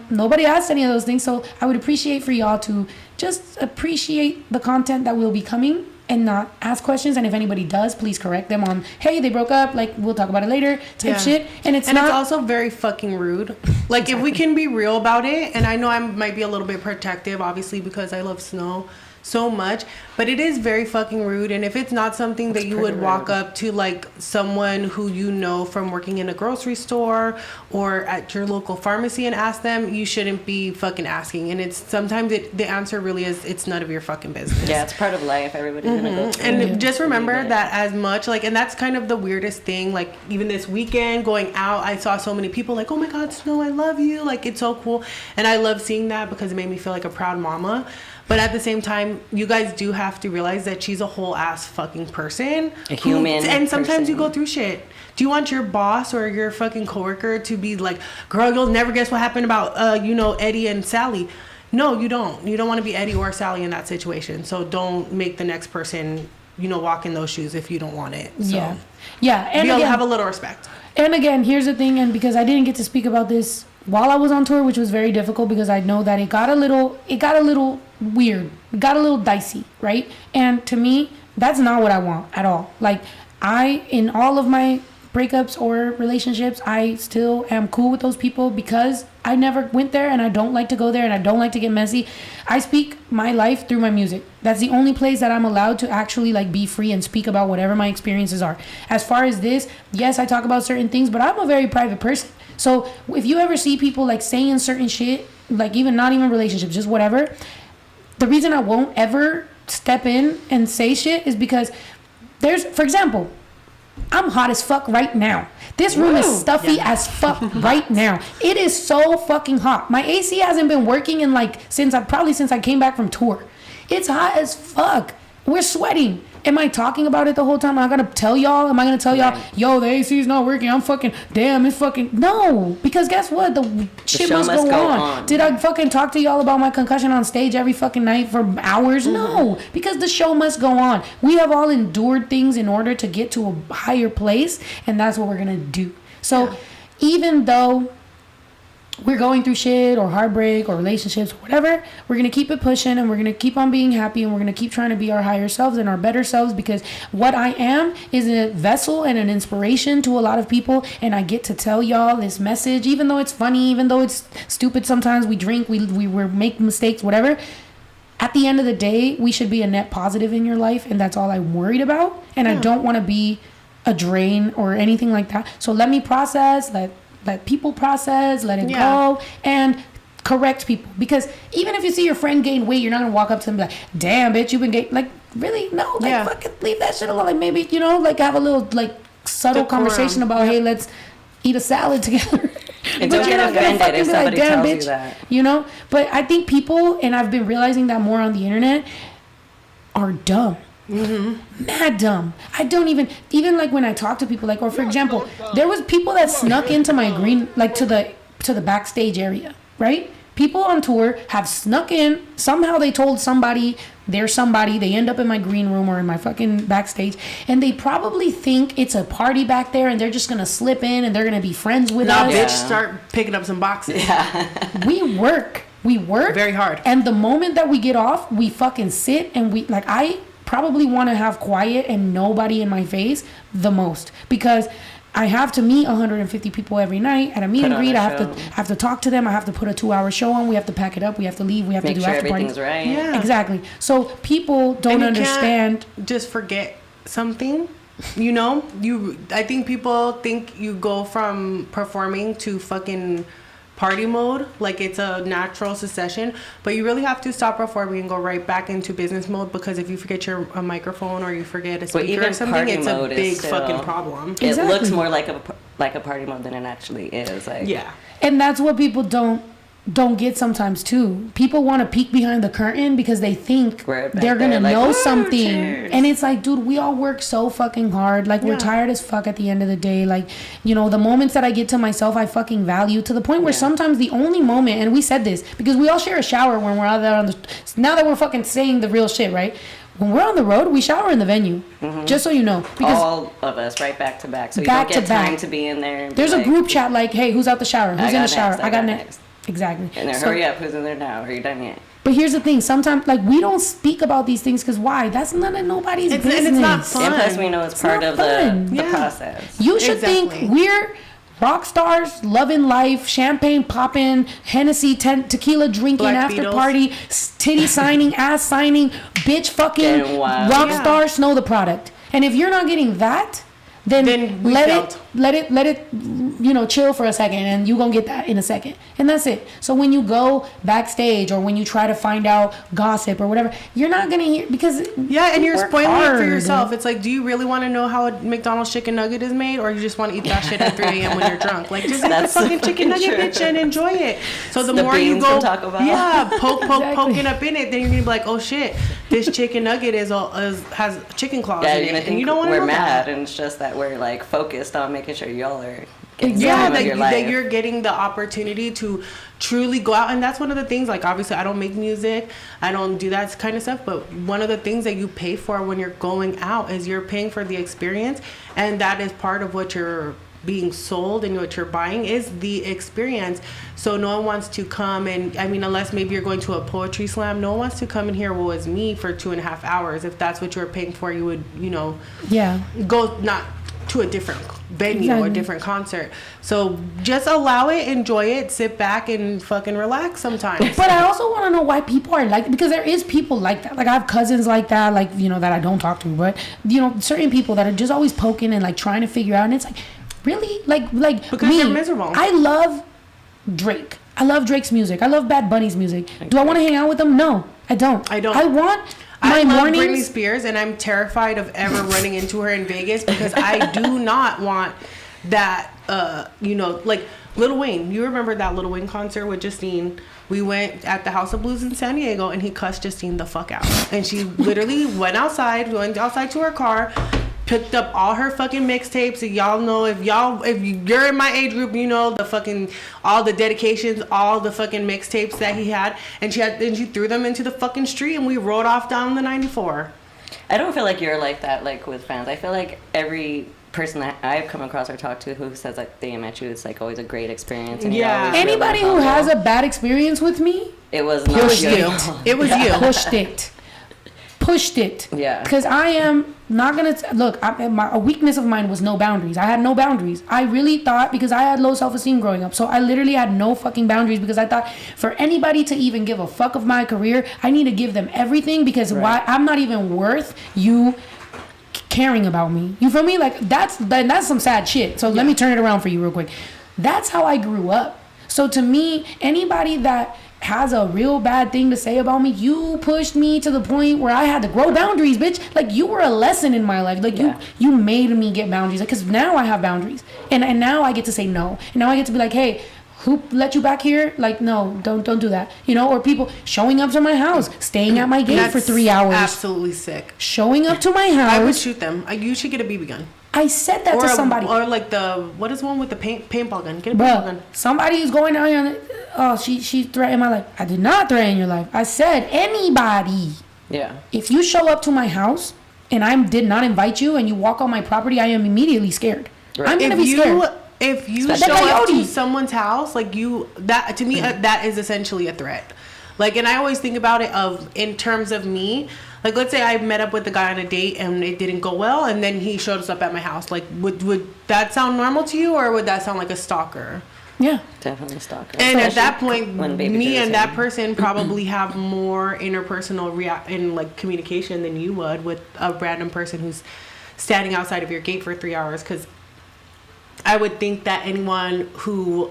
nobody asked any of those things. So I would appreciate for y'all to just appreciate the content that will be coming and not ask questions, and if anybody does, please correct them on, hey, they broke up, like, we'll talk about it later, type Yeah. shit. And it's And not it's also very fucking rude. Like, if we can be real about it, and I know I might be a little bit protective, obviously, because I love Snow so much, but it is very fucking rude. And if it's not something that you would pretty walk rude. up to, like, someone who you know from working in a grocery store or at your local pharmacy and ask them, you shouldn't be fucking asking. And it's sometimes the answer really is, it's none of your fucking business. Yeah, it's part of life. Everybody's gonna go through And it. just remember Believe it. that as much, like, and that's kind of the weirdest thing, like, even this weekend going out, I saw so many people like, oh my God, Snow, I love you. Like, it's so cool. And I love seeing that because it made me feel like a proud mama. But at the same time, you guys do have to realize that she's a whole ass fucking person. A human And sometimes you person. go through shit. Do you want your boss or your fucking coworker to be like, girl, you'll never guess what happened about, Eddie and Sally? No, you don't. You don't want to be Eddie or Sally in that situation. So don't make the next person, walk in those shoes if you don't want it. So yeah. And be able to again, have a little respect. And again, here's the thing, and because I didn't get to speak about this while I was on tour, which was very difficult because I know that it got a little weird. It got a little dicey, right? And to me, that's not what I want at all. Like, in all of my breakups or relationships, I still am cool with those people because I never went there and I don't like to go there and I don't like to get messy. I speak my life through my music. That's the only place that I'm allowed to actually like be free and speak about whatever my experiences are. As far as this, yes, I talk about certain things, but I'm a very private person. So if you ever see people like saying certain shit, like even not even relationships, just whatever, the reason I won't ever step in and say shit is because for example, I'm hot as fuck right now. This room is stuffy as fuck right now. It is so fucking hot. My AC hasn't been working in since I came back from tour. It's hot as fuck. We're sweating. Am I talking about it the whole time? Am I gonna tell y'all? Am I gonna tell y'all, yo, the AC is not working? I'm fucking, damn, it's fucking, no. Because guess what? The shit must go on. Did I fucking talk to y'all about my concussion on stage every fucking night for hours? No. Because the show must go on. We have all endured things in order to get to a higher place, and that's what we're gonna do. So even though we're going through shit or heartbreak or relationships or whatever, we're going to keep it pushing and we're going to keep on being happy and we're going to keep trying to be our higher selves and our better selves, because what I am is a vessel and an inspiration to a lot of people, and I get to tell y'all this message, even though it's funny, even though it's stupid sometimes, we drink, we make mistakes, whatever. At the end of the day, we should be a net positive in your life, and that's all I'm worried about, and I don't want to be a drain or anything like that. So let me process, let people process, let it go, and correct people. Because even if you see your friend gain weight, you're not gonna walk up to them and be like, damn, bitch, you've been gaining. Like, really? No, fucking leave that shit alone. Like, maybe, have a little, subtle conversation about, hey, let's eat a salad together. And don't get offended if somebody tells you that. But I think people, and I've been realizing that more on the internet, are dumb. Mm-hmm. Mad dumb. I don't even when I talk to people, or for example, there was people that snuck into my green, to the backstage area, right? People on tour have snuck in. Somehow they told somebody they're somebody. They end up in my green room or in my fucking backstage, and they probably think it's a party back there, and they're just gonna slip in and they're gonna be friends with us. Bitch, start picking up some boxes. Yeah. We work very hard, and the moment that we get off, we fucking sit and I probably want to have quiet and nobody in my face the most, because I have to meet 150 people every night at a meet and greet. I have to talk to them. I have to put a 2-hour show on. We have to pack it up. We have to leave. We have to do after parties. Right. Yeah. Exactly. So people don't understand. Can't just forget something. I think people think you go from performing to fucking party mode, like it's a natural succession, but you really have to stop performing and go right back into business mode, because if you forget a microphone or you forget a speaker or something, it's a big fucking problem. It looks more like a party mode than it actually is. And that's what people don't get sometimes too. People want to peek behind the curtain because they think they're gonna know something. Cheers. And it's like, dude, we all work so fucking hard. We're tired as fuck at the end of the day. The moments that I get to myself, I fucking value, to the point where sometimes the only moment, and we said this because we all share a shower when we're out there now that we're fucking saying the real shit, right? When we're on the road, we shower in the venue. Mm-hmm. Just so you know. Because all of us, right back to back. So you don't get time to be in there. There's a group chat hey, who's out the shower? Who's in the shower? I got next. Exactly. And then hurry up, who's in there now? Are you done yet? But here's the thing, sometimes we don't speak about these things because why? That's none of nobody's business. And it's not fun. And plus we know it's part of the process. You should think we're rock stars, loving life, champagne popping, Hennessy, tequila drinking, after party, titty signing, ass signing, bitch fucking rock stars, know the product. And if you're not getting that, then let it chill for a second, and you gonna get that in a second, and that's it. So when you go backstage or when you try to find out gossip or whatever, you're not gonna hear, because and you're spoiling it for yourself. It's like, do you really want to know how a McDonald's chicken nugget is made, or you just want to eat that shit at 3 a.m. when you're drunk? Just eat the fucking chicken nugget, bitch, and enjoy it. So the more you go, poking up in it, then you're gonna be like, oh shit, this chicken nugget has chicken claws in it, and you don't want to know that. And it's just that we're focused on making sure y'all are that you're getting the opportunity to truly go out. And that's one of the things, obviously I don't make music, I don't do that kind of stuff, but one of the things that you pay for when you're going out is you're paying for the experience, and that is part of what you're being sold and what you're buying is the experience. So no one wants to come and, I mean, unless maybe you're going to a poetry slam, no one wants to come and hear what was me for 2.5 hours. If that's what you were paying for, you would, you know, go not to a different venue or a different concert. So just allow it, enjoy it, sit back and fucking relax sometimes. But I also want to know why people are like, because there is people like that. Like I have cousins like that, like, you know, that I don't talk to, but, you know, certain people that are just always poking and like trying to figure out, and it's like, really? Like because me, they're miserable. I love Drake. I love Drake's music. I love Bad Bunny's music. Do I want to hang out with them? No, I don't. I don't. I want I my love mornings. Britney Spears, and I'm terrified of ever running into her in Vegas because I do not want that. You know, like Lil Wayne. You remember that Lil Wayne concert with Justine? We went at the House of Blues in San Diego, and he cussed Justine the fuck out. And she literally went outside to her car, picked up all her fucking mixtapes. And y'all know, if you're in my age group, you know the fucking all the dedications, all the fucking mixtapes that he had, and she threw them into the fucking street, and we rode off down the 94. I don't feel like you're like that, like with fans. I feel like every person that I've come across or talked to who says like they met you, it's like always a great experience. And Anybody who has a bad experience with me, it was not pushed you. It was you. Pushed it. Yeah. Because I am not gonna look. A weakness of mine was no boundaries. I had no boundaries. I really thought, because I had low self-esteem growing up, so I literally had no fucking boundaries, because I thought for anybody to even give a fuck of my career, I need to give them everything, because why? I'm not even worth you caring about me. You feel me? Like that's some sad shit. So let me turn it around for you real quick. That's how I grew up. So to me, anybody that has a real bad thing to say about me, you pushed me to the point where I had to grow boundaries, bitch. Like you were a lesson in my life. Like you made me get boundaries. Like, cause now I have boundaries, and now I get to say no. And now I get to be like, hey, who let you back here? Like, no, don't do that. You know, or people showing up to my house, staying at my gate for 3 hours. Absolutely sick. Showing up to my house. I would shoot them. You should get a BB gun. I said that to somebody. Or like what is one with the paintball gun? Get a paintball gun. Somebody is going down here. Oh, she threatened my life. I did not threaten your life. I said anybody. Yeah. If you show up to my house and I did not invite you and you walk on my property, I am immediately scared. Right. I'm gonna be scared. If you show up to someone's house, like that to me, that is essentially a threat. Like, and I always think about it in terms of me. Like, let's say I met up with a guy on a date and it didn't go well, and then he showed us up at my house. Like, would that sound normal to you, or would that sound like a stalker? Yeah, definitely a stalker. And at that point, me and that person probably have more interpersonal like communication than you would with a random person who's standing outside of your gate for 3 hours. Because I would think that anyone who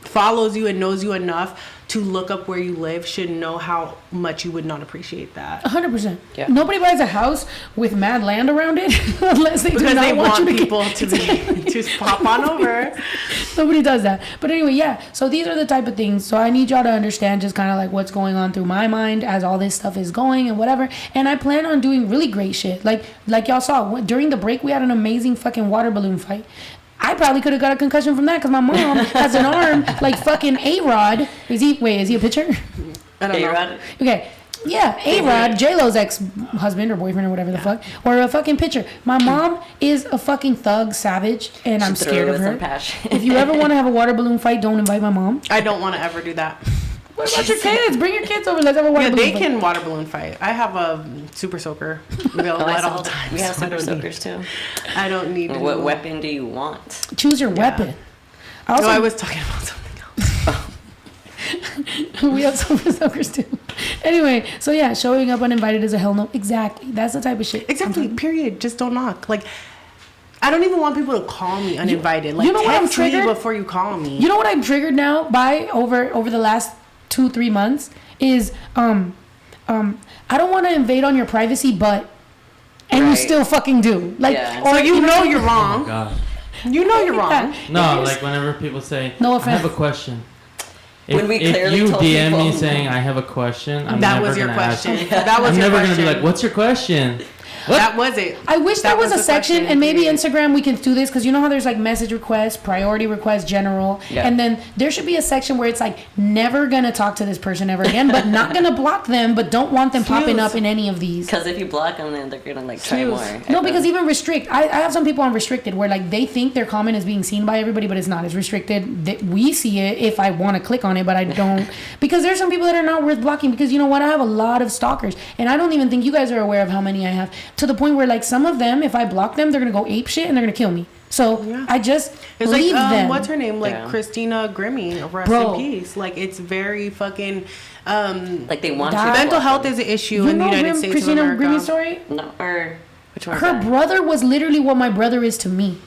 follows you and knows you enough to look up where you live should know how much you would not appreciate that. 100%. Yeah. Nobody buys a house with mad land around it unless they do not want you people to just pop on over. Nobody does that. But anyway, yeah. So these are the type of things. So I need y'all to understand just kind of like what's going on through my mind as all this stuff is going and whatever. And I plan on doing really great shit. Like y'all saw during the break, we had an amazing fucking water balloon fight. I probably could have got a concussion from that because my mom has an arm like fucking A-Rod. Is he a pitcher? I don't know. Okay. Yeah, A-Rod, J-Lo's ex-husband or boyfriend or whatever the fuck. Or a fucking pitcher. My mom is a fucking thug savage, and I'm scared of her. If you ever want to have a water balloon fight, don't invite my mom. I don't want to ever do that. What about your kids? Bring your kids over. Let's have a water balloon fight. Yeah, they can water balloon fight. I have a super soaker available at all times. We have super soakers too. I don't need to. What weapon do you want? Choose your weapon. I was talking about something else. We have super soakers too. Anyway, so yeah, showing up uninvited is a hell no. Exactly. That's the type of shit. Exactly. Period. Just don't knock. Like, I don't even want people to call me uninvited. Like, you know what I'm triggered me before you call me. You know what I'm triggered now by over the last 2-3 months is I don't want to invade on your privacy, but you still fucking do. Like, or you know you're wrong. Oh God. You know you're wrong. No, like whenever people say, no offense. I have a question. When we if clearly you told DM people, me saying I have a question, I'm that never was your gonna question. ask. That was I'm your never question. gonna be like, what's your question? That was it. I wish That there was a the section, question, and maybe period. Instagram we can do this, because you know how there's like message requests, priority requests, general, and then there should be a section where it's like never gonna talk to this person ever again, but not gonna block them, but don't want them popping up in any of these. Because if you block them, then they're gonna like try more. No, because even restrict. I have some people on restricted where like they think their comment is being seen by everybody, but it's not. It's restricted. We see it if I want to click on it, but I don't, because there's some people that are not worth blocking. Because you know what, I have a lot of stalkers, and I don't even think you guys are aware of how many I have. To the point where like some of them, if I block them, they're gonna go ape shit and they're gonna kill me. So I just it's leave like, them. What's her name? Like Christina Grimmie, rest in peace. Like it's very fucking. Like they want Mental health is an issue in the United States Christina of America. Grimmie's story? No, or which one? Her brother was literally what my brother is to me.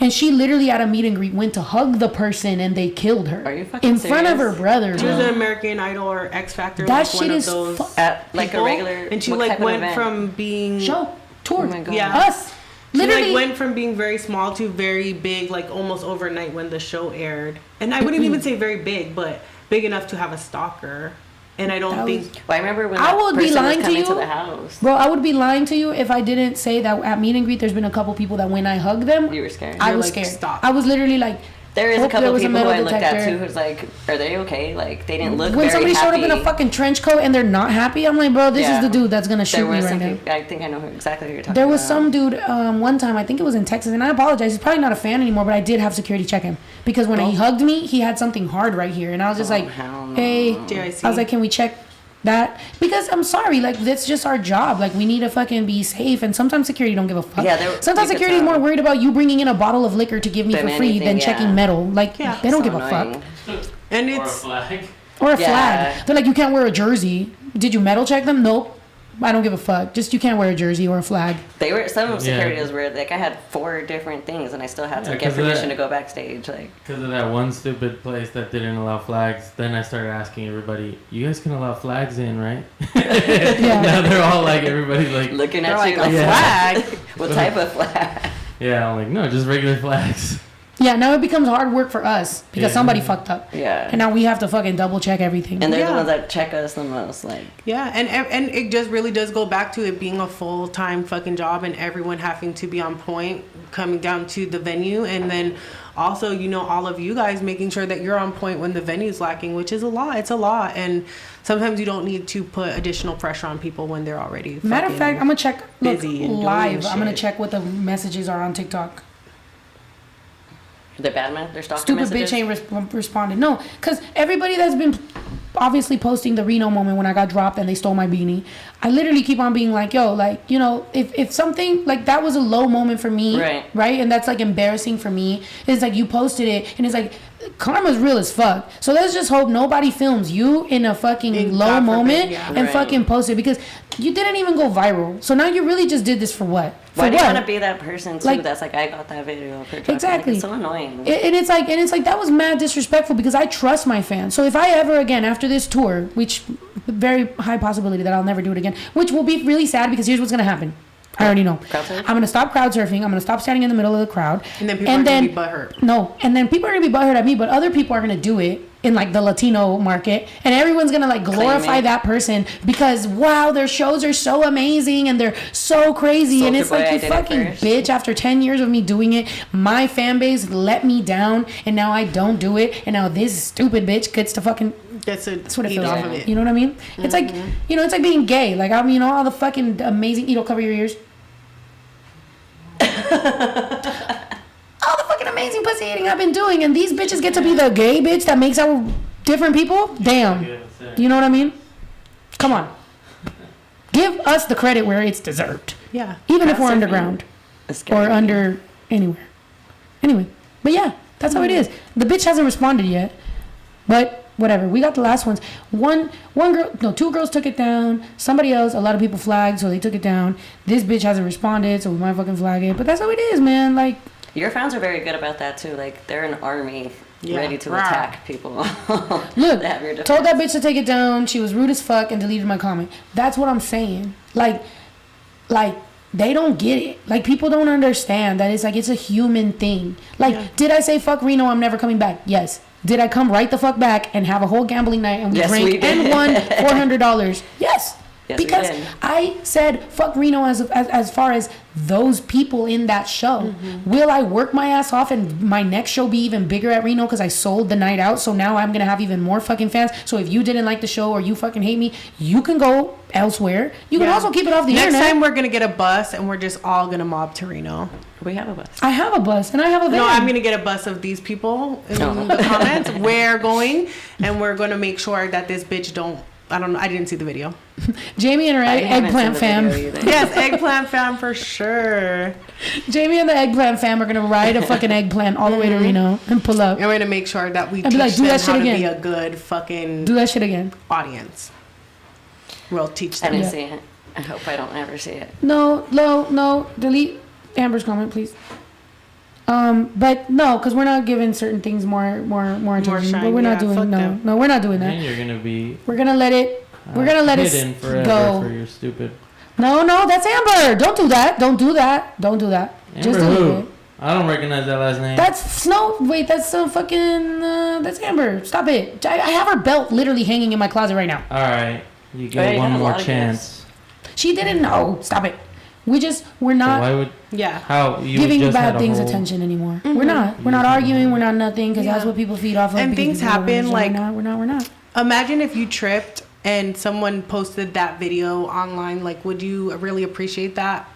And she literally at a meet and greet went to hug the person and they killed her. Are you fucking in front of her serious? brother, She was bro. an American Idol or X Factor. That like shit one is of those At like people. a regular. And she what like type of went event? from being Show, tour. Oh my God. Yeah. Us. She Literally. like went from being very small to very big, like almost overnight when the show aired. And I wouldn't even say very big, but big enough to have a stalker. And I don't think. Well, I remember when I that would be person was lying to coming you. to the house. Bro, I would be lying to you if I didn't say that at meet and greet there's been a couple people that when I hug them, You were scared. I You're was like, scared. stop. I was literally like, There is a hope couple there was a people who metal I looked at detector. too who's like, are they okay? Like they didn't look when very somebody happy. showed up in a fucking trench coat and they're not happy, I'm like, bro, this is the dude that's gonna shoot There me was right some now. people, I think I know exactly who you're talking about. There was some dude one time, I think it was in Texas, and I apologize, he's probably not a fan anymore, but I did have security check him because when he hugged me, he had something hard right here, and I was just like, hell no. hey, JIC. I was like, can we check that? Because I'm sorry, like that's just our job. Like we need to fucking be safe, and sometimes security don't give a fuck. Yeah, sometimes you could security is tell. more worried about you bringing in a bottle of liquor to give me Than for free anything, than yeah. checking metal. Like they don't So give a annoying. fuck. And Or a it's. flag. Or a Yeah. flag. They're like, you can't wear a jersey. Did you metal check them? Nope. I don't give a fuck. Just you can't wear a jersey or a flag. They were some of security Yeah. was weird. Like I had 4 different things, and I still had to Yeah, get 'cause of permission that. to go backstage. Like Because of that one stupid place that didn't allow flags, then I started asking everybody, you guys can allow flags in, right? Yeah. Now they're all like, everybody's like, looking They're at like you a like, flag. what type of flag? yeah, I'm like, no, just regular flags. Yeah, now it becomes hard work for us because Yeah. somebody fucked up. Yeah. And now we have to fucking double check everything. And they're the Yeah. ones that check us the most. Like Yeah, and it just really does go back to it being a full-time fucking job and everyone having to be on point coming down to the venue, and then also, you know, all of you guys making sure that you're on point when the venue's lacking, which is a lot. It's a lot, and sometimes you don't need to put additional pressure on people when they're already Matter of fucking fact, I'm gonna check busy and doing live. I'm gonna shit. check what the messages are on TikTok. they're bad men. They're stalker Stupid messages. bitch ain't responded. No, because everybody that's been obviously posting the Reno moment when I got dropped and they stole my beanie, I literally keep on being like, yo, like, you know, if something like that was a low moment for me, right? And that's like embarrassing for me. It's like you posted it and it's like karma's real as fuck. So let's just hope nobody films you in a fucking low God forbid, moment yeah. and Right. fucking post it, because you didn't even go viral. So now you really just did this for what? For Why do you what? want to be that person too? Like- That's like, I got that video. of her dropping. Exactly. Like, it's so annoying. And it's like that was mad disrespectful because I trust my fans. So if I ever again after this tour, which very high possibility that I'll never do it again, which will be really sad because here's what's gonna happen. I already know. Crowd surf? I'm gonna stop crowd surfing. I'm gonna stop standing in the middle of the crowd. And then people are gonna be butthurt. No, and then people are gonna be butthurt at me, but other people are gonna do it in like the Latino market, and everyone's gonna like glorify it. that person because wow, their shows are so amazing and they're so crazy, and Soulja it's Boy, like I you did it fucking first. bitch. After 10 years of me doing it, my fan base let me down, and now I don't do it, and now this stupid bitch gets to fucking. That's That's what it eat feels off like. of it. You know what I mean? It's like, you know, it's like being gay. Like, I mean, you know, all the fucking amazing. Edo, cover your ears. All the fucking amazing pussy eating I've been doing, and these bitches get to be the gay bitch that makes out different people. Damn. You know what I mean? Come on. Give us the credit where it's deserved. Yeah. Even if Crowd we're surfing underground is or scary. under anywhere. Anyway, but yeah, that's how it is. The bitch hasn't responded yet, but whatever. We got the last ones. One girl, no, 2 girls took it down. Somebody else, a lot of people flagged, so they took it down. This bitch hasn't responded, so we might fucking flag it. But that's how it is, man. Like, Your fans are very good about that too. Like they're an army ready to Rah. attack people. look, They have your told that defense. bitch to take it down. She was rude as fuck and deleted my comment. That's what I'm saying. Like, they don't get it. Like, people don't understand that it's like, it's a human thing. Like, did I say fuck Reno, I'm never coming back? Yes. Did I come right the fuck back and have a whole gambling night and we Yes, drank we did. and won $400? Yes. Yes, because we did. I said fuck Reno as far as those people in that show. Will I work my ass off and my next show be even bigger at Reno because I sold the night out? So now I'm gonna have even more fucking fans. So if you didn't like the show or you fucking hate me, you can go elsewhere. You can also keep it off the internet. Next time we're gonna get a bus and we're just all gonna mob to Reno. We have a bus. I have a bus and I have a van. No, I'm gonna get a bus of these people in the comments. We're going and we're gonna make sure that this bitch don't. I don't know. I didn't see the video. Jamie and her eggplant fam. Yes, eggplant fam for sure. Jamie and the eggplant fam are gonna ride a fucking eggplant all the way to Reno and pull up. And we're gonna make sure that we And teach be like, do them that shit how to again. be a good fucking Do that shit again. audience. We'll teach I them. didn't Yeah. see it. I hope I don't ever see it. No. Delete Amber's comment, please. But no, because we're not giving certain things more attention. shine, But we're not yeah, fuck doing them. no, we're not doing And that. you're gonna be. We're gonna let it. We're gonna let it hidden forever go. for your stupid. No, that's Amber. Don't do that. Don't do that. Amber Just delete who? it. I don't recognize that last name. That's Snow. Wait, that's some fucking. That's Amber. Stop it. I have her belt literally hanging in my closet right now. All right, you Right, get you one got a more lot of chance. She didn't know. Stop it. We're So not why would Yeah. how you giving just had bad a things whole- attention anymore. We're not. We're not arguing. We're not nothing because that's Yeah. what people feed off of. And because things people don't happen, understand. like- we're not. Imagine if you tripped and someone posted that video online. Like, would you really appreciate that?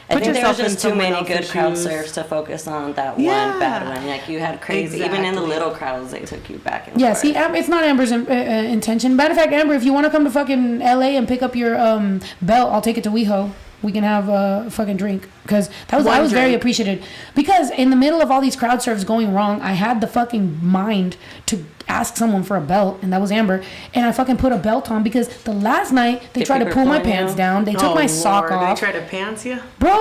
I Put think there was yourself in just too someone many good else's crowd shoes. surfs to focus on that Yeah. one bad one. Like you had crazy, even in the Exactly. little crowds, they took you back and Yeah, forth. see, it's not Amber's intention. Matter of fact, Amber, if you want to come to fucking LA and pick up your belt, I'll take it to WeHo. We can have a fucking drink because I was very drink. appreciative. Because in the middle of all these crowd surfs going wrong, I had the fucking mind to ask someone for a belt, and that was Amber. And I fucking put a belt on because the last night they Did tried to people pull my point pants you? down. They took Oh, my sock Lord, off. They tried to pants you. Bro,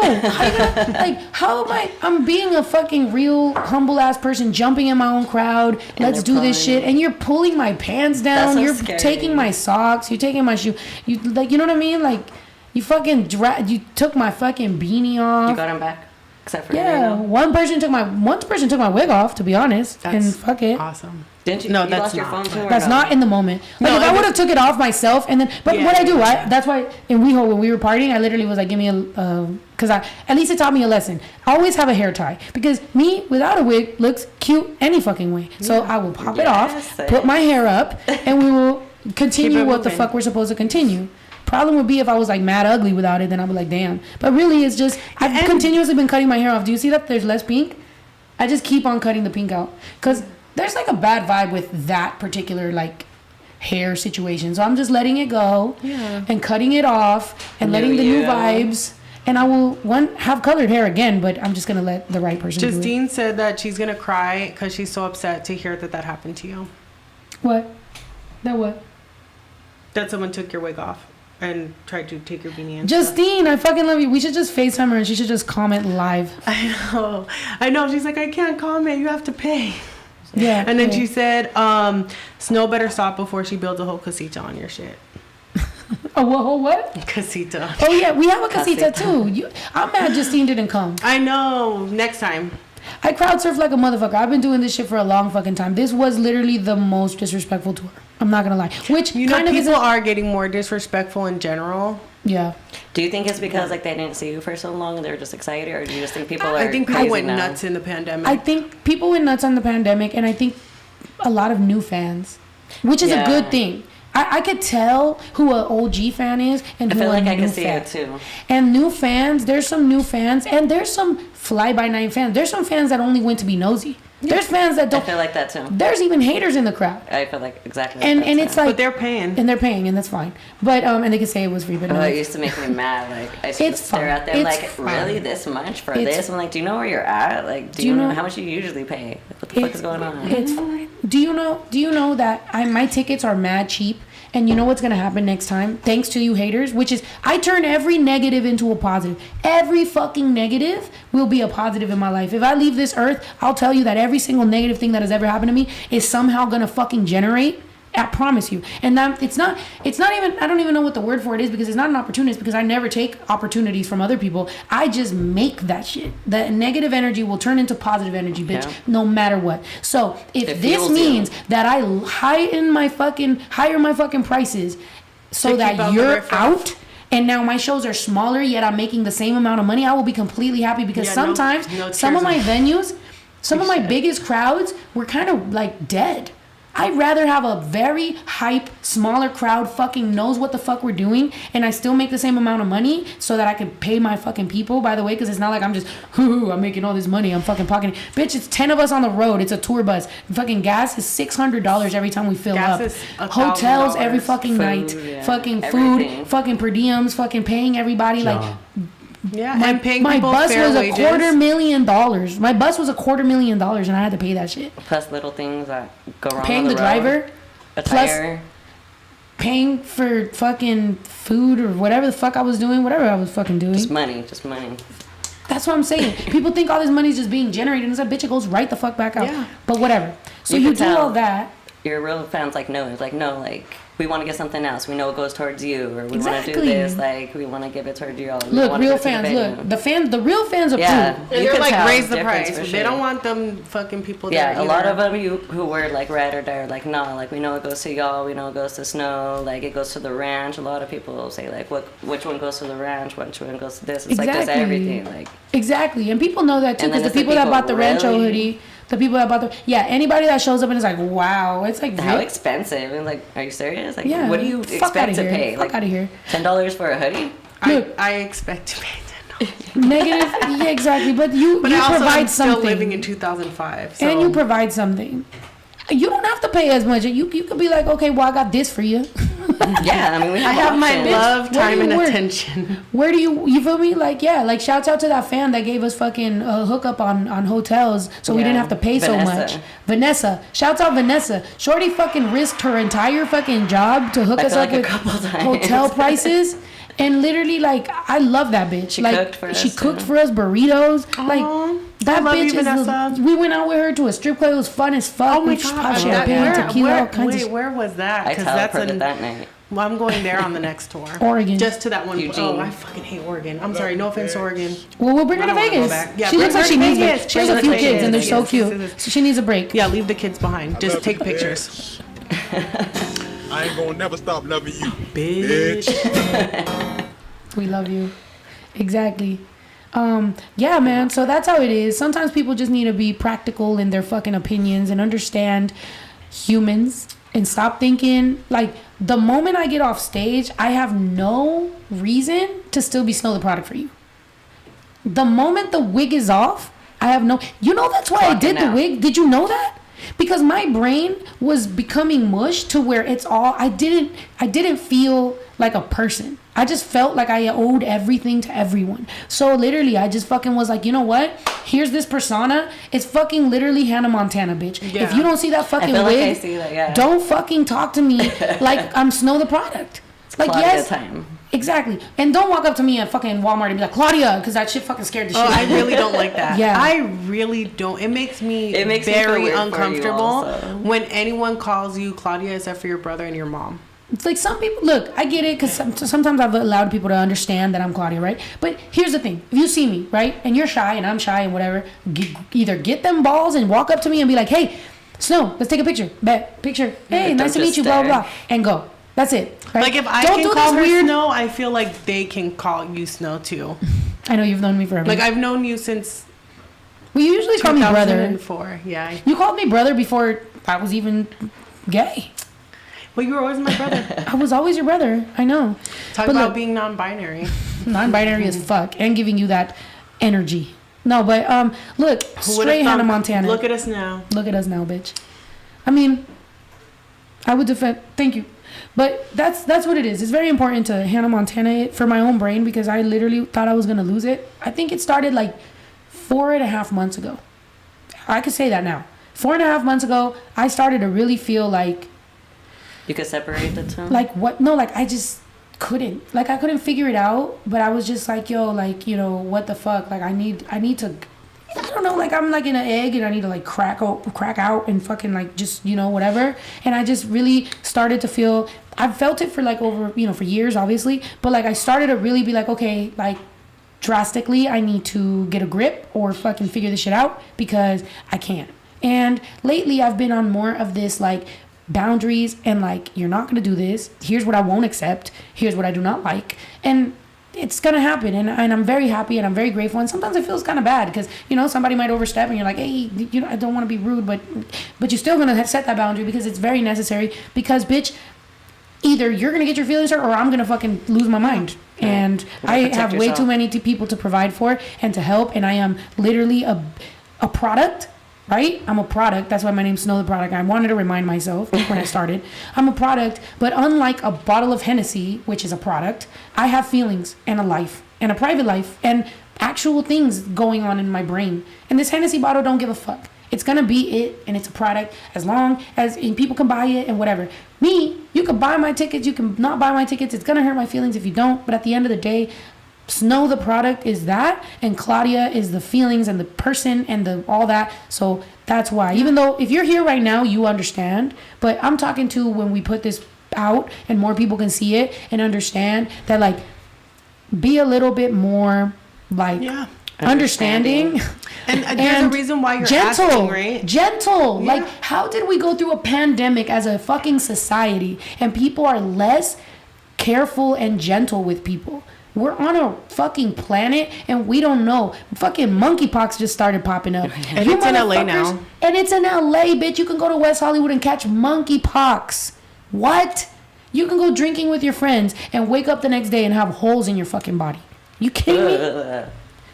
how am I? I'm being a fucking real humble ass person, jumping in my own crowd. Let's they're do this pulling shit, and you're pulling my pants down. That's so You're scary. taking my socks. You're taking my shoe. You you know what I mean? Like, you fucking you took my fucking beanie off. You got him back, except for Yeah, Reno. one person took my wig off. To be honest, and fuck it. Awesome. Didn't you? No, you that's lost your not. phone too. Or That's no? not in the moment. Like No, if I it would was- have took it off myself and then, but Yeah, what I do, yeah. that's why in WeHo when we were partying, I literally was like, give me a, cause at least it taught me a lesson. I always have a hair tie because me without a wig looks cute any fucking way. So I will pop it off, Yes. put my hair up, and we will continue Keep it what the moving. fuck we're supposed to continue. Problem would be if I was like mad ugly without it, then I'd be like, damn. But really, it's just I've and- continuously been cutting my hair off. Do you see that there's less pink? I just keep on cutting the pink out because there's like a bad vibe with that particular like hair situation. So I'm just letting it go and cutting it off and letting the new you. vibes. And I will have colored hair again, but I'm just gonna let the right person do it. Justine said that she's gonna cry because she's so upset to hear that happened to you. What? That what? That someone took your wig off and tried to take your beanie. And Justine, I fucking love you. We should just FaceTime her and she should just comment live. I know. She's like, I can't comment. You have to pay. Yeah. And then yeah. she said, Snow better stop before she builds a whole casita on your shit. Oh, what? Casita. Oh yeah, we have a casita too. I'm mad Justine didn't come. I know. Next time. I crowd surf like a motherfucker. I've been doing this shit for a long fucking time. This was literally the most disrespectful to her. I'm not gonna lie. Which You know, kind of people is are getting more disrespectful in general. yeah. Do you think it's because like they didn't see you for so long and they were just excited, or do you just think people are? I think people crazy went now? nuts in the pandemic. I think people went nuts on the pandemic, and I think a lot of new fans, which is a Yeah. good thing. I could tell who an OG fan is and I who feel like a I new can see fan. it too. And new fans, there's some new fans, and there's some fly-by-night fans. There's some fans that only went to be nosy. There's fans that I don't. feel like that too. There's even haters in the crowd, I feel like exactly. and like and that it's too. like, but they're paying. and they're paying, and that's fine. But and they can say it was free, but Oh, no. it used to make me mad. Like I used to It's stare fine. at them It's like, fine. really, this much for It's- this? I'm like, do you know where you're at? Like, do you know how much you usually pay? Like, what the fuck is going on? It's fine. Do you know that my tickets are mad cheap? And you know what's gonna happen next time? Thanks to you haters, which is I turn every negative into a positive. Every fucking negative will be a positive in my life. If I leave this earth, I'll tell you that every single negative thing that has ever happened to me is somehow gonna fucking generate. I promise you. And that it's not even, I don't even know what the word for it is because it's not an opportunist because I never take opportunities from other people. I just make that shit. The negative energy will turn into positive energy, bitch, Yeah. no matter what. So if It this fuels means you. that I hire my fucking prices so that you're out. And now my shows are smaller, yet I'm making the same amount of money. I will be completely happy because sometimes some of my venues, some of my biggest crowds were kind of like dead. I'd rather have a very hype, smaller crowd fucking knows what the fuck we're doing, and I still make the same amount of money so that I can pay my fucking people, by the way, because it's not like I'm just, I'm making all this money, I'm fucking pocketing. Bitch, it's 10 of us on the road. It's a tour bus. Fucking gas is $600 every time we fill up. Hotels every fucking night. Fucking everything. Food, fucking per diems, fucking paying everybody. John. Like, Yeah, my, and paying my people bus fair was wages. $250,000. My bus was $250,000 and I had to pay that shit. Plus little things that go wrong. Paying on the road. driver, A plus tire. paying for fucking food or whatever the fuck I was doing, whatever I was fucking doing. Just money. That's what I'm saying. People think all this money is just being generated and it's like, bitch, it goes right the fuck back out. Yeah. But whatever. So You you can do tell. all that. Your real fans like no. It's like no, like we want to get something else. We know it goes towards you, or we want to do Exactly. this. Like we want to give it towards you all. We Look, wanna real go to the fans, venue. the real fans approve. Yeah. And You they're could like, tell raise the difference price. for They sure. don't want them fucking people Yeah, there a lot either. of them who were like ride or die are like, no, like we know it goes to y'all, we know it goes to Snow, like it goes to the ranch. A lot of people will say like, which one goes to the ranch, which one goes to this. It's like just Exactly. everything. Like Exactly. And people know that too And because then the it's the people that people bought the Rancho really- hoodie, the people that bought anybody that shows up and is like, wow, it's like, how expensive? And like, are you serious? Like, yeah, what do you fuck outta expect to here. pay? Fuck Like out of here. $10 for a hoodie? Look. I expect to pay $10. Negative, yeah, exactly. But you But I also provide am still something. living in 2005. So. And you provide something. You don't have to pay as much. You could be like, okay, well, I got this for you. Yeah, I mean, we I have my options. love, Where time, do you and work? attention. Where do you feel me? Like, yeah, like shouts out to that fan that gave us fucking hookup on hotels so we Yeah. didn't have to pay so Vanessa. much. Vanessa. Shouts out Vanessa. Shorty fucking risked her entire fucking job to hook I us feel up like a with couple times. hotel prices. And literally, like, I love that bitch. She like, cooked for she us, cooked too. for us burritos. Aw, Like, that I love bitch you, is. Vanessa. We went out with her to a strip club. It was fun as fuck. Oh my We god! popped that- champagne, tequila, all kinds of wait, shit. where was that? I 'Cause that's teleported in. that night. Well, I'm going there on the next tour. Oregon. Just to that one. Eugene. Oh, I fucking hate Oregon. I'm sorry. No offense, Oregon. Well, we'll bring her I to don't wanna go Vegas. back. Yeah, she bring looks like her she to needs Vegas. it. She has Bring a her few to kids and they're Vegas. so Yes, cute. yes, yes. So she needs a break. Yeah, leave the kids behind. Just take pictures. I ain't gonna never stop loving you, Bitch. We love you. Exactly. Yeah, man. So that's how it is. Sometimes people just need to be practical in their fucking opinions and understand humans and stop thinking like the moment I get off stage, I have no reason to still be Snow the product for you. The moment the wig is off, I have no. You know that's why I Clocking did the out. wig. Did you know that? Because my brain was becoming mush to where it's all. I didn't feel like a person. I just felt like I owed everything to everyone. So literally, I just fucking was like, you know what? Here's this persona. It's fucking literally Hannah Montana, bitch. Yeah. If you don't see that fucking feel like wig, I see that, yeah. don't fucking talk to me like I'm Snow the product. Like Claudia yes, time. exactly. And don't walk up to me at fucking Walmart and be like, Claudia, because that shit fucking scared the shit Oh, out I of me. really don't like that. Yeah. I really don't. It makes me It makes me feel very weird for you uncomfortable also. when anyone calls you Claudia except for your brother and your mom. It's like some people, look, I get it because sometimes I've allowed people to understand that I'm Claudia, right? But here's the thing. If you see me, right, and you're shy and I'm shy and whatever, either get them balls and walk up to me and be like, hey, Snow, let's take a picture. Bet, picture. Hey, Don't nice to meet just you, blah, stare. blah, and go. That's it. Right? Like if I Don't can do call this her weird. Snow, I feel like they can call you Snow too. I know you've known me forever. Like I've known you since well, you usually call me brother. 2004. Yeah. You called me brother before I was even gay. Well, you were always my brother. I was always your brother. I know. Talk But about look, being non-binary. non-binary as fuck and giving you that energy. No, but look, Who would've straight Hannah thunk- Montana. Look at us now. Look at us now, bitch. I mean, I would defend. Thank you, but that's what it is. It's very important to Hannah Montana it for my own brain because I literally thought I was gonna lose it. I think it started like 4.5 months ago. I could say that now. 4.5 months ago, I started to really feel like You could separate the two. what? No, like I just couldn't. Like I couldn't figure it out. But I was just like, yo, like you know what the fuck? Like I need to. I don't know, like I'm like in an egg and I need to like crack out and fucking like just, you know, whatever. And I just really started to feel, I've felt it for like over, you know, for years obviously, but like I started to really be like, okay, like drastically I need to get a grip or fucking figure this shit out because I can't. And lately I've been on more of this like boundaries and like, you're not gonna do this. Here's what I won't accept. Here's what I do not like. And it's gonna happen. And I'm very happy and I'm very grateful. And sometimes it feels kind of bad because, you know, somebody might overstep and you're like, hey, you know, I don't want to be rude, but you're still gonna set that boundary because it's very necessary. Because, bitch, either you're gonna get your feelings hurt or I'm gonna fucking lose my mind. And I have way too many people to provide for and to help. And I am literally a product. Right? I'm a product. That's why my name's Snow the Product. I wanted to remind myself when I started. I'm a product, but unlike a bottle of Hennessy, which is a product, I have feelings and a life and a private life and actual things going on in my brain. And this Hennessy bottle don't give a fuck. It's going to be it, and it's a product as long as people can buy it and whatever. Me, you can buy my tickets. You can not buy my tickets. It's going to hurt my feelings if you don't. But at the end of the day, Snow the product is that, and Claudia is the feelings and the person and the all that. So that's why, even though if you're here right now, you understand, but I'm talking to when we put this out and more people can see it and understand that, like, be a little bit more like understanding. And there's a reason why you're gentle, asking, right? Gentle. Yeah. Like, how did we go through a pandemic as a fucking society and people are less careful and gentle with people? We're on a fucking planet and we don't know. Fucking monkeypox just started popping up. And it's in LA now. And it's in LA, bitch. You can go to West Hollywood and catch monkeypox. What? You can go drinking with your friends and wake up the next day and have holes in your fucking body. You kidding me?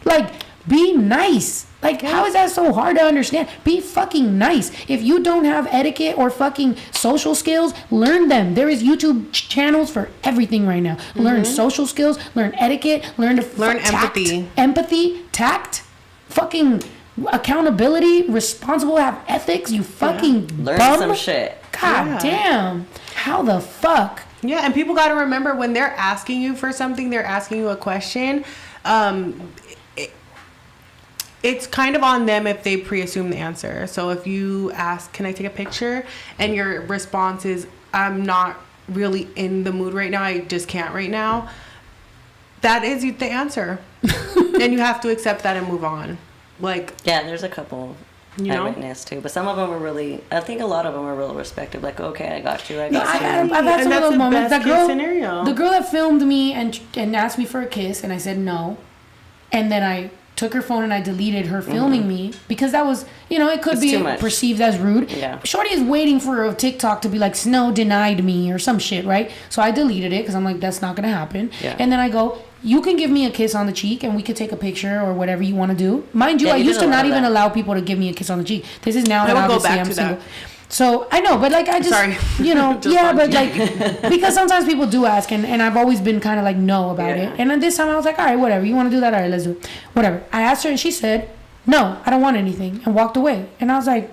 Like, be nice. Like, how is that so hard to understand? Be fucking nice. If you don't have etiquette or fucking social skills, learn them. There is YouTube channels for everything right now. Learn social skills, learn etiquette, learn empathy. Empathy, tact, fucking accountability, responsible, have ethics, you fucking learn bum. some shit. God damn. How the fuck? Yeah, and people got to remember when they're asking you for something, they're asking you a question, it's kind of on them if they pre-assume the answer. So if you ask, can I take a picture? And your response is, I'm not really in the mood right now. I just can't right now. That is the answer. And you have to accept that and move on. Like, yeah, there's a couple I witnessed too, but some of them were really, I think a lot of them were real respectful. Like, okay, I got you. I've had some of those moments. The girl that filmed me and asked me for a kiss, and I said no. And then I took her phone and I deleted her filming me because that was, it could be perceived as rude. Yeah. Shorty is waiting for a TikTok to be like, Snow denied me or some shit, right? So I deleted it because I'm like, that's not going to happen. Yeah. And then I go, you can give me a kiss on the cheek and we could take a picture or whatever you want to do. Mind you, I used to not even allow people to give me a kiss on the cheek. This is now that obviously I'm single. So I know, but like I just, but like, because sometimes people do ask and I've always been kind of like no about it. And then this time I was like, all right, whatever. You want to do that? All right, let's do it. Whatever. I asked her and she said, no, I don't want anything, and walked away. And I was like,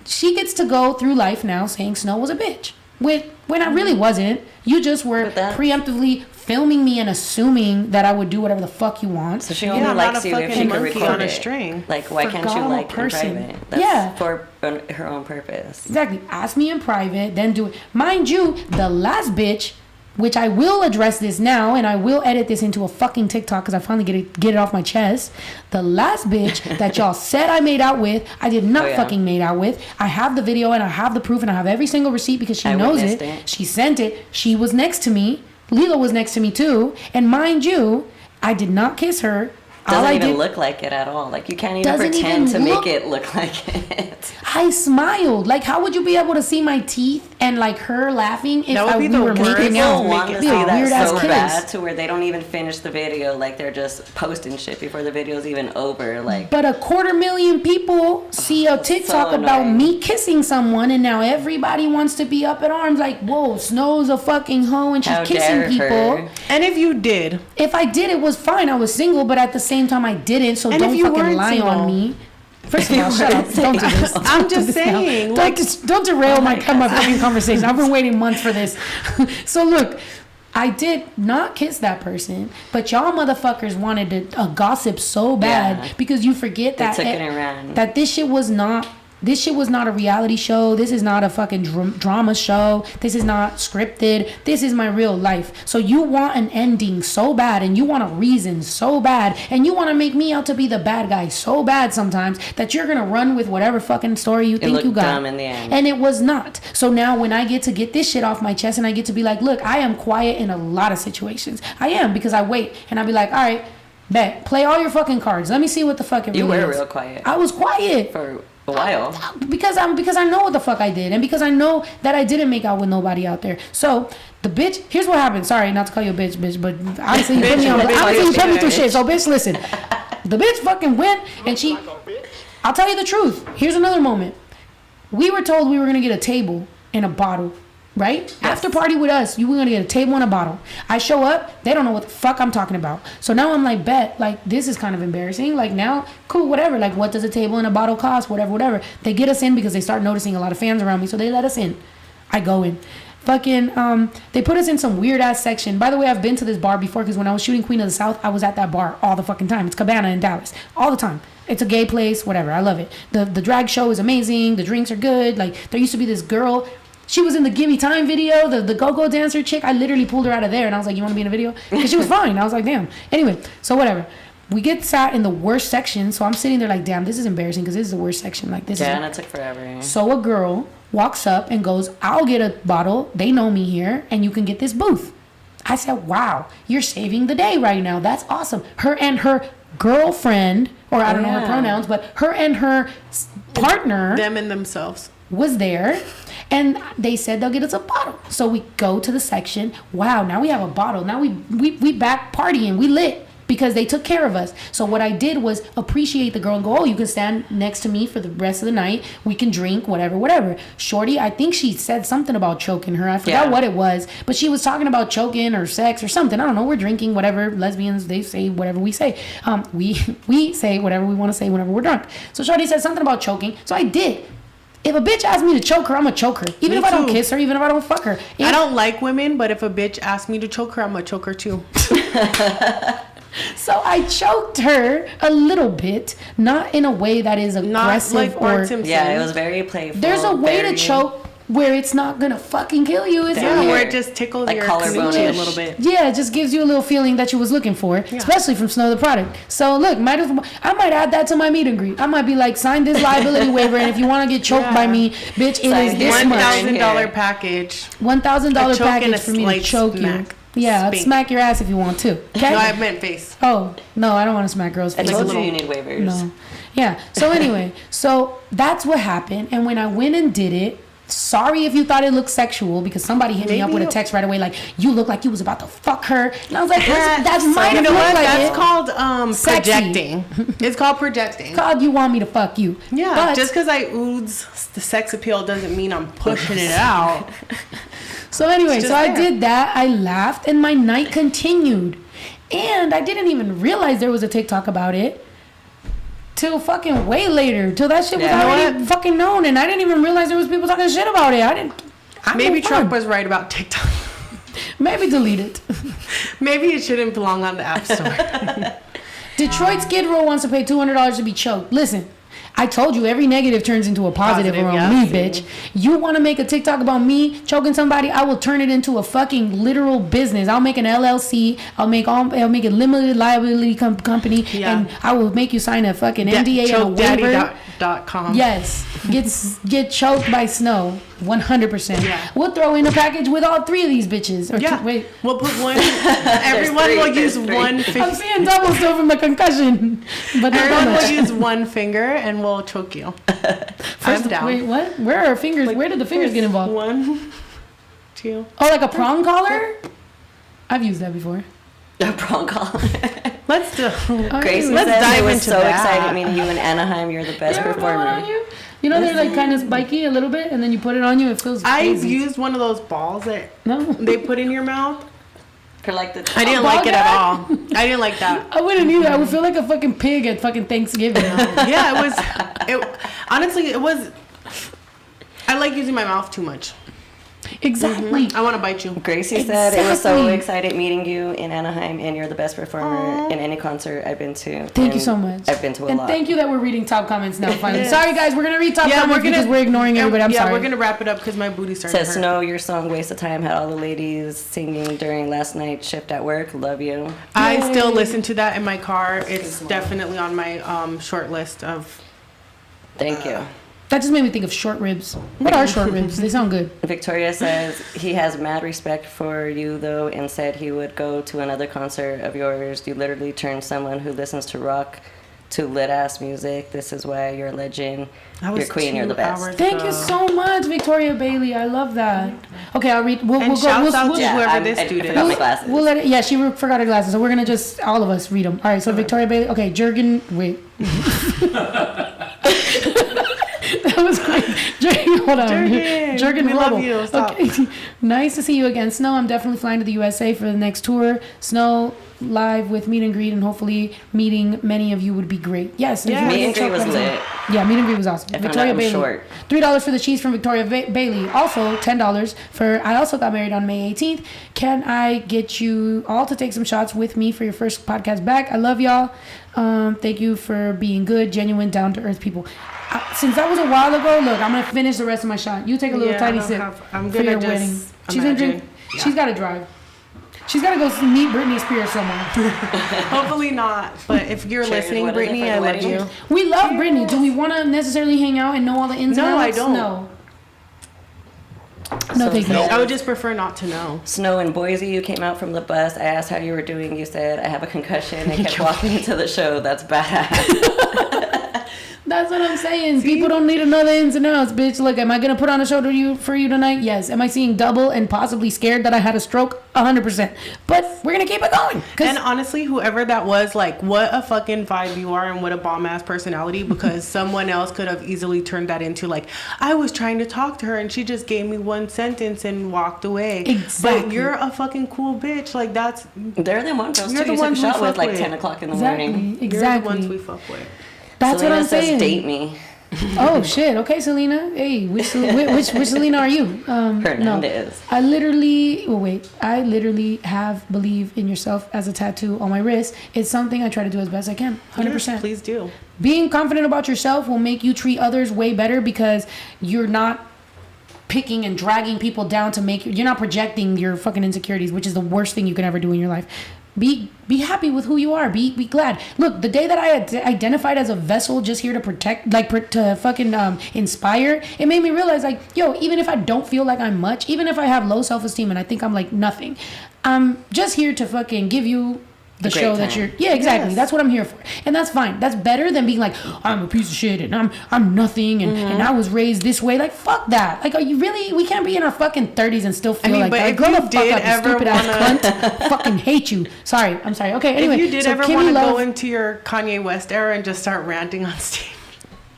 she gets to go through life now saying Snow was a bitch. When I really wasn't. You just were preemptively filming me and assuming that I would do whatever the fuck you want. So she only likes you if she can record on a string. Like, why can't you like in private? That's for her own purpose. Exactly. Ask me in private, then do it. Mind you, the last bitch, which I will address this now, and I will edit this into a fucking TikTok because I finally get it off my chest. The last bitch that y'all said I made out with, I did not fucking made out with. I have the video and I have the proof and I have every single receipt because she knows it. She sent it. She was next to me. Lila was next to me too. And mind you, I did not kiss her. Doesn't even look like it at all. Like, you can't even pretend to make it look like it. I smiled. Like, how would you be able to see my teeth and like her laughing if we were making out? People want to see that so bad to where they don't even finish the video. Like, they're just posting shit before the video's even over. Like, but 250,000 people see a TikTok about me kissing someone, and now everybody wants to be up in arms. Like, whoa, Snow's a fucking hoe and she's kissing people. And if you did, if I did, it was fine. I was single, but at the same time I didn't, so don't fucking lie on me. First of all, shut up. Don't do this. I'm just saying. Don't derail my fucking conversation. I've been waiting months for this. So look, I did not kiss that person, but y'all motherfuckers wanted to gossip so bad because you forget that took it and ran. That this shit was not This shit was not a reality show. This is not a fucking drama show. This is not scripted. This is my real life. So you want an ending so bad, and you want a reason so bad, and you want to make me out to be the bad guy so bad sometimes that you're going to run with whatever fucking story you think you got. Dumb in the end. And it was not. So now when I get to get this shit off my chest and I get to be like, look, I am quiet in a lot of situations. I am, because I wait and I'll be like, all right, bet, play all your fucking cards. Let me see what the fuck it really is. You were real quiet. I was quiet. For a while. Because I know what the fuck I did, and because I know that I didn't make out with nobody out there. So the bitch, here's what happened. Sorry, not to call you a bitch, but obviously you put me on. Obviously you put me through shit. So bitch, listen. The bitch fucking went, and she. I'll tell you the truth. Here's another moment. We were told we were gonna get a table and a bottle. Right? Yes. After party with us, you were going to get a table and a bottle. I show up, they don't know what the fuck I'm talking about. So now I'm like, bet, like, this is kind of embarrassing. Like, now, cool, whatever. Like, what does a table and a bottle cost? Whatever. They get us in because they start noticing a lot of fans around me, so they let us in. I go in. Fucking, they put us in some weird-ass section. By the way, I've been to this bar before because when I was shooting Queen of the South, I was at that bar all the fucking time. It's Cabana in Dallas. All the time. It's a gay place, whatever. I love it. The drag show is amazing. The drinks are good. Like, there used to be this girl... She was in the Gimme Time video, the go-go dancer chick. I literally pulled her out of there, and I was like, you want to be in a video? Because she was fine. I was like, damn. Anyway, so whatever. We get sat in the worst section, so I'm sitting there like, damn, this is embarrassing because this is the worst section. Like, this and it took forever. So a girl walks up and goes, I'll get a bottle. They know me here, and you can get this booth. I said, wow, you're saving the day right now. That's awesome. Her and her girlfriend, or I don't know her pronouns, but her and her partner. Them and themselves. Was there, and they said they'll get us a bottle. So we go to the section. Wow, now we have a bottle. Now we back partying. We lit because they took care of us. So what I did was appreciate the girl and go, oh, you can stand next to me for the rest of the night. We can drink, whatever. Shorty, I think she said something about choking her. I forgot what it was, but she was talking about choking or sex or something. I don't know. We're drinking, whatever. Lesbians, they say whatever we say. We say whatever we want to say whenever we're drunk. So Shorty said something about choking. So I did. If a bitch asks me to choke her, I'm gonna choke her. Even if I don't kiss her, even if I don't fuck her. I don't like women, but if a bitch asks me to choke her, I'm gonna choke her too. So I choked her a little bit, not in a way that is aggressive like or... Yeah, it was very playful. There's a way to choke where it's not gonna fucking kill you. It's where it just tickles like your coochie a little bit. Yeah, it just gives you a little feeling that you was looking for, especially from Snow the Product. So look, I might add that to my meet and greet. I might be like, sign this liability waiver, and if you want to get choked by me, bitch, it is this much. $1,000 package. $1,000 package for me to choke you. Yeah, I'll smack your ass if you want to. Okay? No, I meant face. Oh, no, I don't want to smack girls' face. I told you need waivers. No. Yeah. So anyway, so that's what happened. And when I went and did it, sorry if you thought it looked sexual because somebody hit me up with a text right away like, you look like you was about to fuck her. And I was like, that might have looked like That's it. called projecting. It's called projecting. It's called you want me to fuck you. Yeah, but just because I ooze the sex appeal doesn't mean I'm pushing it out. So anyway, so I did that. I laughed and my night continued. And I didn't even realize there was a TikTok about it till fucking way later. Till that shit was already fucking known. And I didn't even realize there was people talking shit about it. Maybe Trump was right about TikTok. Maybe delete it. Maybe it shouldn't belong on the App Store. Detroit Skid Row wants to pay $200 to be choked. Listen, I told you every negative turns into a positive around me, bitch. You want to make a TikTok about me choking somebody? I will turn it into a fucking literal business. I'll make an LLC. I'll make a limited liability company, and I will make you sign a fucking NDA and a waiver. .com. Yes, get choked by Snow, 100%. Yeah. We'll throw in a package with all three of these bitches. Or wait, we'll put one. Everyone will use one finger. I'm seeing double still from the concussion, but everyone will use one finger and we'll choke you. I'm down. Wait, what? Where are fingers? Where did the fingers get involved? 1, 2. Oh, like a prong collar? I've used that before. A prong collar. Let's do. Gracie let's says dive it was into so that. excited meeting you in Anaheim. You're the best performer. You know they're like kind of spiky a little bit, and then you put it on you. It feels crazy. I've used one of those balls that they put in your mouth. For like the. I didn't like it at all. I didn't like that. I wouldn't either. I would feel like a fucking pig at fucking Thanksgiving. Yeah, it was. Honestly, it was. I like using my mouth too much. Exactly. I want to bite you. Gracie said it was so Exactly. excited meeting you in Anaheim, and you're the best performer in any concert I've been to. Thank you And so much. I've been to a and lot. thank you that we're reading top comments now. Finally, Yes. sorry guys, we're gonna read top comments because we're ignoring everybody. I'm sorry. we're gonna wrap it up because my booty's starting Says to hurt. Snow, your song "Waste of Time" had all the ladies singing during last night's shift at work. Love you. I still listen to that in my car. It's definitely on my short list of. Thank you. That just made me think of short ribs. What are short ribs? They sound good. Victoria says he has mad respect for you though, and said he would go to another concert of yours. You literally turned someone who listens to rock to lit ass music. This is why you're a legend. You're queen. You're the best. Thank you so much, Victoria Bailey. I love that. Okay, I'll read. We'll go. shouts out to Yeah, whoever this I dude forgot is. my glasses. We'll let it. Yeah, she forgot her glasses, so we're gonna just all of us read them. All right. So Victoria Bailey. Okay, Jurgen. Wait. That was great. Hold on. Jurgen, we love Rebel. you. Stop. Okay. Nice to see you again, Snow. I'm definitely flying to the USA for the next tour. Snow live with meet and greet, and hopefully meeting many of you would be great. Yes. Yeah. Meet and greet was lit. Yeah, meet and greet was awesome. If Victoria I'm Bailey. short. $3 for the cheese from Victoria Bailey. Also $10 for I also got married on May 18th. Can I get you all to take some shots with me for your first podcast back? I love y'all. Thank you for being good, genuine, down to earth people. Since that was a while ago, look, I'm gonna finish the rest of my shot. You take a little Yeah, tiny I don't sip have- I'm for gonna your just wedding. She's gonna drink. imagine. Yeah. She's gotta drive. She's gotta go meet Britney Spears somewhere. Hopefully not. But if you're Cheers, listening, what is it Brittany, for I the love wedding? you. We love Britney. Do we want to necessarily hang out and know all the ins and No, I outs? don't. No. No, thank you. I would just prefer not to know. Snow in Boise, you came out from the bus. I asked how you were doing. You said, I have a concussion, and kept walking into the show. That's badass. That's what I'm saying. People don't need to know the ins and outs, bitch. Look, am I gonna put on a show for you tonight? Yes. Am I seeing double and possibly scared that I had a stroke? 100%. But we're gonna keep it going. And honestly, whoever that was, like, what a fucking vibe you are and what a bomb ass personality, because someone else could have easily turned that into, like, I was trying to talk to her and she just gave me one sentence and walked away. Exactly. But you're a fucking cool bitch. Like, that's. They're the ones You're you the took a ones we shot with fuck like with. 10 o'clock in the morning. Exactly. You're the ones we fuck with. That's Selena what I'm says, saying. date me. Oh shit. Okay, Selena. Hey, which Selena are you? Hernandez. I literally have believe in yourself as a tattoo on my wrist. It's something I try to do as best I can. 100%. Yes, please do. Being confident about yourself will make you treat others way better because you're not picking and dragging people down to make you're not projecting your fucking insecurities, which is the worst thing you can ever do in your life. Be happy with who you are. Be glad. Look, the day that I identified as a vessel just here to protect, to fucking inspire, it made me realize, like, yo, even if I don't feel like I'm much, even if I have low self-esteem and I think I'm like nothing, I'm just here to fucking give you the Great show that time. you're. Yeah, exactly. Yes. That's what I'm here for, and that's fine. That's better than being like, I'm a piece of shit and I'm nothing and I was raised this way. Like, fuck that. Like, are you really? We can't be in our fucking 30s and still feel like but that. if Grow you the fuck did up, you ever stupid ass cunt. Fucking hate you. Sorry. I'm sorry. Okay. Anyway, If you did so ever Kimmy want to Love- go into your Kanye West era and just start ranting on stage,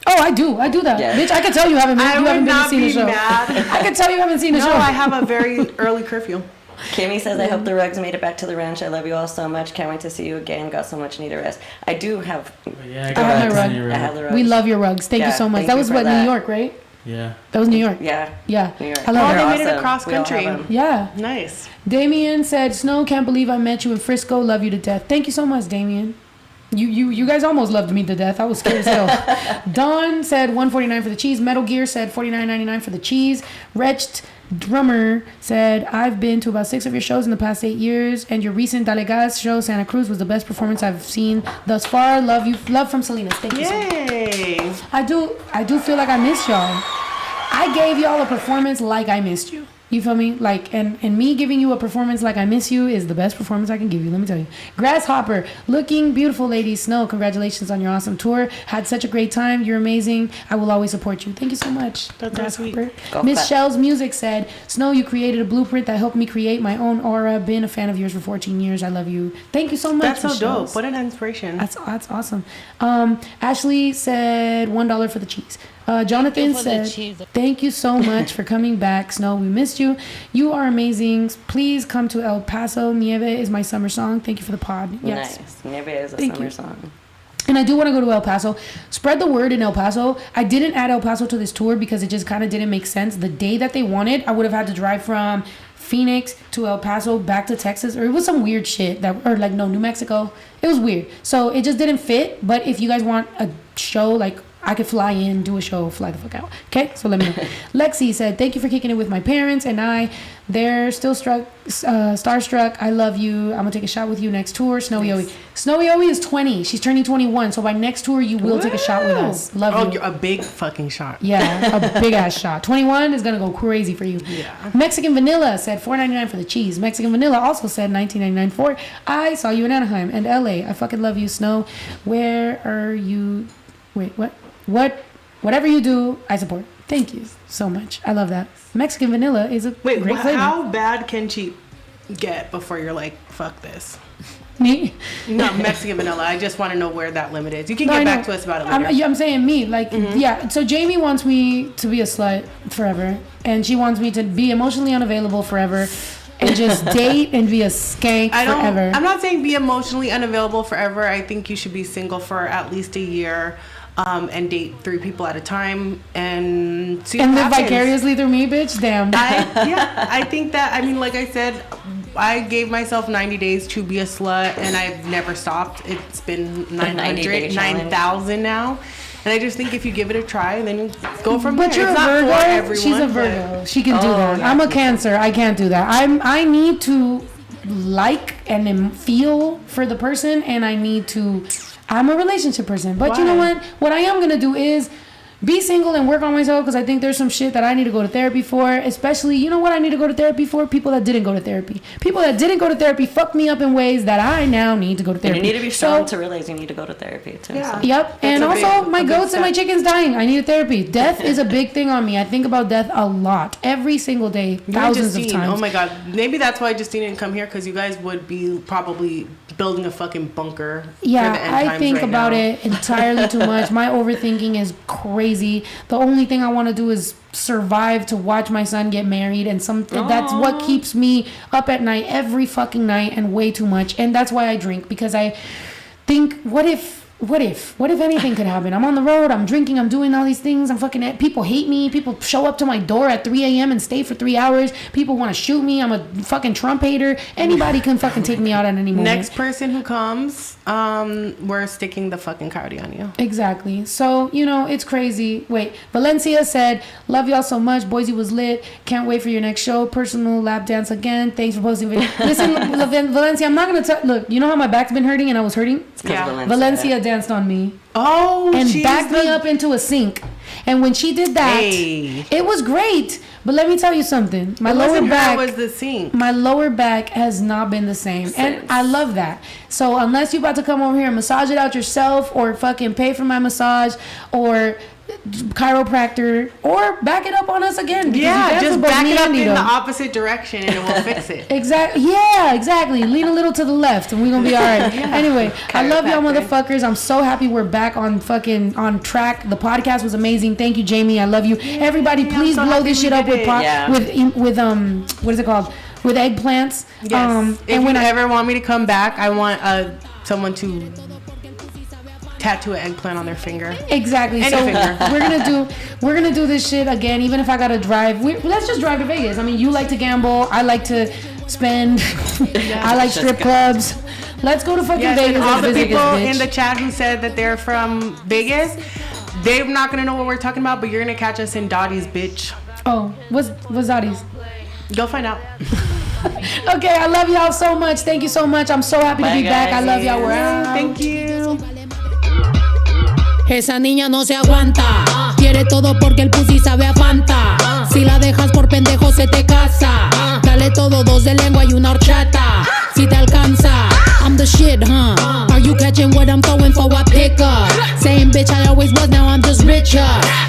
Oh, I do that, Yeah. bitch. I can tell you haven't I you would haven't been to not see the be show. mad. I can tell you haven't seen the No, show. I have a very early curfew. Kimmy says, I hope the rugs made it back to the ranch. I love you all so much. Can't wait to see you again. Got so much need to rest. I do have. Yeah, I have my rug. I have the rugs. We love your rugs. Thank you Yeah, so much. thank That you was for what that. New York, right? Yeah. That was New York. Yeah. Yeah. New York. I love Oh, it. they They're made it awesome. across We all have country. them. Yeah. Nice. Damien said, Snow, can't believe I met you in Frisco. Love you to death. Thank you so much, Damien. You guys almost loved me to death. I was scared as hell. Don said $149 for the cheese. Metal Gear said $49.99 for the cheese. Wretched Drummer said, I've been to about 6 of your shows in the past 8 years, and your recent Dalegas show, Santa Cruz, was the best performance I've seen thus far. Love you. Love from Selena. Thank you so much. Yay. I do feel like I missed y'all. I gave y'all a performance like I missed you. You feel me? Like, and me giving you a performance like I miss you is the best performance I can give you. Let me tell you. Grasshopper, looking beautiful, lady. Snow, congratulations on your awesome tour. Had such a great time. You're amazing. I will always support you. Thank you so much. That's so Grasshopper. Go Miss back. Shell's Music said, Snow, you created a blueprint that helped me create my own aura. Been a fan of yours for 14 years. I love you. Thank you so much. That's so Miss dope. Shells. What an inspiration. That's awesome. Ashley said $1 for the cheese. Jonathan said, thank you so much for coming back. Snow, we missed you. You are amazing. Please come to El Paso. Nieve is my summer song. Thank you for the pod. Yes. Nice. Nieve is a Thank summer you. song. And I do want to go to El Paso. Spread the word in El Paso. I didn't add El Paso to this tour because it just kind of didn't make sense. The day that they wanted, I would have had to drive from Phoenix to El Paso back to Texas, or it was some weird shit New Mexico. It was weird. So it just didn't fit. But if you guys want a show, like, I could fly in, do a show, fly the fuck out. Okay? So let me know. Lexi said, thank you for kicking it with my parents and I. They're still starstruck. I love you. I'm going to take a shot with you next tour. Snowy Owie. Snowy Owie is 20. She's turning 21. So by next tour, you will take a shot with us. Love you. A big fucking shot. Yeah, a big ass shot. 21 is going to go crazy for you. Yeah. Mexican Vanilla said $4.99 for the cheese. Mexican Vanilla also said $19.99 for I saw you in Anaheim and LA. I fucking love you, Snow. Where are you? Wait, what? Whatever you do, I support. Thank you so much. I love that. Mexican Vanilla is a great flavor. How bad can cheap get before you're like, fuck this? Me? No, Mexican Vanilla. I just want to know where that limit is. You can get back to us about it later. I'm saying me. Like, yeah. So Jamie wants me to be a slut forever. And she wants me to be emotionally unavailable forever. And just date and be a skank forever. I'm not saying be emotionally unavailable forever. I think you should be single for at least a year. And date 3 people at a time and see what live happens. Vicariously through me, bitch. Damn. I think that, I mean, like I said, I gave myself 90 days to be a slut and I've never stopped. It's been 9,000 now. And I just think if you give it a try, then you go from there. But you're it's a not Virgo. for everyone, She's a Virgo. She can do that. Yeah, I'm a Cancer. I can't do that. I need to like and feel for the person, and I'm a relationship person. But you know what? What I am going to do is be single and work on myself, because I think there's some shit that I need to go to therapy for. Especially, you know what I need to go to therapy for? People that didn't go to therapy. People that didn't go to therapy fucked me up in ways that I now need to go to therapy. And you need to be strong to realize you need to go to therapy too. Yeah. So. Yep. And also, my goats and my chickens dying. I need a therapy. Death is a big thing on me. I think about death a lot. Every single day. Thousands of times. Oh my God. Maybe that's why Justine didn't come here, because you guys would be probably building a fucking bunker. Yeah, for the end I times think right about now. it entirely too much. My overthinking is crazy. The only thing I want to do is survive to watch my son get married, and that's what keeps me up at night every fucking night, and way too much. And that's why I drink, because I think, what if anything could happen? I'm on the road, I'm drinking, I'm doing all these things, people hate me, people show up to my door at 3 a.m. and stay for 3 hours, people want to shoot me, I'm a fucking Trump hater, anybody can fucking take me out at any moment. Next person who comes, we're sticking the fucking coyote on you. Exactly. So, it's crazy. Wait, Valencia said, love y'all so much, Boise was lit, can't wait for your next show, personal lap dance again, thanks for posting video. Listen, Valencia, I'm not going to look, you know how my back's been hurting and I was hurting? Yeah. Valencia danced on me. Oh, and backed me up into a sink. And when she did that, it was great. But let me tell you something. My lower back was the sink. My lower back has not been the same. And I love that. So unless you're about to come over here and massage it out yourself, or fucking pay for my massage, or chiropractor, or back it up on us again. Yeah, just back it up in the opposite direction and it will fix it. Exactly. Yeah, exactly. Lean a little to the left and we're gonna be all right. Anyway, I love y'all motherfuckers. I'm so happy we're back on track. The podcast was amazing. Thank you, Jamie. I love you. Everybody, please blow this shit up with what is it called? With eggplants. Yes. If you ever want me to come back, I want someone to tattoo an eggplant on their finger. Exactly. Any so finger. we're gonna do this shit again, even if I gotta drive. Let's just drive to Vegas. I mean, you like to gamble, I like to spend. I like strip clubs. Let's go to fucking Vegas. And all the people bitch. in the chat who said that they're from Vegas, they're not gonna know what we're talking about, but you're gonna catch us in Dottie's, bitch. Oh, what's Dottie's? Go find out. Okay, I love y'all so much. Thank you so much. I'm so happy to be back. I love y'all. We're out. Thank you. Esa niña no se aguanta. Quiere todo porque el pussy sabe a Fanta. Si la dejas por pendejo se te casa. Dale todo, 2 de lengua y una horchata. Si te alcanza, I'm the shit, huh? Are you catching what I'm throwing for a pickup? Same bitch I always was, now I'm just richer.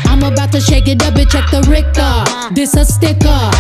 I'm about to shake it up, bitch, check the Richter. This a sticker.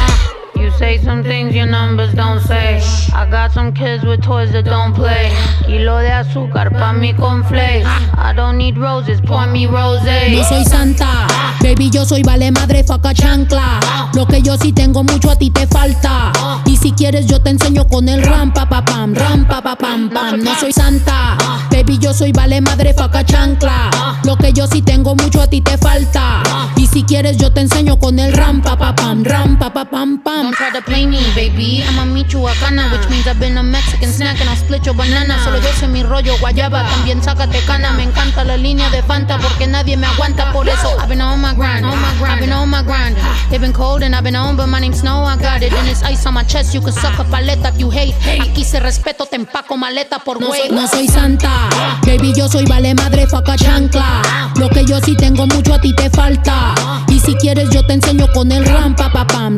You say some things your numbers don't say. I got some kids with toys that don't play. Kilo de azúcar pa' mi conflace. I don't need roses, pour me rosé. No soy santa, baby, yo soy vale madre, faca chancla. Lo que yo sí tengo mucho a ti te falta. Y si quieres yo te enseño con el ram pa pa pam, ram pa pa pam pam. No soy santa, Baby, yo soy vale madre faca chancla. Lo que yo sí tengo mucho a ti te falta. Y si quieres yo te enseño con el ram pa pa pam pam. Don't try to play me, baby. I'ma meet you acana, which means I've been a Mexican snack and I'll split your banana. Solo yo sé mi rollo guayaba, también sácate cana. Me encanta la línea de Fanta porque nadie me aguanta. Por eso I've been on my grind, I've been on my grind. They've been cold and I've been on, but my name's Snow, I got it. And it's ice on my chest, you can suck a paleta if you hate. Aquí se respeto, te empaco maleta por güey. No soy santa, baby, yo soy vale madre faca chancla. Lo que yo sí tengo mucho a ti te falta. Y si quieres yo te enseño con el ram pa pa pam.